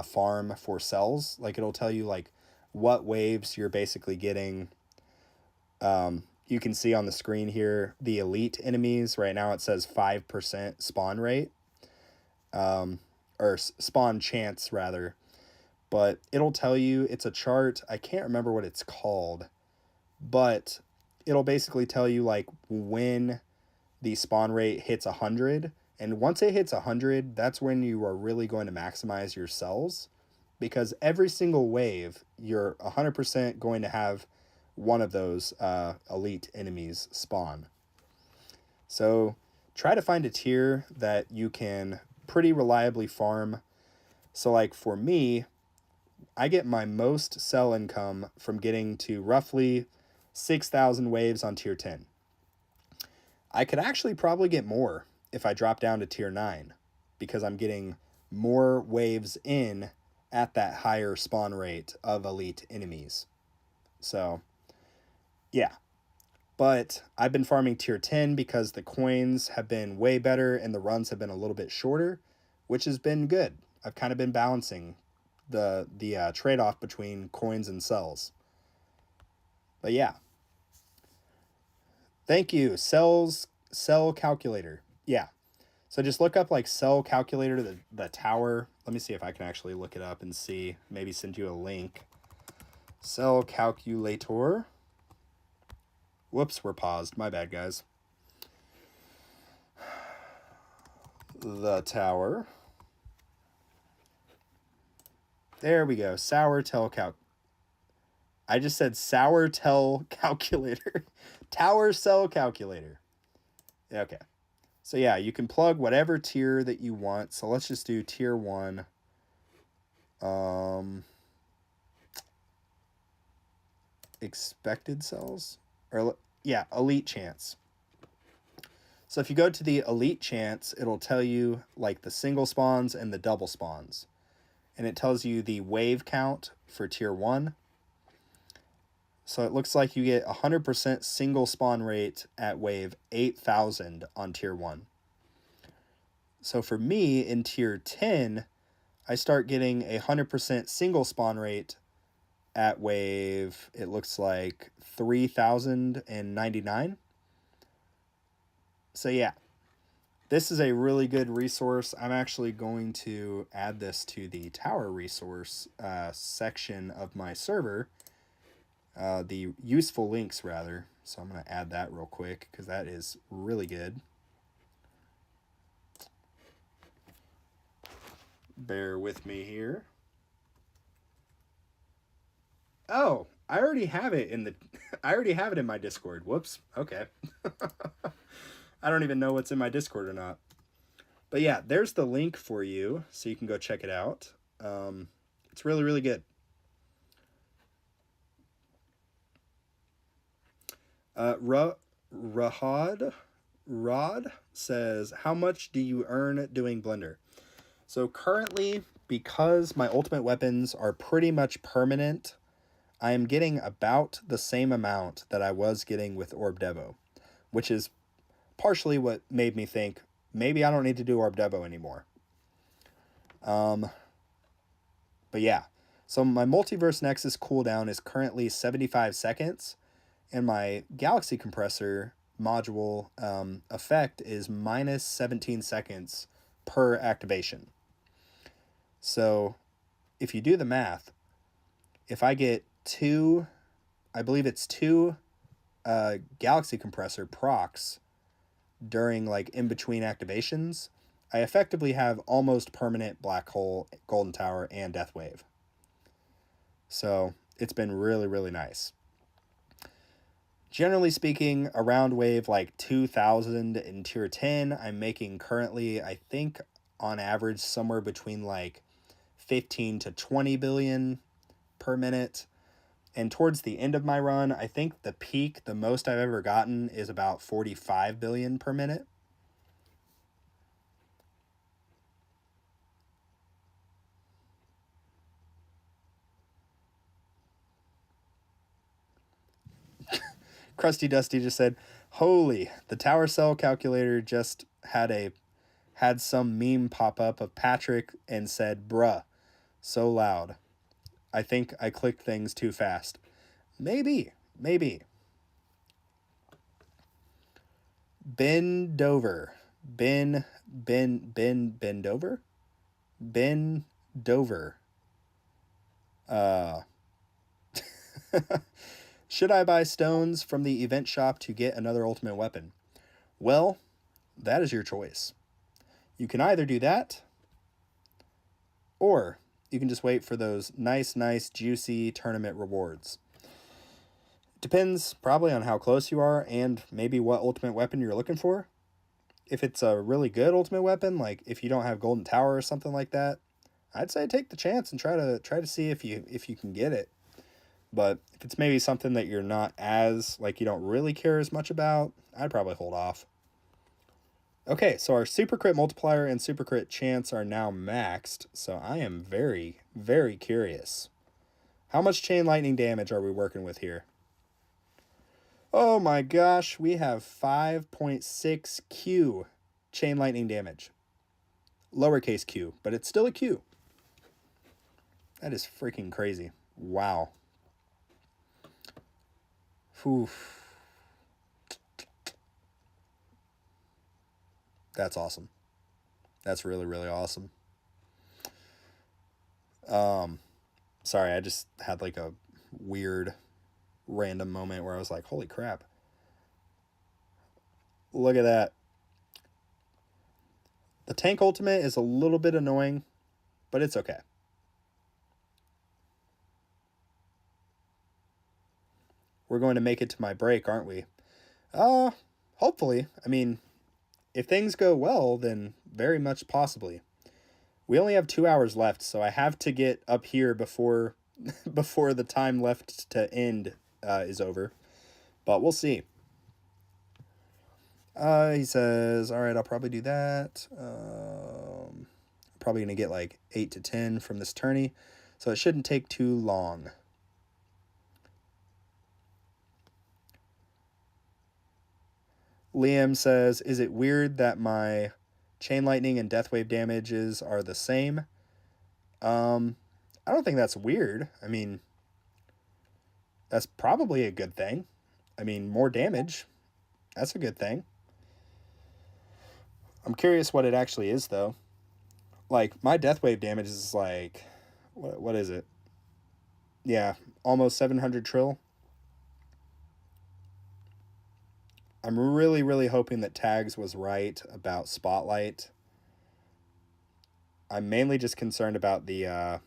farm for cells. Like, it'll tell you like what waves you're basically getting. You can see on the screen here the elite enemies. Right now it says 5% spawn rate, or spawn chance rather. But it'll tell you, it's a chart. I can't remember what it's called, but it'll basically tell you like when the spawn rate hits 100. And once it hits 100, that's when you are really going to maximize your cells, because every single wave, you're 100% going to have one of those elite enemies spawn. So try to find a tier that you can pretty reliably farm. So like for me, I get my most cell income from getting to roughly 6,000 waves on tier 10. I could actually probably get more if I drop down to tier 9, because I'm getting more waves in at that higher spawn rate of elite enemies. So yeah, but I've been farming tier 10 because the coins have been way better and the runs have been a little bit shorter, which has been good. I've kind of been balancing the trade-off between coins and cells. But yeah, thank you. Cell calculator. Yeah, so just look up like cell calculator, the tower. Let me see if I can actually look it up and see, maybe send you a link. Cell calculator. Whoops, we're paused. My bad, guys. The tower. There we go. I just said sour tell calculator. Tower cell calculator. Okay. So yeah, you can plug whatever tier that you want. So let's just do tier 1. Expected cells? Or yeah, elite chance. So if you go to the elite chance, it'll tell you like the single spawns and the double spawns. And it tells you the wave count for tier 1. So it looks like you get 100% single spawn rate at wave 8,000 on tier 1. So for me in tier 10, I start getting a 100% single spawn rate at wave, it looks like 3,099. So yeah, this is a really good resource. I'm actually going to add this to the tower resource section of my server. The useful links, rather. So I'm going to add that real quick because that is really good. Bear with me here. Oh, I already have it in the I already have it in my Discord. Whoops. Okay. I don't even know what's in my Discord or not. But yeah, there's the link for you so you can go check it out. It's really, really good. Rod says, how much do you earn doing Blender? So currently, because my ultimate weapons are pretty much permanent, I am getting about the same amount that I was getting with Orb Devo, which is partially what made me think maybe I don't need to do Orb Devo anymore. But yeah, so my Multiverse Nexus cooldown is currently 75 seconds, and my Galaxy Compressor module effect is minus 17 seconds per activation. So if you do the math, if I get two, I believe it's two Galaxy Compressor procs during like in between activations, I effectively have almost permanent Black Hole, Golden Tower, and Death Wave. So it's been really, really nice. Generally speaking, around wave like 2,000 in tier 10, I'm making currently, I think on average, somewhere between like 15 to 20 billion per minute. And towards the end of my run, I think the peak, the most I've ever gotten, is about 45 billion per minute. Krusty Dusty just said, holy, the tower cell calculator just had some meme pop up of Patrick and said, bruh, so loud. I think I clicked things too fast. Maybe. Ben Dover. Ben Dover? Ben Dover. Should I buy stones from the event shop to get another ultimate weapon? Well, that is your choice. You can either do that, or you can just wait for those nice, juicy tournament rewards. Depends probably on how close you are and maybe what ultimate weapon you're looking for. If it's a really good ultimate weapon, like if you don't have Golden Tower or something like that, I'd say take the chance and try to see if you can get it. But if it's maybe something that you're not as, like you don't really care as much about, I'd probably hold off. Okay, so our super crit multiplier and super crit chance are now maxed, so I am very, very curious. How much chain lightning damage are we working with here? Oh my gosh, we have 5.6 Q chain lightning damage. Lowercase q, but it's still a Q. That is freaking crazy. Wow. Oof. That's awesome. That's really, really awesome. Sorry, I just had like a weird random moment where I was like, holy crap. Look at that. The tank ultimate is a little bit annoying, but it's okay. We're going to make it to my break, aren't we? Hopefully. I mean, if things go well, then very much possibly. We only have 2 hours left, so I have to get up here before before the time left to end is over. But we'll see. He says, all right, I'll probably do that. Probably going to get like 8 to 10 from this tourney, so it shouldn't take too long. Liam says, is it weird that my chain lightning and death wave damages are the same? I don't think that's weird. I mean, that's probably a good thing. I mean, more damage. That's a good thing. I'm curious what it actually is, though. Like, my death wave damage is like, what is it? Yeah, almost 700 trill. I'm really, really hoping that Tags was right about Spotlight. I'm mainly just concerned about the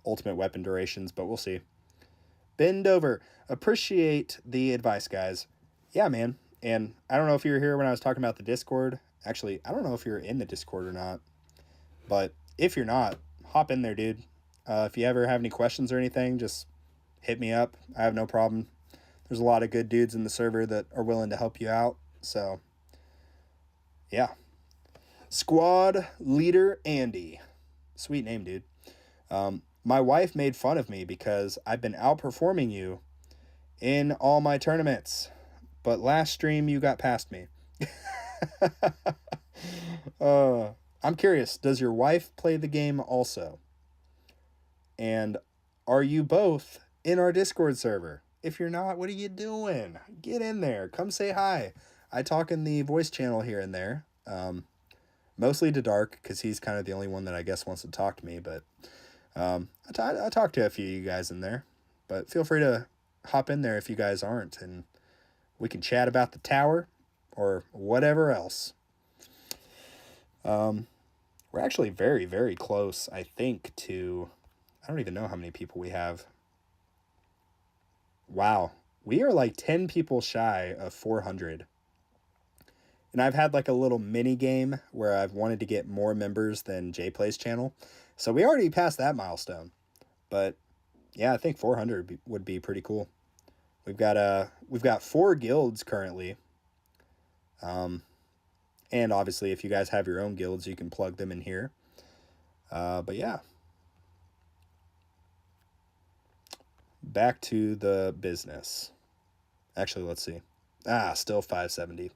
ultimate weapon durations, but we'll see. Bend over. Appreciate the advice, guys. Yeah, man. And I don't know if you were here when I was talking about the Discord. Actually, I don't know if you're in the Discord or not. But if you're not, hop in there, dude. If you ever have any questions or anything, just hit me up. I have no problem. There's a lot of good dudes in the server that are willing to help you out. So, yeah. Squad Leader Andy. Sweet name, dude. My wife made fun of me because I've been outperforming you in all my tournaments. But last stream, you got past me. I'm curious, does your wife play the game also? And are you both in our Discord server? If you're not, what are you doing? Get in there. Come say hi. I talk in the voice channel here and there. Mostly to Dark, because he's kind of the only one that I guess wants to talk to me. But I talk to a few of you guys in there. But feel free to hop in there if you guys aren't. And we can chat about the tower or whatever else. We're actually very, very close, I think, to... I don't even know how many people we have. Wow. We are like 10 people shy of 400. And I've had like a little mini game where I've wanted to get more members than JPlay's channel. So we already passed that milestone. But yeah, I think 400 would be pretty cool. We've got 4 guilds currently. And obviously if you guys have your own guilds, you can plug them in here. But yeah. Back to the business. Actually, let's see. Still 570.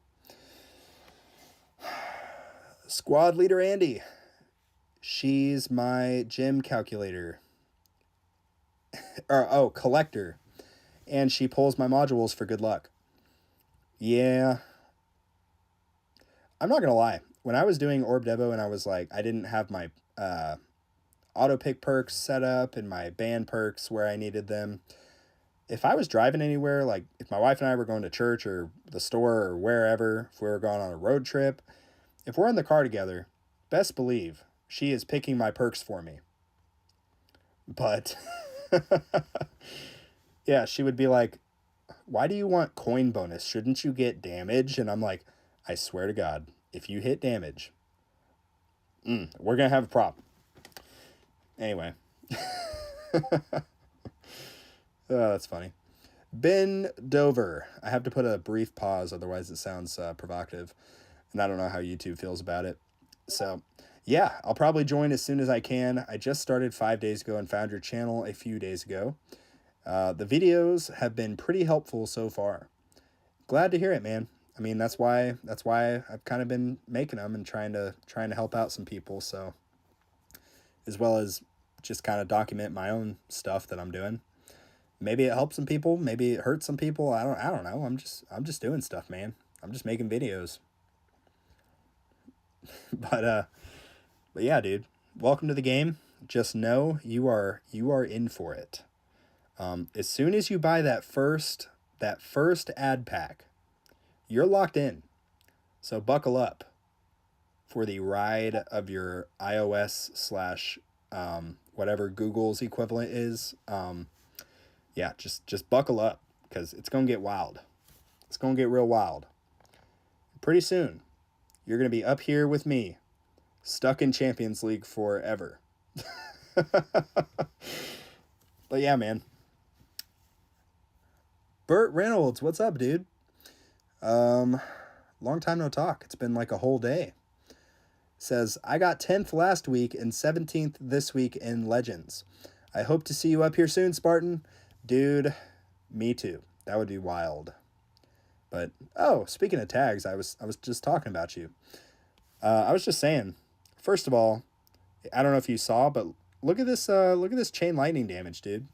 Squad Leader Andy. She's my gym calculator. Collector. And she pulls my modules for good luck. Yeah. I'm not going to lie. When I was doing Orb Devo and I was like, I didn't have my auto pick perks set up and my band perks where I needed them. If I was driving anywhere, like if my wife and I were going to church or the store or wherever, if we were going on a road trip, if we're in the car together, best believe she is picking my perks for me. But yeah, she would be like, why do you want coin bonus? Shouldn't you get damage? And I'm like, I swear to God, if you hit damage, we're going to have a problem. Anyway. Oh, that's funny. Ben Dover. I have to put a brief pause, otherwise it sounds provocative. And I don't know how YouTube feels about it. So, yeah, I'll probably join as soon as I can. I just started 5 days ago and found your channel a few days ago. The videos have been pretty helpful so far. Glad to hear it, man. I mean, that's why I've kind of been making them and trying to help out some people. So, as well as just kind of document my own stuff that I'm doing. Maybe it helps some people. Maybe it hurts some people. I don't know. I'm just doing stuff, man. I'm just making videos. But yeah, dude. Welcome to the game. Just know you are in for it. As soon as you buy that first ad pack, you're locked in. So buckle up for the ride of your iOS / whatever Google's equivalent is. Yeah, just buckle up, because it's going to get wild. It's going to get real wild. Pretty soon, you're going to be up here with me, stuck in Champions League forever. But yeah, man. Burt Reynolds, what's up, dude? Long time no talk. It's been like a whole day. Says, I got 10th last week and 17th this week in Legends. I hope to see you up here soon, Spartan. Dude, me too. That would be wild. But, oh, speaking of tags, I was just talking about you. I was just saying, first of all, I don't know if you saw, but look at this chain lightning damage, dude.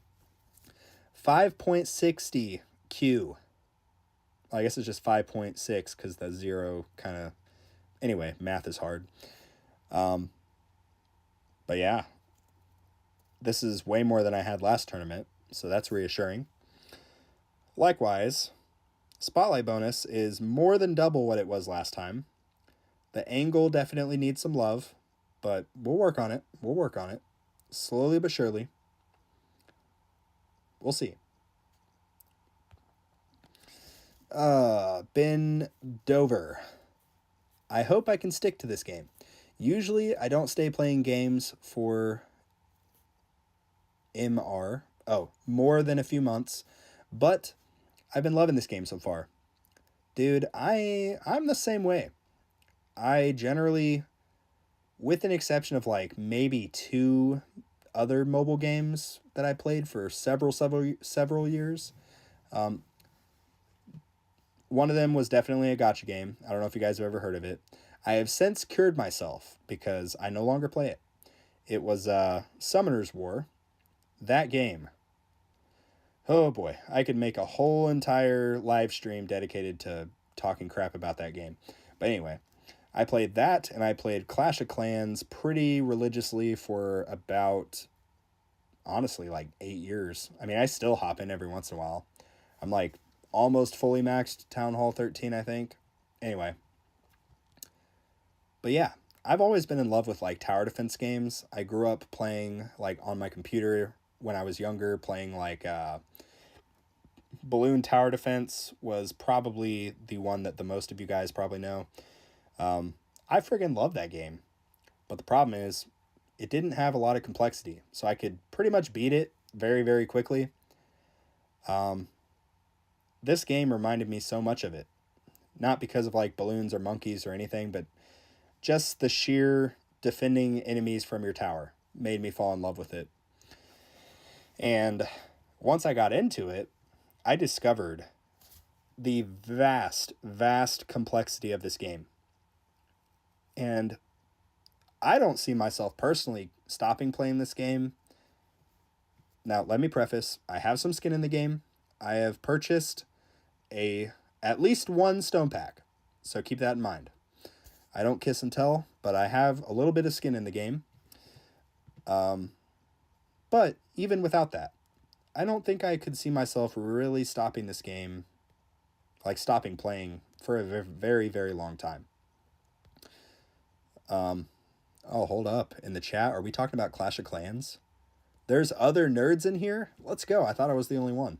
5.60 Q. Well, I guess it's just 5.6 because the 0 kind of... Anyway, math is hard. But yeah. This is way more than I had last tournament, so that's reassuring. Likewise, Spotlight bonus is more than double what it was last time. The angle definitely needs some love, but we'll work on it. We'll work on it. Slowly but surely. We'll see. Ben Dover. I hope I can stick to this game. Usually I don't stay playing games for more than a few months, but I've been loving this game so far. Dude, I'm the same way. I generally, with an exception of like maybe 2 other mobile games that I played for several years, one of them was definitely a gacha game. I don't know if you guys have ever heard of it. I have since cured myself because I no longer play it. It was Summoner's War. That game. Oh boy, I could make a whole entire live stream dedicated to talking crap about that game. But anyway, I played that, and I played Clash of Clans pretty religiously for about, honestly, like 8 years. I mean, I still hop in every once in a while. I'm like almost fully maxed Town Hall 13, I think. Anyway. But yeah, I've always been in love with like tower defense games. I grew up playing like on my computer when I was younger, playing like Balloon Tower Defense was probably the one that the most of you guys probably know. I friggin' love that game. But the problem is, it didn't have a lot of complexity. So I could pretty much beat it very, very quickly. This game reminded me so much of it. Not because of like balloons or monkeys or anything, but just the sheer defending enemies from your tower made me fall in love with it. And once I got into it, I discovered the vast, vast complexity of this game. And I don't see myself personally stopping playing this game. Now, let me preface, I have some skin in the game. I have purchased at least 1 stone pack. So keep that in mind. I don't kiss and tell, but I have a little bit of skin in the game. But even without that, I don't think I could see myself really stopping this game, like stopping playing for a very, very long time. Oh, hold up. In the chat, are we talking about Clash of Clans? There's other nerds in here? Let's go. I thought I was the only one.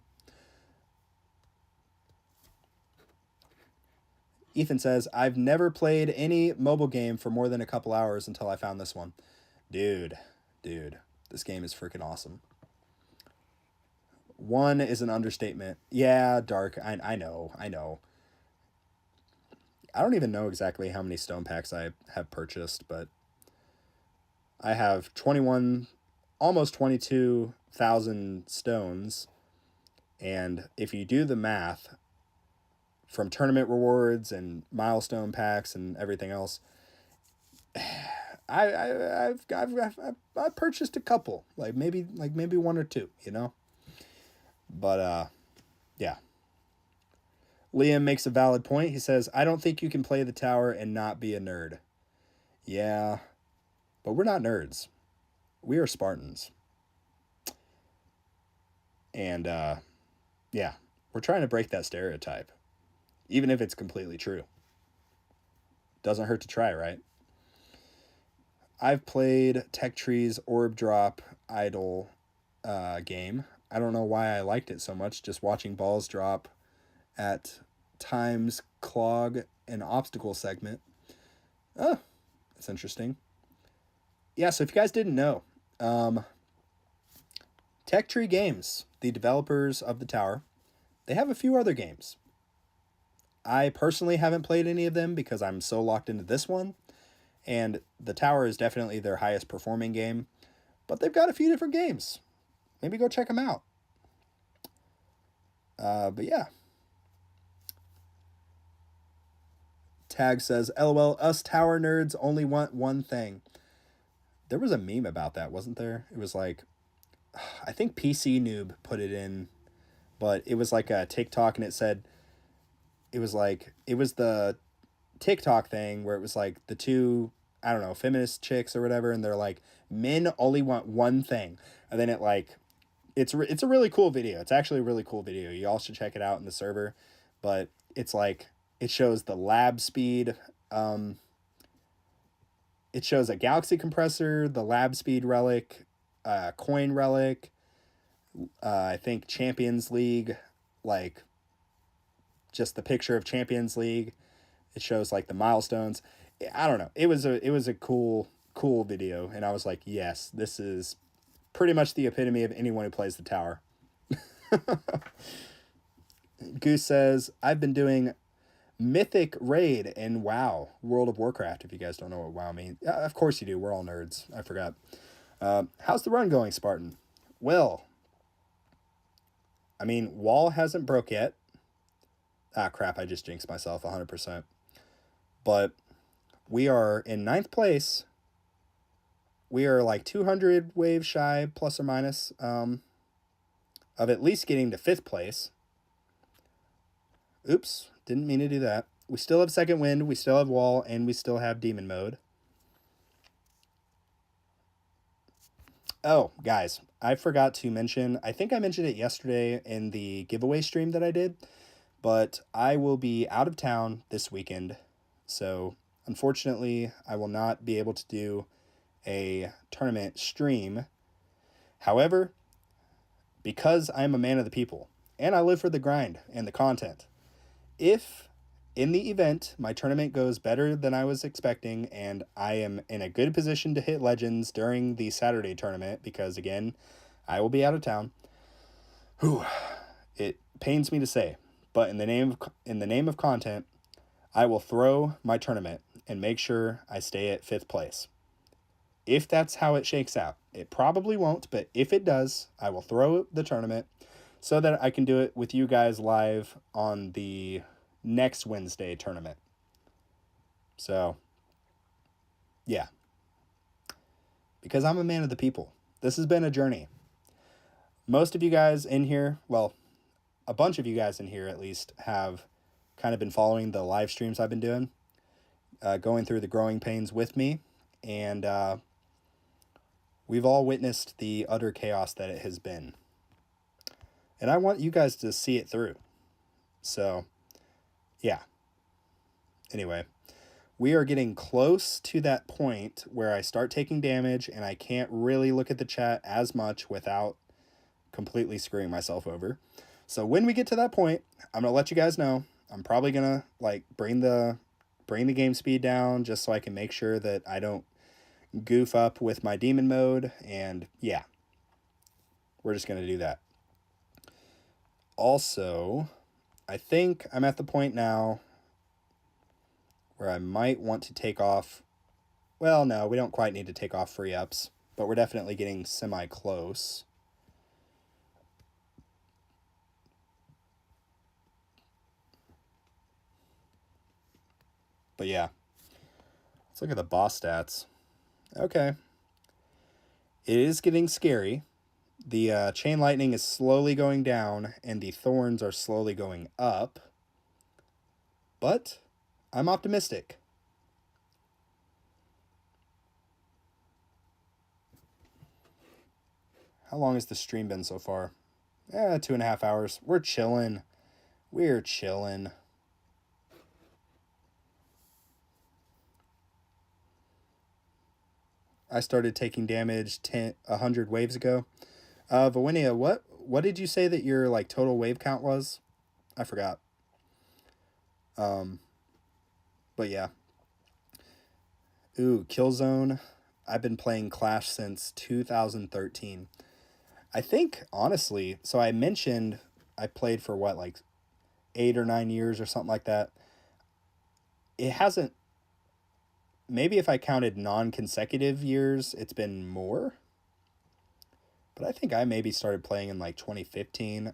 Ethan says, I've never played any mobile game for more than a couple hours until I found this one. Dude, this game is freaking awesome. 1 is an understatement. Yeah, Dark, I know. I don't even know exactly how many stone packs I have purchased, but I have 21, almost 22,000 stones. And if you do the math, from tournament rewards and milestone packs and everything else, I've purchased a couple, like maybe 1 or 2, you know. But yeah. Liam makes a valid point. He says, I don't think you can play the tower and not be a nerd. Yeah, but we're not nerds. We are Spartans. And yeah, we're trying to break that stereotype. Even if it's completely true. Doesn't hurt to try, right? I've played Tech Tree's Orb Drop Idol game. I don't know why I liked it so much. Just watching balls drop at times clog an obstacle segment. Oh, that's interesting. Yeah, so if you guys didn't know, Tech Tree Games, the developers of the tower, they have a few other games. I personally haven't played any of them because I'm so locked into this one, and the tower is definitely their highest performing game, but they've got a few different games. Maybe go check them out. But yeah. Tag says, LOL, us tower nerds only want one thing. There was a meme about that, wasn't there? It was like, I think PC Noob put it in, but it was like a TikTok, and it said, it was the TikTok thing where it was like the two, I don't know, feminist chicks or whatever, and they're like, men only want one thing. And then it's a really cool video. It's actually a really cool video. You all should check it out in the server. But it's like, it shows the lab speed. It shows a galaxy compressor, the lab speed relic, coin relic, I think Champions League, like just the picture of Champions League. It shows like the milestones. I don't know. It was a cool video, and I was like, yes, this is pretty much the epitome of anyone who plays the tower. Goose says, I've been doing Mythic Raid in WoW, World of Warcraft, if you guys don't know what WoW means. Of course you do. We're all nerds. I forgot. How's the run going, Spartan? Well, I mean, Wall hasn't broke yet. Ah, crap, I just jinxed myself 100%. But we are in 9th place. We are like 200 waves shy, plus or minus, of at least getting to 5th place. Oops, didn't mean to do that. We still have second wind, we still have wall, and we still have demon mode. Oh, guys, I forgot to mention, I think I mentioned it yesterday in the giveaway stream that I did, but I will be out of town this weekend. So, unfortunately, I will not be able to do a tournament stream. However, because I'm a man of the people, and I live for the grind and the content, if in the event my tournament goes better than I was expecting and I am in a good position to hit legends during the Saturday tournament, because again, I will be out of town. It pains me to say, but in the name of content, I will throw my tournament and make sure I stay at 5th place. If that's how it shakes out. It probably won't, but if it does, I will throw the tournament so that I can do it with you guys live on the next Wednesday tournament. So, yeah. Because I'm a man of the people. This has been a journey. Most of you guys in here, well, a bunch of you guys in here at least, have kind of been following the live streams I've been doing, going through the growing pains with me, and we've all witnessed the utter chaos that it has been. And I want you guys to see it through. So, yeah. Anyway, we are getting close to that point where I start taking damage and I can't really look at the chat as much without completely screwing myself over. So when we get to that point, I'm going to let you guys know. I'm probably going to like bring the game speed down just so I can make sure that I don't goof up with my demon mode, and yeah, we're just going to do that. Also, I think I'm at the point now where I might want to take off. Well, no, we don't quite need to take off free ups, but we're definitely getting semi-close. But yeah, let's look at the boss stats. Okay. It is getting scary. The chain lightning is slowly going down, and the thorns are slowly going up. But I'm optimistic. How long has the stream been so far? 2.5 hours. We're chilling. We're chilling. I started taking damage 100 waves ago. Vawinia, what did you say that your like total wave count was? I forgot. But yeah. Ooh, Killzone. I've been playing Clash since 2013. I think, honestly, so I mentioned I played for what, like 8 or 9 years or something like that. It hasn't, maybe if I counted non-consecutive years, it's been more. But I think I maybe started playing in like 2015.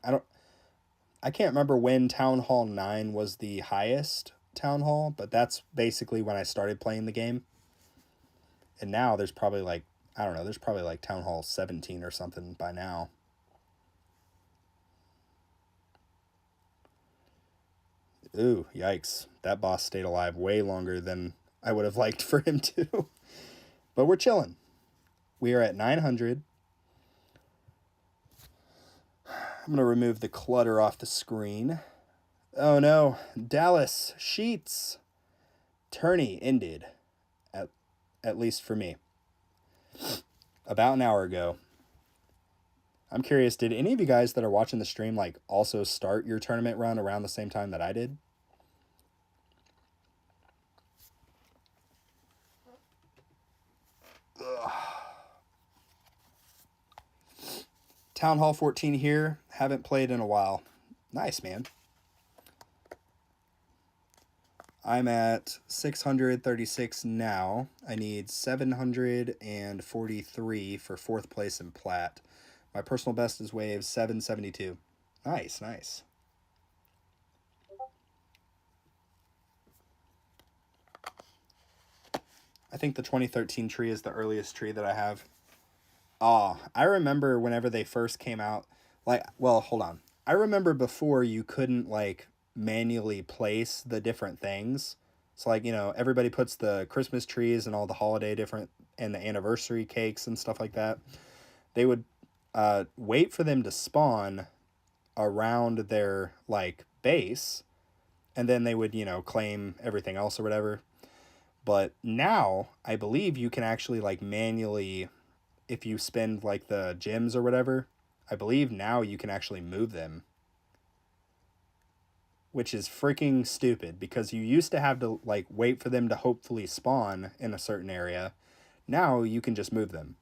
I can't remember when Town Hall 9 was the highest Town Hall, but that's basically when I started playing the game. And now there's probably like, I don't know, there's probably like Town Hall 17 or something by now. Ooh, yikes. That boss stayed alive way longer than I would have liked for him to. But we're chilling. We are at 900. I'm going to remove the clutter off the screen. Oh no, Dallas Sheets. Tourney ended, at least for me, about an hour ago. I'm curious, did any of you guys that are watching the stream like also start your tournament run around the same time that I did? Ugh. Town Hall 14 here. Haven't played in a while. Nice, man. I'm at 636 now. I need 743 for 4th place in Plat. My personal best is Wave 772. Nice, nice. I think the 2013 tree is the earliest tree that I have. Oh, I remember whenever they first came out, like, well, hold on. I remember before you couldn't, like, manually place the different things. So, like, everybody puts the Christmas trees and all the holiday different, and the anniversary cakes and stuff like that. They would wait for them to spawn around their, like, base, and then they would, claim everything else or whatever. But now, I believe you can actually, like, manually, if you spend like the gems or whatever, I believe now you can actually move them. Which is freaking stupid because you used to have to like wait for them to hopefully spawn in a certain area. Now you can just move them.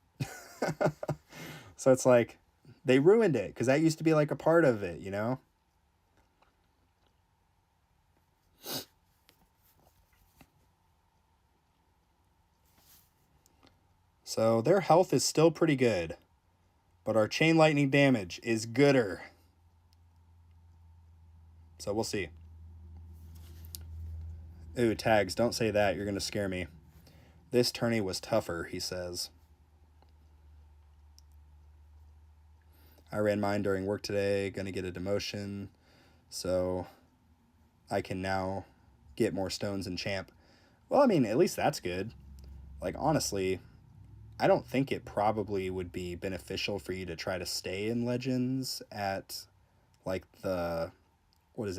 So it's like they ruined it because that used to be like a part of it, So their health is still pretty good, but our chain lightning damage is gooder. So we'll see. Ooh, tags, don't say that. You're going to scare me. This tourney was tougher, he says. I ran mine during work today. Going to get a demotion. So I can now get more stones in champ. Well, I mean, at least that's good. Like, honestly, I don't think it probably would be beneficial for you to try to stay in Legends at, like, the,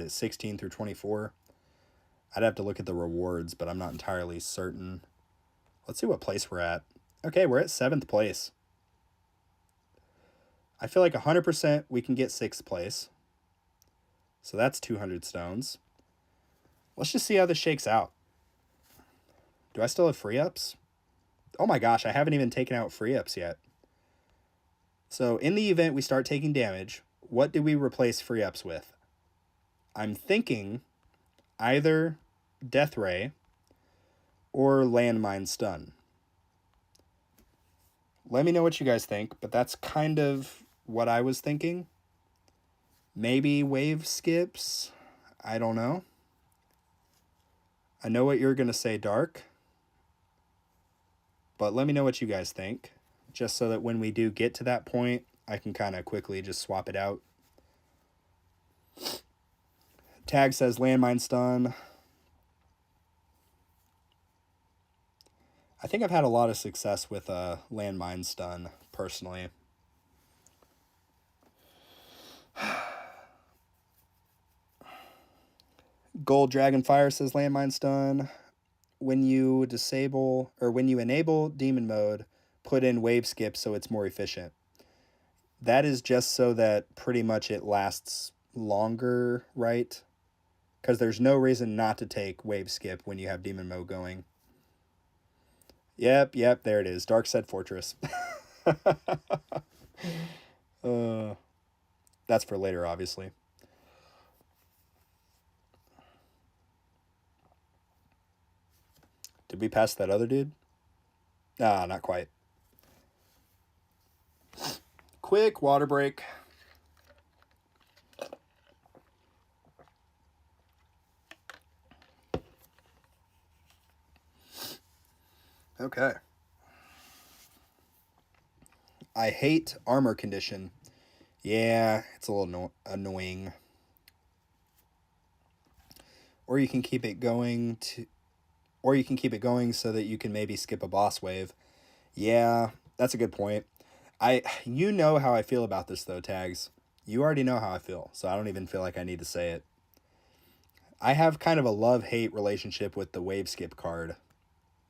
16 through 24? I'd have to look at the rewards, but I'm not entirely certain. Let's see what place we're at. Okay, we're at 7th place. I feel like 100% we can get 6th place. So that's 200 stones. Let's just see how this shakes out. Do I still have free ups? Oh my gosh, I haven't even taken out free ups yet. So in the event we start taking damage, what do we replace free ups with? I'm thinking either Death Ray or Landmine Stun. Let me know what you guys think, but that's kind of what I was thinking. Maybe Wave Skips? I don't know. I know what you're going to say, Dark. But let me know what you guys think, just so that when we do get to that point, I can kind of quickly just swap it out. Tag says Landmine Stun. I think I've had a lot of success with Landmine Stun, personally. Gold Dragonfire says Landmine Stun. When you enable Demon Mode, put in Wave Skip so it's more efficient. That is just so that pretty much it lasts longer, right? Because there's no reason not to take Wave Skip when you have Demon Mode going. Yep, there it is. Dark Set Fortress. That's for later, obviously. Did we pass that other dude? Ah, not quite. Quick water break. Okay. I hate armor condition. Yeah, it's a little annoying. Or you can keep it going so that you can maybe skip a boss wave. Yeah, that's a good point. You know how I feel about this though, Tags. You already know how I feel, so I don't even feel like I need to say it. I have kind of a love-hate relationship with the wave skip card.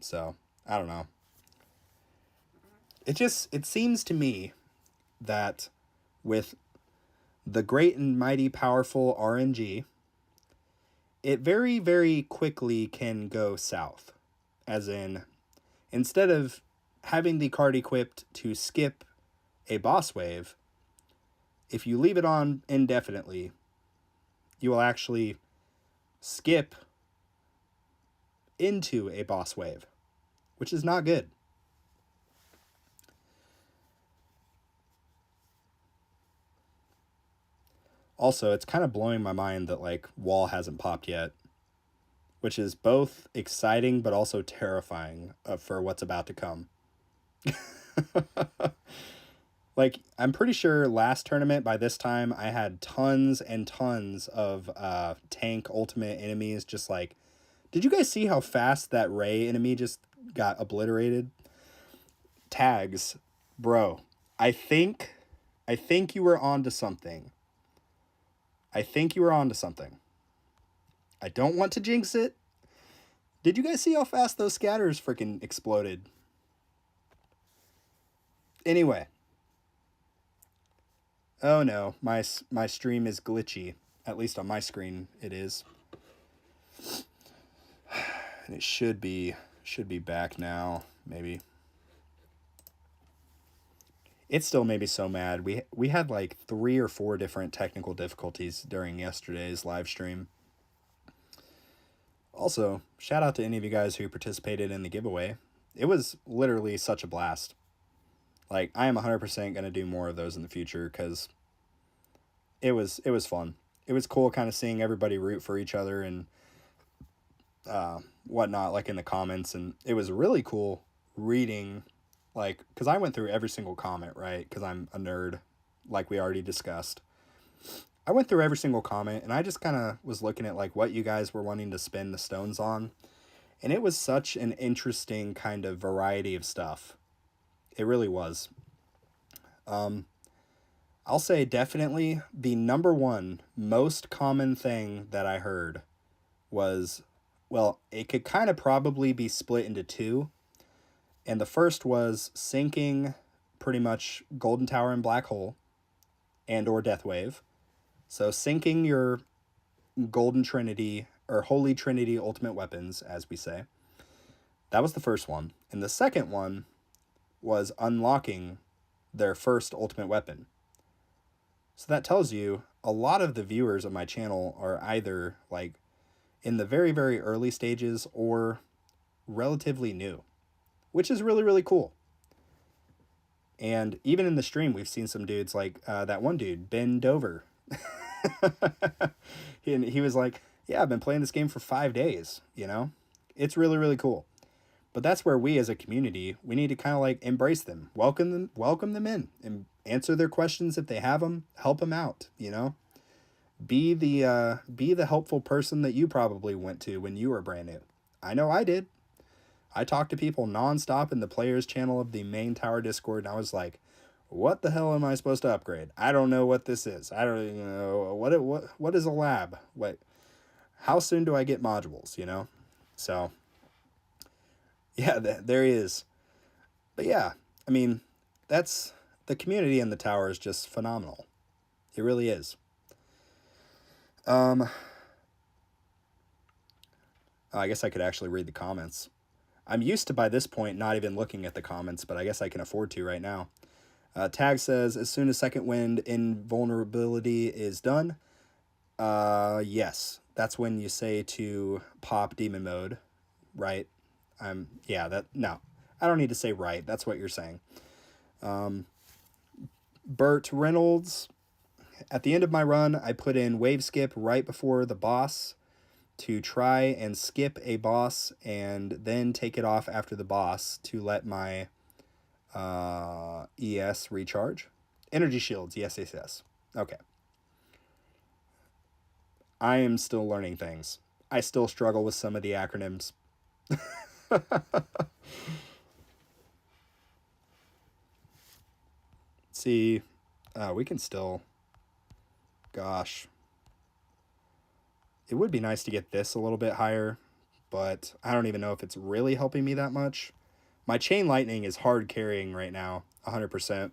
So, I don't know. It seems to me that with the great and mighty powerful RNG, it very, very quickly can go south. As in, instead of having the card equipped to skip a boss wave, if you leave it on indefinitely, you will actually skip into a boss wave, which is not good. Also, it's kind of blowing my mind that like wall hasn't popped yet, which is both exciting but also terrifying for what's about to come. Like, I'm pretty sure last tournament by this time I had tons and tons of tank ultimate enemies. Just like, did you guys see how fast that Ray enemy just got obliterated? Tags, bro. I think you were onto something. I don't want to jinx it. Did you guys see how fast those scatters freaking exploded? Anyway. Oh no, my stream is glitchy. At least on my screen it is. And it should be back now, maybe. It still made me so mad. We had like 3 or 4 different technical difficulties during yesterday's live stream. Also, shout out to any of you guys who participated in the giveaway. It was literally such a blast. Like, I am 100% going to do more of those in the future because it was fun. It was cool kind of seeing everybody root for each other and whatnot, like in the comments. And it was really cool reading, like, because I went through every single comment, right? Because I'm a nerd, like we already discussed. I went through every single comment and I just kind of was looking at like what you guys were wanting to spend the stones on. And it was such an interesting kind of variety of stuff. It really was. I'll say definitely the number one most common thing that I heard was, well, it could kind of probably be split into 2. And the first was sinking pretty much Golden Tower and Black Hole and or Death Wave. So sinking your Golden Trinity or Holy Trinity ultimate weapons, as we say. That was the first one. And the second one was unlocking their first ultimate weapon. So that tells you a lot of the viewers of my channel are either like in the very, very early stages or relatively new, which is really, really cool. And even in the stream, we've seen some dudes like that one dude, Ben Dover. He was like, yeah, I've been playing this game for 5 days, you know? It's really, really cool. But that's where we as a community, we need to kind of like embrace them, welcome them in, and answer their questions if they have them, help them out, you know? Be the helpful person that you probably went to when you were brand new. I know I did. I talked to people nonstop in the players channel of the main tower Discord, and I was like, what the hell am I supposed to upgrade? I don't know what this is. I don't even know what is a lab? How soon do I get modules, you know? So yeah, there he is. But yeah, I mean, that's the community in the tower is just phenomenal. It really is. I guess I could actually read the comments. I'm used to, by this point, not even looking at the comments, but I guess I can afford to right now. Tag says, as soon as second wind invulnerability is done, yes. That's when you say to pop demon mode, right? No. I don't need to say right. That's what you're saying. Burt Reynolds, at the end of my run, I put in wave skip right before the boss to try and skip a boss and then take it off after the boss to let my ES recharge. Energy shields, yes. Okay. I am still learning things. I still struggle with some of the acronyms. See, we can still... Gosh. It would be nice to get this a little bit higher, but I don't even know if it's really helping me that much. My chain lightning is hard carrying right now, 100%.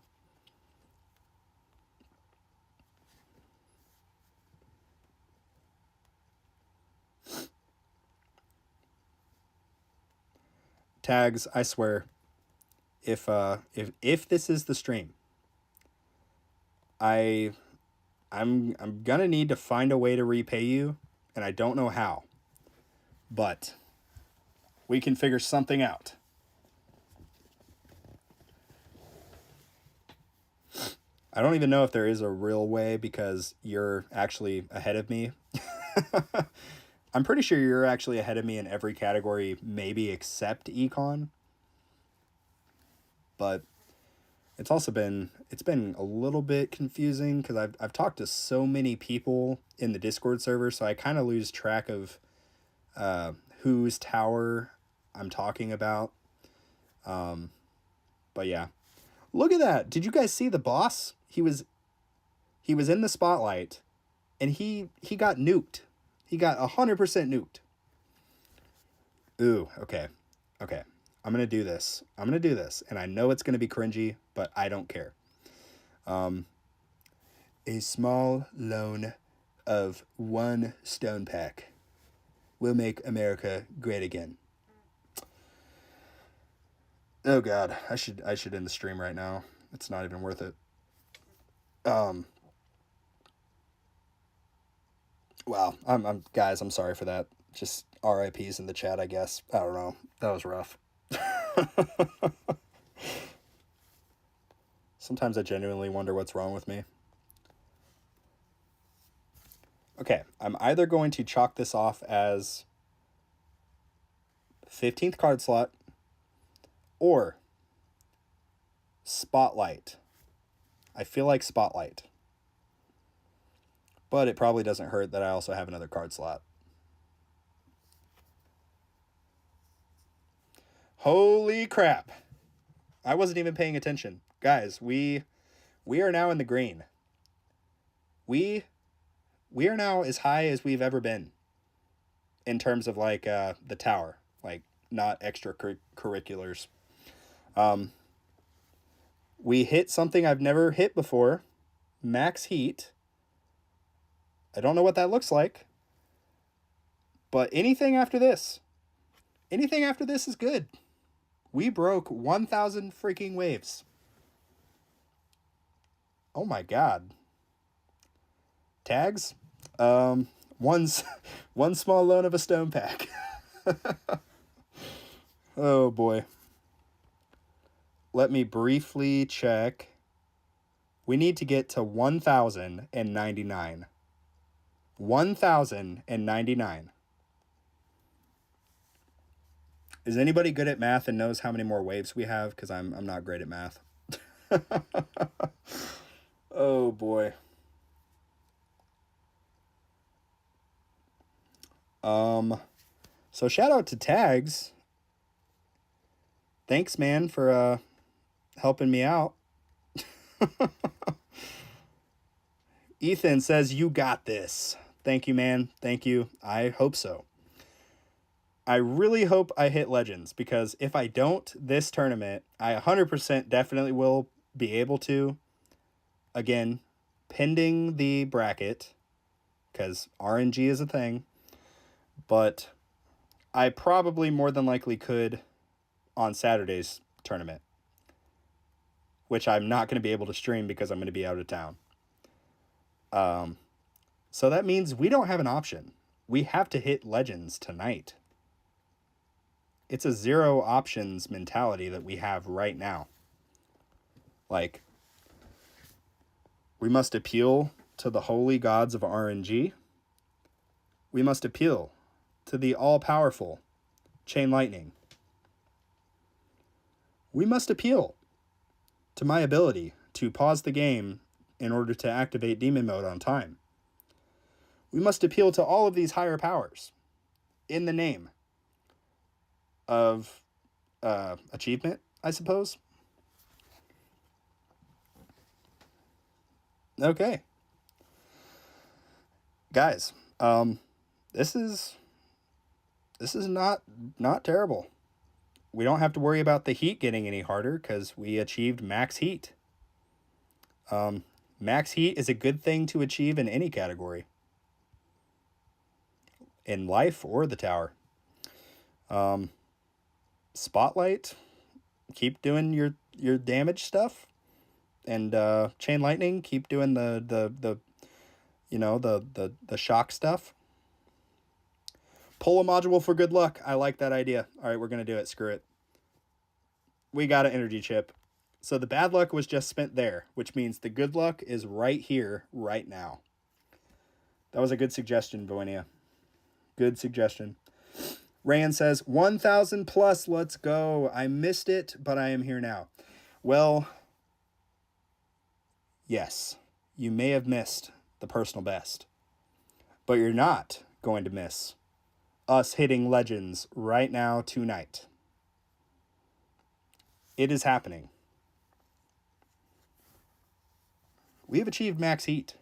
Tags, I swear, if this is the stream, I'm gonna need to find a way to repay you, and I don't know how, but we can figure something out. I don't even know if there is a real way because you're actually ahead of me. I'm pretty sure you're actually ahead of me in every category, maybe except econ. But it's been a little bit confusing because I've talked to so many people in the Discord server, so I kind of lose track of whose tower I'm talking about. But yeah. Look at that. Did you guys see the boss? He was in the spotlight and he got nuked. He got 100% nuked. Ooh, okay. I'm going to do this. And I know it's going to be cringy, but I don't care. A small loan of 1 stone pack will make America great again. Oh God, I should end the stream right now. It's not even worth it. Wow, guys, I'm sorry for that. Just RIPs in the chat, I guess. I don't know. That was rough. Sometimes I genuinely wonder what's wrong with me. Okay, I'm either going to chalk this off as 15th card slot or Spotlight. I feel like Spotlight. But it probably doesn't hurt that I also have another card slot. Holy crap. I wasn't even paying attention. Guys, we are now in the green. We are now as high as we've ever been in terms of like the tower, like not extracurriculars. We hit something I've never hit before, max heat. I don't know what that looks like, but anything after this is good. We broke 1,000 freaking waves. Oh my God. Tags, one small loan of a stone pack. Oh boy. Let me briefly check. We need to get to 1,099. 1,099. Is anybody good at math and knows how many more waves we have? Because I'm not great at math. Oh boy. So shout out to Tags. Thanks, man, for helping me out. Ethan says, you got this. Thank you, man. Thank you. I hope so. I really hope I hit Legends, because if I don't this tournament, I 100% definitely will be able to. Again, pending the bracket, because RNG is a thing. But I probably more than likely could on Saturday's tournament, which I'm not going to be able to stream because I'm going to be out of town. So that means we don't have an option. We have to hit Legends tonight. It's a zero options mentality that we have right now. Like, we must appeal to the holy gods of RNG. We must appeal to the all-powerful Chain Lightning. We must appeal to my ability to pause the game in order to activate Demon Mode on time. We must appeal to all of these higher powers in the name of achievement, I suppose. Okay. Guys, this is not terrible. We don't have to worry about the heat getting any harder because we achieved max heat. Max heat is a good thing to achieve in any category. In life or the tower. Spotlight, keep doing your damage stuff. And Chain Lightning, keep doing the shock stuff. Pull a module for good luck. I like that idea. All right, we're going to do it. Screw it. We got an energy chip. So the bad luck was just spent there, which means the good luck is right here, right now. That was a good suggestion, Voinia. Good suggestion. Rand says, 1,000 plus, let's go. I missed it, but I am here now. Well, yes, you may have missed the personal best, but you're not going to miss us hitting Legends right now tonight. It is happening. We have achieved max heat.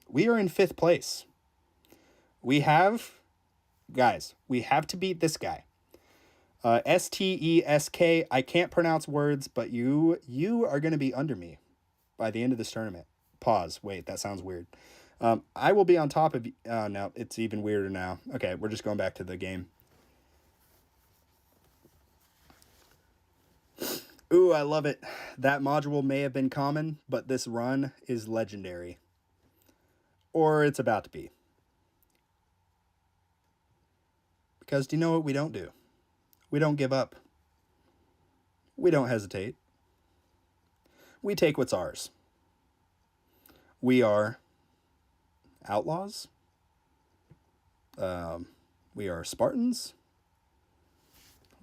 We are in 5th place. We have to beat this guy. Stesk. I can't pronounce words, but you are going to be under me by the end of this tournament. Pause. Wait, that sounds weird. I will be on top of you. No, it's even weirder now. Okay, we're just going back to the game. Ooh, I love it. That module may have been common, but this run is legendary. Or it's about to be. Because do you know what we don't do? We don't give up. We don't hesitate. We take what's ours. We are outlaws. We are Spartans.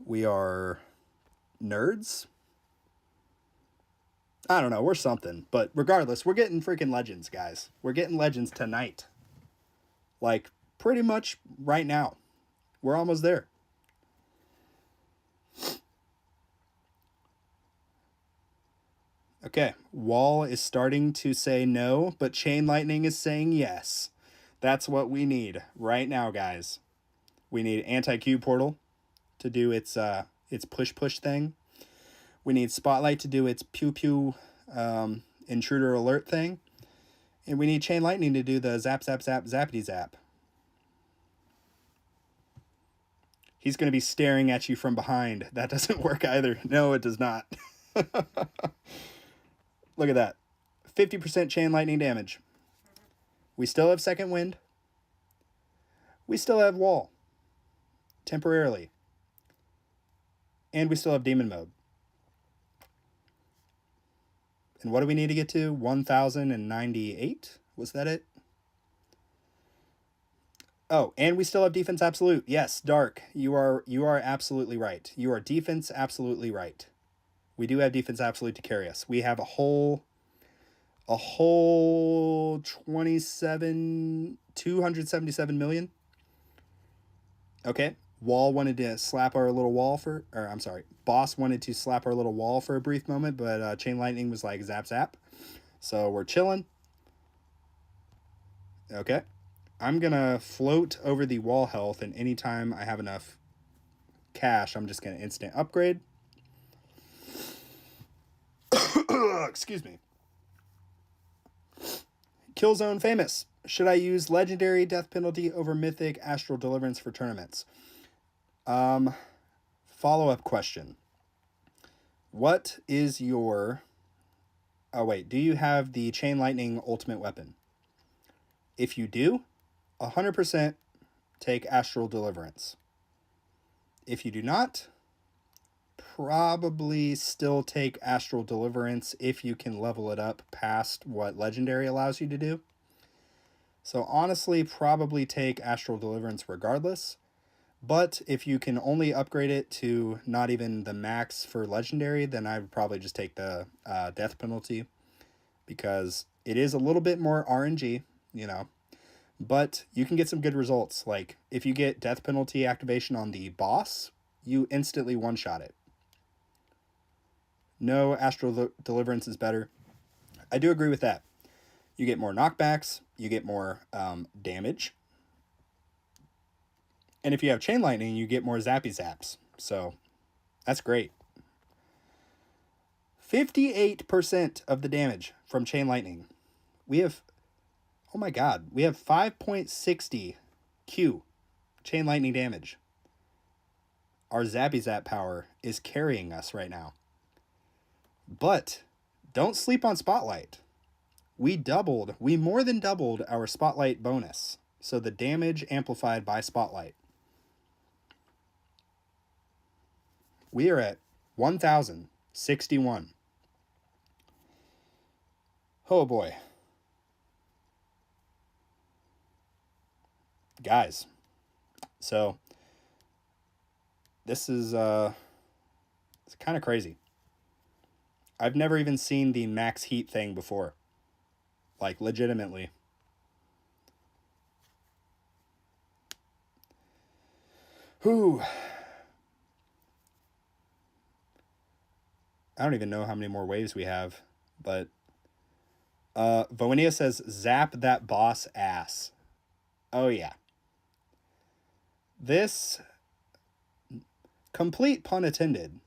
We are nerds. I don't know, we're something. But regardless, we're getting freaking Legends, guys. We're getting Legends tonight. Like, pretty much right now. We're almost there. Okay, Wall is starting to say no, but Chain Lightning is saying yes. That's what we need right now, guys. We need Anti-Q Portal to do its push thing. We need Spotlight to do its pew intruder alert thing. And we need Chain Lightning to do the zap zappity zap. He's going to be staring at you from behind. That doesn't work either. No, it does not. Look at that. 50% Chain Lightning damage. We still have Second Wind. We still have Wall. Temporarily. And we still have Demon Mode. And what do we need to get to? 1,098? Was that it? Oh, and we still have Defense Absolute. Yes, Dark. You are absolutely right. You are Defense Absolutely right. We do have Defense Absolute to carry us. We have a whole 277 million. Okay. Wall wanted to slap our little wall Boss wanted to slap our little wall for a brief moment, but Chain Lightning was like zap zap. So we're chilling. Okay. I'm going to float over the wall health, and anytime I have enough cash, I'm just going to instant upgrade. Excuse me. Killzone Famous. Should I use Legendary Death Penalty over Mythic Astral Deliverance for tournaments? Follow-up question. What is your... Oh, wait. Do you have the Chain Lightning Ultimate Weapon? If you do, 100% take Astral Deliverance. If you do not, probably still take Astral Deliverance if you can level it up past what Legendary allows you to do. So honestly, probably take Astral Deliverance regardless. But if you can only upgrade it to not even the max for Legendary, then I would probably just take the death penalty. Because it is a little bit more RNG, you know. But you can get some good results. Like, if you get death penalty activation on the boss, you instantly one-shot it. No, Astral Deliverance is better. I do agree with that. You get more knockbacks. You get more damage. And if you have Chain Lightning, you get more zappy zaps. So, that's great. 58% of the damage from Chain Lightning. We have... Oh my god. We have 5.60 Q Chain Lightning damage. Our zappy zap power is carrying us right now. But don't sleep on Spotlight. We more than doubled our Spotlight bonus. So the damage amplified by Spotlight. We are at 1,061. Oh boy. Guys. So this is it's kind of crazy. I've never even seen the max heat thing before. Like, legitimately. Whew. I don't even know how many more waves we have, but Voenia says, zap that boss ass. Oh, yeah. This, complete pun intended,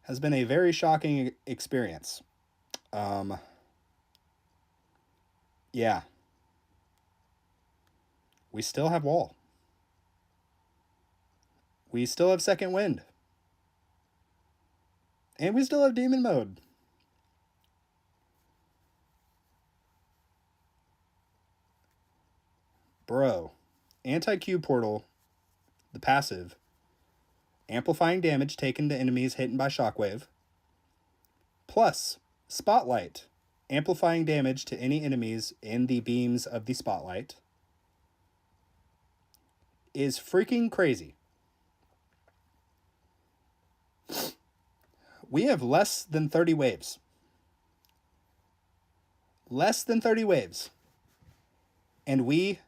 has been a very shocking experience. Yeah. We still have wall. We still have second wind. And we still have demon mode. Bro. Anti-Q portal, the passive, amplifying damage taken to enemies hit by shockwave, plus Spotlight, amplifying damage to any enemies in the beams of the Spotlight, is freaking crazy. We have less than 30 waves. Less than 30 waves. And we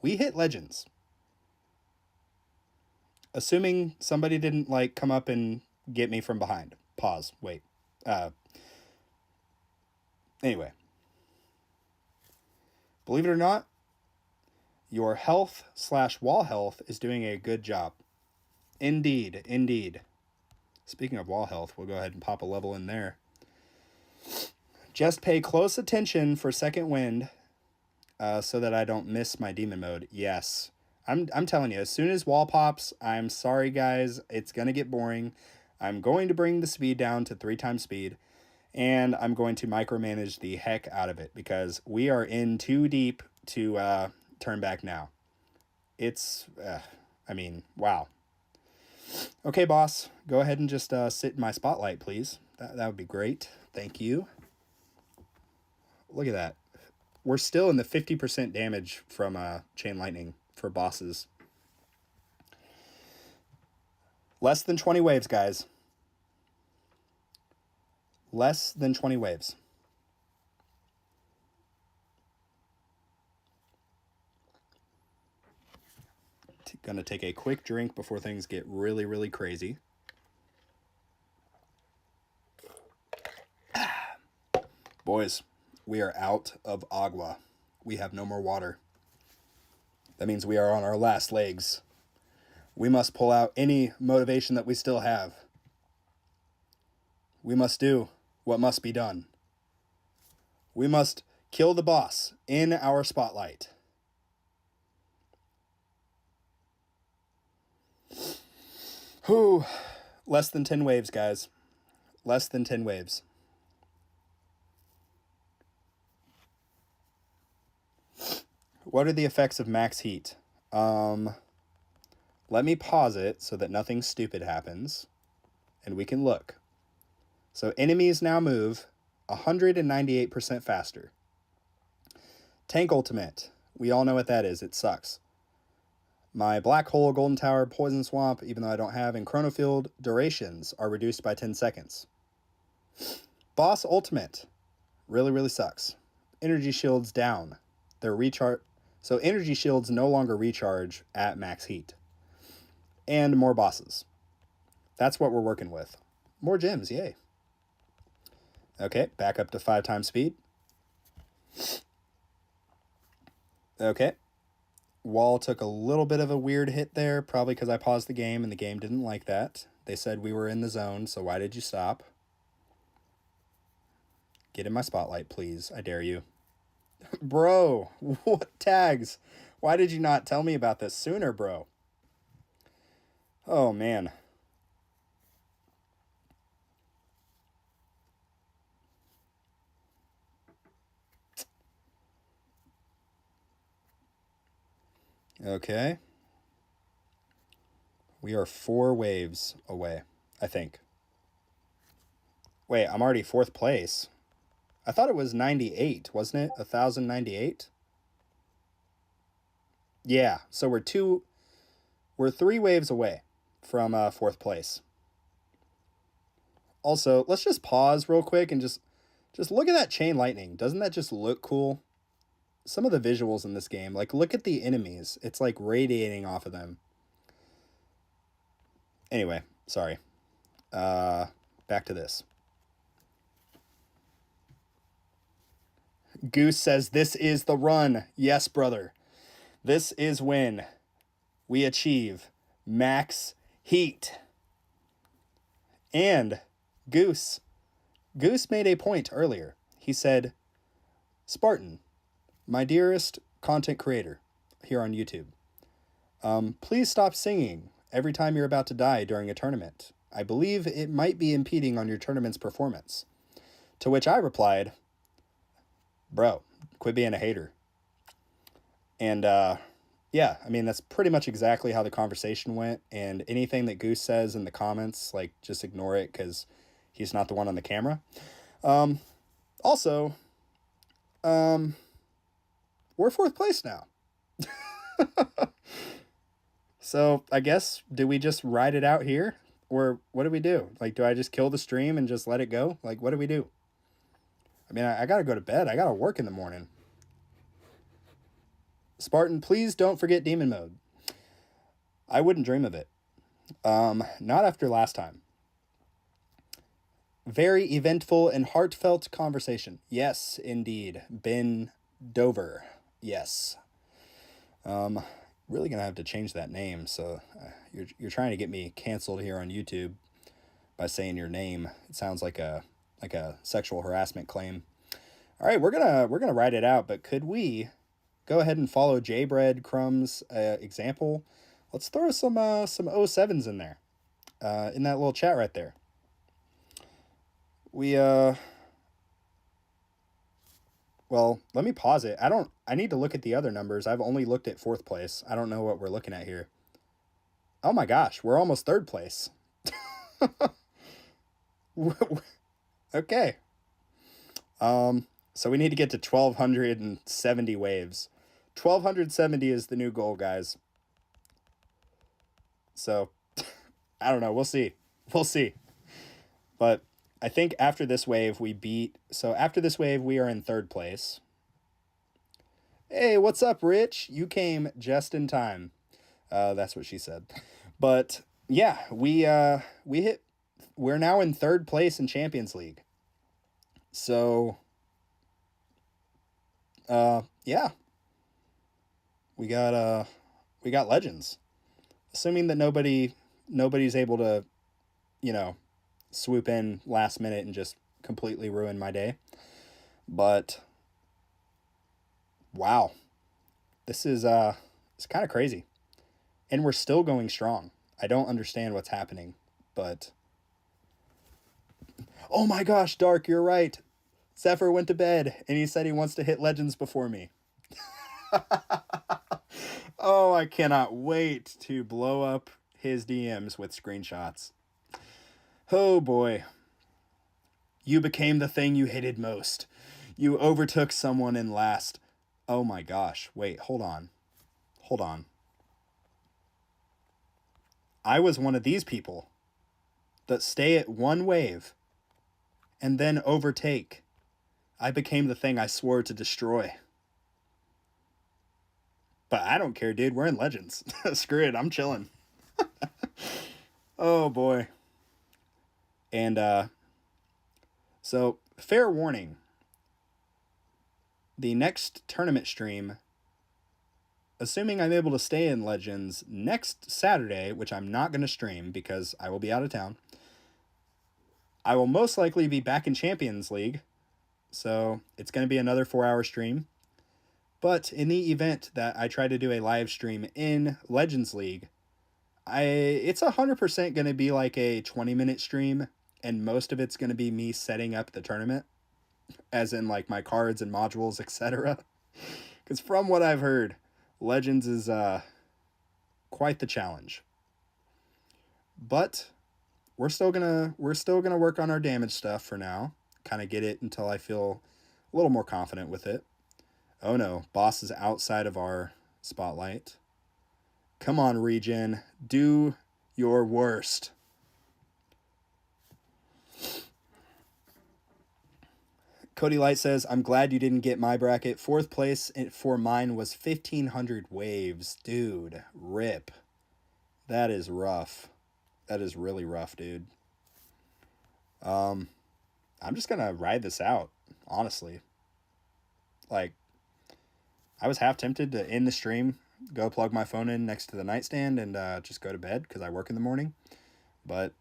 hit legends. Assuming somebody didn't, like, come up and get me from behind. Pause. Wait. Anyway. Believe it or not, your health/wall health is doing a good job. Indeed. Indeed. Speaking of wall health, we'll go ahead and pop a level in there. Just pay close attention for second wind so that I don't miss my demon mode. Yes. I'm telling you, as soon as wall pops, I'm sorry, guys. It's going to get boring. I'm going to bring the speed down to 3 times speed. And I'm going to micromanage the heck out of it because we are in too deep to turn back now. It's, I mean, wow. Okay, boss, go ahead and just sit in my spotlight, please. That would be great. Thank you. Look at that. We're still in the 50% damage from Chain Lightning for bosses. Less than 20 waves, guys. Less than 20 waves. Gonna take a quick drink before things get really, really crazy. Boys, we are out of agua. We have no more water. That means we are on our last legs. We must pull out any motivation that we still have. We must do what must be done. We must kill the boss in our spotlight. Whew. Less than 10 waves, guys. Less than 10 waves. What are the effects of max heat? Let me pause it so that nothing stupid happens, and we can look. So enemies now move 198% faster. Tank ultimate. We all know what that is. It sucks. My Black Hole, Golden Tower, Poison Swamp, even though I don't have, and Chronofield durations are reduced by 10 seconds. Boss ultimate. Really, really sucks. Energy shields down. They're recharge. So energy shields no longer recharge at max heat. And more bosses. That's what we're working with. More gems, yay. Okay, back up to 5 times speed. Okay. Wall took a little bit of a weird hit there, probably because I paused the game and the game didn't like that. They said we were in the zone, so why did you stop? Get in my spotlight, please. I dare you. Bro, what tags? Why did you not tell me about this sooner, bro? Oh, man. Okay. We are 4 waves away, I think. Wait, I'm already 4th place. I thought it was 98, wasn't it? 1,098? Yeah, so we're 3 waves away from 4th place. Also, let's just pause real quick and just look at that chain lightning. Doesn't that just look cool? Some of the visuals in this game, like look at the enemies. It's like radiating off of them. Anyway, sorry. Back to this. Goose says, this is the run. Yes, brother. This is when we achieve max heat. And Goose made a point earlier. He said, Spartan, my dearest content creator here on YouTube, please stop singing every time you're about to die during a tournament. I believe it might be impeding on your tournament's performance. To which I replied, bro, quit being a hater. And yeah, I mean, that's pretty much exactly how the conversation went. And anything that Goose says in the comments, like, just ignore it because he's not the one on the camera. Also, we're 4th place now. So I guess, do we just ride it out here? Or what do we do? Like, do I just kill the stream and just let it go? Like, what do we do? I mean, I got to go to bed. I got to work in the morning. Spartan, please don't forget demon mode. I wouldn't dream of it. Not after last time. Very eventful and heartfelt conversation. Yes, indeed. Ben Dover. Yes. Really gonna have to change that name. So you're trying to get me canceled here on YouTube by saying your name. It sounds like a sexual harassment claim. All right, we're gonna write it out. But could we go ahead and follow J-Bread Crumb's example? Let's throw some 07s in there, in that little chat right there. Well, let me pause it. I need to look at the other numbers. I've only looked at 4th place. I don't know what we're looking at here. Oh my gosh, we're almost 3rd place. Okay. So we need to get to 1,270 waves. 1,270 is the new goal, guys. So, I don't know. We'll see. We'll see. But I think after this wave, after this wave, we are in 3rd place. Hey, what's up, Rich? You came just in time. That's what she said. But yeah, we're now in 3rd place in Champions League. So, yeah, we got legends. Assuming that nobody's able to, swoop in last minute and just completely ruin my day. But wow, this is it's kind of crazy, and we're still going strong. I don't understand what's happening, but... Oh my gosh, Dark, you're right. Zephyr went to bed, and he said he wants to hit Legends before me. Oh, I cannot wait to blow up his DMs with screenshots. Oh boy. You became the thing you hated most. You overtook someone in last. Oh my gosh. Wait, hold on. Hold on. I was one of these people that stay at one wave and then overtake. I became the thing I swore to destroy. But I don't care, dude. We're in Legends. Screw it. I'm chilling. Oh, boy. And, so, fair warning. The next tournament stream, assuming I'm able to stay in Legends next Saturday, which I'm not going to stream because I will be out of town, I will most likely be back in Champions League. So, it's going to be another 4-hour stream. But in the event that I try to do a live stream in Legends League, it's 100% going to be like a 20-minute stream, and most of it's going to be me setting up the tournament, as in like my cards and modules, etc. Because from what I've heard, Legends is quite the challenge. But we're still gonna work on our damage stuff for now. Kind of get it until I feel a little more confident with it. Oh no, boss is outside of our spotlight. Come on, Regen. Do your worst. Cody Light says, I'm glad you didn't get my bracket. 4th place for mine was 1,500 waves. Dude, rip. That is rough. That is really rough, dude. I'm just going to ride this out, honestly. Like, I was half tempted to end the stream, go plug my phone in next to the nightstand, and just go to bed because I work in the morning. But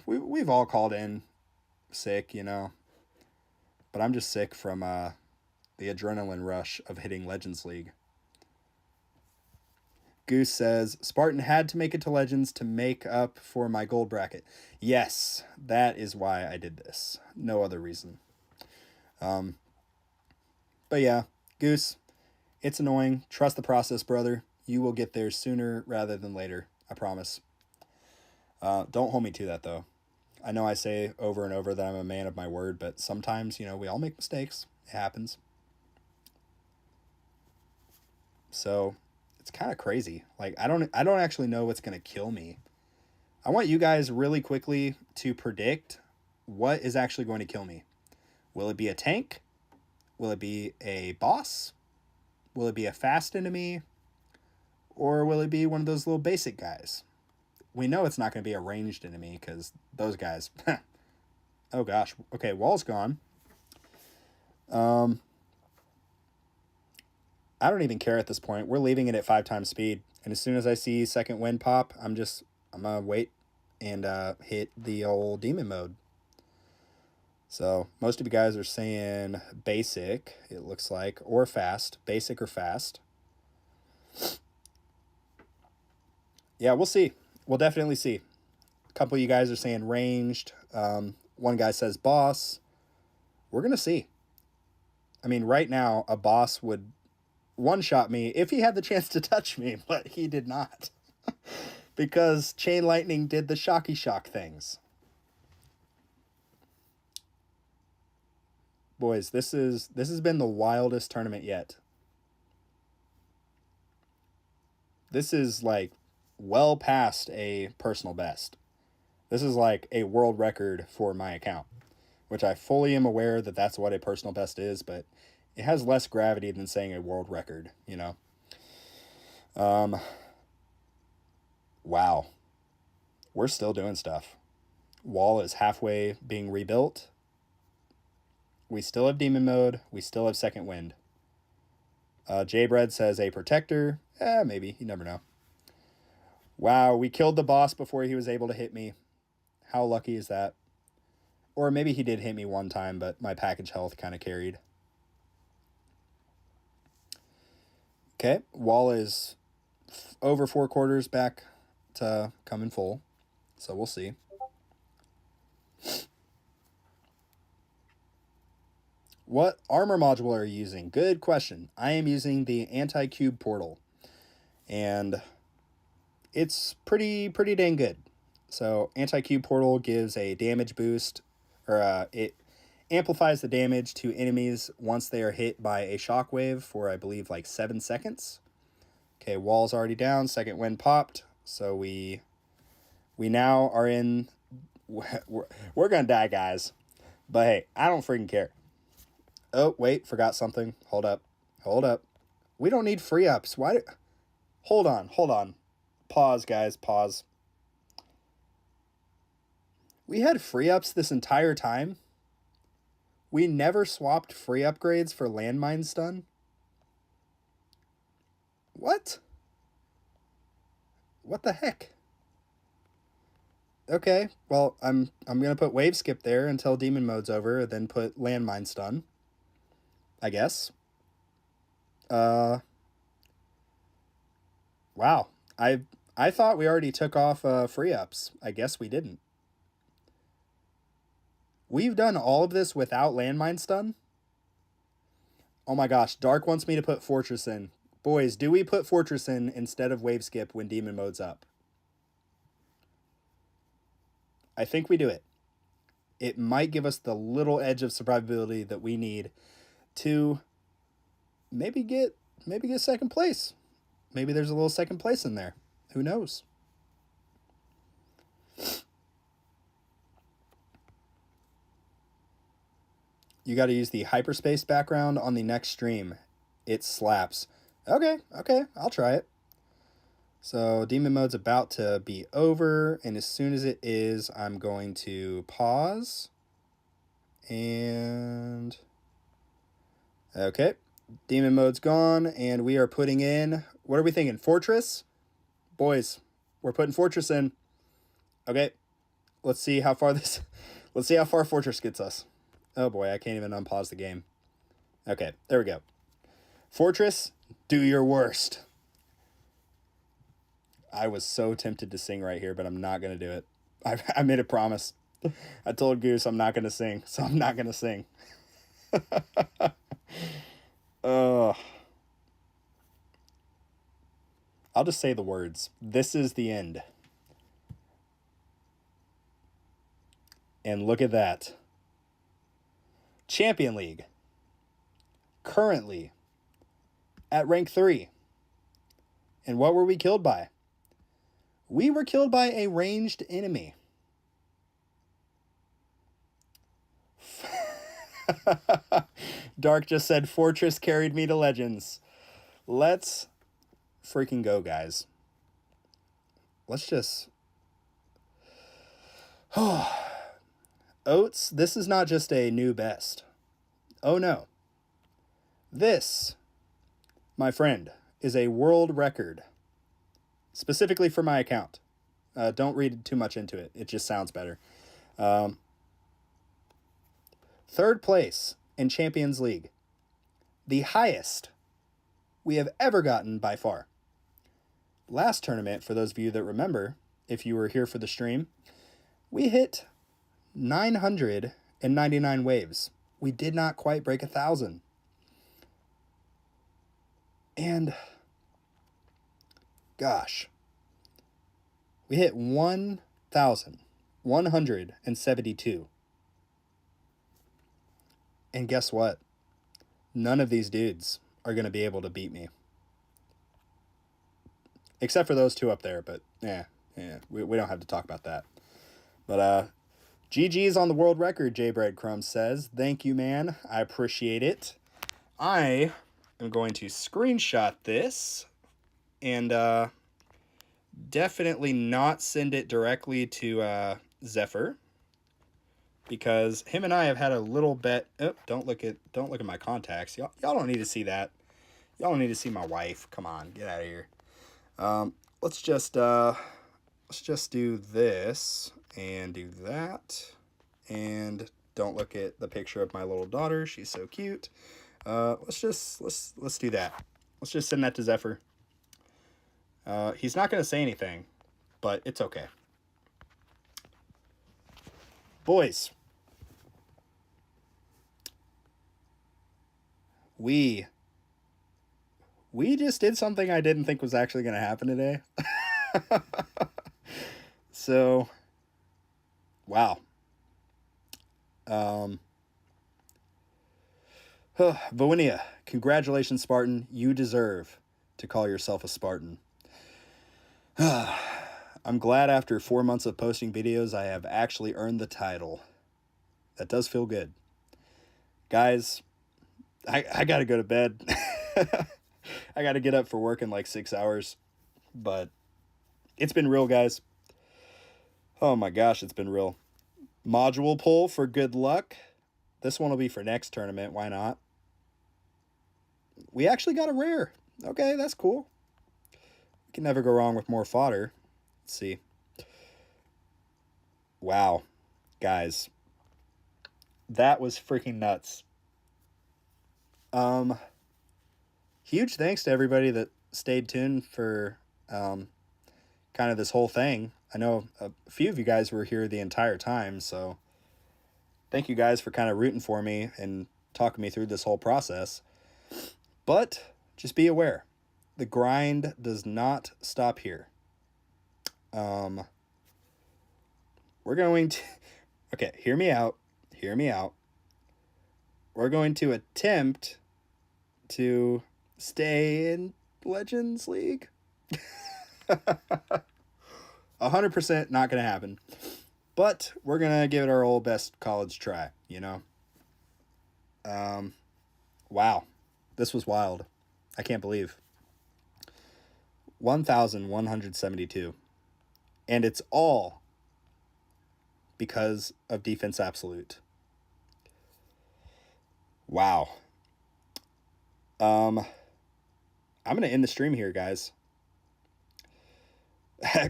we've all called in sick, you know. But I'm just sick from the adrenaline rush of hitting Legends League. Goose says, Spartan had to make it to Legends to make up for my gold bracket. Yes, that is why I did this. No other reason. But yeah, Goose, it's annoying. Trust the process, brother. You will get there sooner rather than later. I promise. Don't hold me to that, though. I know I say over and over that I'm a man of my word, but sometimes, you know, we all make mistakes. It happens. So it's kind of crazy. Like, I don't actually know what's going to kill me. I want you guys really quickly to predict what is actually going to kill me. Will it be a tank? Will it be a boss? Will it be a fast enemy? Or will it be one of those little basic guys? We know it's not going to be a ranged enemy because those guys... Oh gosh. Okay, wall's gone. I don't even care at this point. We're leaving it at 5 times speed. And as soon as I see second wind pop, I'm going to wait and hit the old demon mode. So most of you guys are saying basic, it looks like, or fast. Basic or fast. Yeah, we'll see. We'll definitely see. A couple of you guys are saying ranged. One guy says boss. We're going to see. I mean, right now, a boss would one-shot me if he had the chance to touch me, but he did not. Because Chain Lightning did the shocky shock things. Boys, this has been the wildest tournament yet. This is like well past a personal best. This is like a world record for my account, which I fully am aware that that's what a personal best is, but it has less gravity than saying a world record, you know? Wow. We're still doing stuff. Wall is halfway being rebuilt. We still have demon mode. We still have second wind. J-Bread says a protector. Maybe. You never know. Wow, we killed the boss before he was able to hit me. How lucky is that? Or maybe he did hit me one time, but my package health kind of carried. Okay, wall is over 4 quarters back to come in full, so we'll see. What armor module are you using? Good question. I am using the anti-cube portal, and it's pretty dang good. So anti-cube portal gives a damage boost, or it amplifies the damage to enemies once they are hit by a shockwave for, I believe, like 7 seconds. Okay, wall's already down, second wind popped, so we now are in... We're gonna die, guys. But hey, I don't freaking care. Oh, wait, forgot something. Hold up. We don't need free ups. Why do... Hold on. Pause, guys, pause. We had free ups this entire time? We never swapped free upgrades for landmine stun? What? What the heck? Okay, well, I'm gonna put wave skip there until demon mode's over, then put landmine stun, I guess. Wow. I thought we already took off free ups. I guess we didn't. We've done all of this without landmine stun? Oh my gosh, Dark wants me to put Fortress in. Boys, do we put Fortress in instead of wave skip when demon mode's up? I think we do it. It might give us the little edge of survivability that we need to maybe get second place. Maybe there's a little second place in there. Who knows? You got to use the hyperspace background on the next stream. It slaps. Okay, I'll try it. So demon mode's about to be over, and as soon as it is, I'm going to pause. And okay, demon mode's gone, and we are putting in, what are we thinking? Fortress? Boys, we're putting Fortress in. Okay, let's see how far Fortress gets us. Oh boy, I can't even unpause the game. Okay, there we go. Fortress, do your worst. I was so tempted to sing right here, but I'm not going to do it. I made a promise. I told Goose I'm not going to sing, so I'm not going to sing. I'll just say the words. This is the end. And look at that. Champion League. Currently at rank 3. And what were we killed by? We were killed by a ranged enemy. Dark just said Fortress carried me to Legends. Let's freaking go, guys. Let's just... Oats, this is not just a new best. Oh no. This, my friend, is a world record. Specifically for my account. Don't read too much into it. It just sounds better. Third place in Champions League. The highest we have ever gotten by far. Last tournament, for those of you that remember, if you were here for the stream, we hit 999 waves. We did not quite break 1,000. And gosh, we hit 1,172. And guess what? None of these dudes are going to be able to beat me. Except for those two up there, but we don't have to talk about that. But GG's on the world record, J Breadcrumbs says. Thank you, man. I appreciate it. I am going to screenshot this and definitely not send it directly to Zephyr, because him and I have had a little bet. Oh, don't look at my contacts. Y'all don't need to see that. Y'all don't need to see my wife. Come on, get out of here. Let's just do this and do that, and don't look at the picture of my little daughter. She's so cute. Let's do that. Let's just send that to Zephyr. He's not going to say anything. but it's okay. Boys, we just did something I didn't think was actually going to happen today. So, wow. Voinia, congratulations, Spartan. You deserve to call yourself a Spartan. I'm glad after 4 months of posting videos, I have actually earned the title. That does feel good. Guys, I gotta go to bed. I gotta get up for work in like 6 hours. But it's been real, guys. Oh my gosh, it's been real. Module pull for good luck. This one will be for next tournament. Why not? We actually got a rare. Okay, that's cool. We can never go wrong with more fodder. Let's see. Wow. Guys. That was freaking nuts. Huge thanks to everybody that stayed tuned for kind of this whole thing. I know a few of you guys were here the entire time, so thank you guys for kind of rooting for me and talking me through this whole process. But just be aware, the grind does not stop here. We're going to... Okay, hear me out. Hear me out. We're going to attempt to stay in Legends League. 100% not going to happen. But we're going to give it our old best college try, you know? Wow. This was wild. I can't believe. 1,172. And it's all because of Defense Absolute. Wow. I'm going to end the stream here, guys.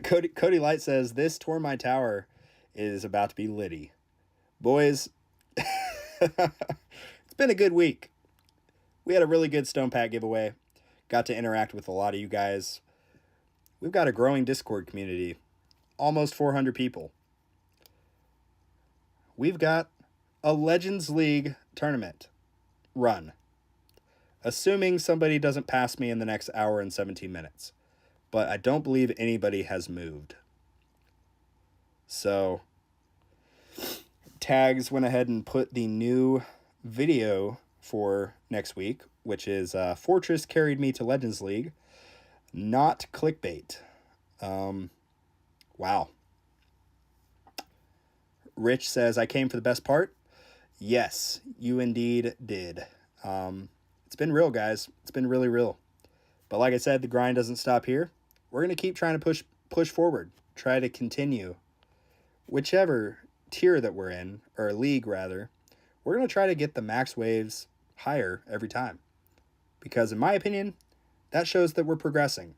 Cody Light says, this Tore My Tower is about to be litty. Boys, it's been a good week. We had a really good Stone Pack giveaway. Got to interact with a lot of you guys. We've got a growing Discord community. Almost 400 people. We've got a Legends League tournament run. Assuming somebody doesn't pass me in the next hour and 17 minutes. But I don't believe anybody has moved. So, Tags went ahead and put the new video for next week, which is Fortress Carried Me to Legends League. Not clickbait. Wow. Rich says, I came for the best part. Yes, you indeed did. It's been real, guys. It's been really real. But like I said, the grind doesn't stop here. We're going to keep trying to push forward. Try to continue. Whichever tier that we're in, or league rather, we're going to try to get the max waves higher every time. Because in my opinion, that shows that we're progressing.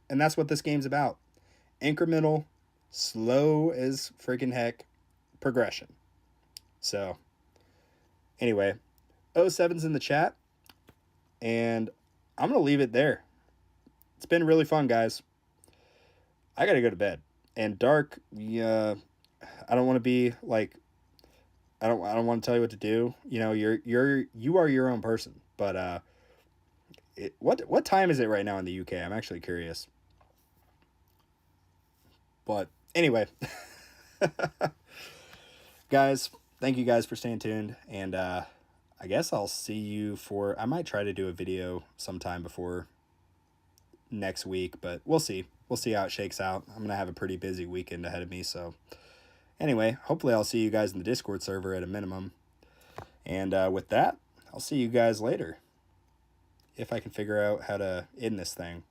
And that's what this game's about. Incremental, slow as freaking heck progression. So, anyway, 07's in the chat. And I'm going to leave it there. It's been really fun, guys. I got to go to bed. And Dark, yeah, I don't want to be like, I don't want to tell you what to do. You know, you are your own person. But what time is it right now in the UK? I'm actually curious. But anyway, guys, thank you guys for staying tuned. And I guess I'll see you for, I might try to do a video sometime before next week, but we'll see. We'll see how it shakes out. I'm going to have a pretty busy weekend ahead of me. So anyway, hopefully I'll see you guys in the Discord server at a minimum. And with that, I'll see you guys later. If I can figure out how to end this thing.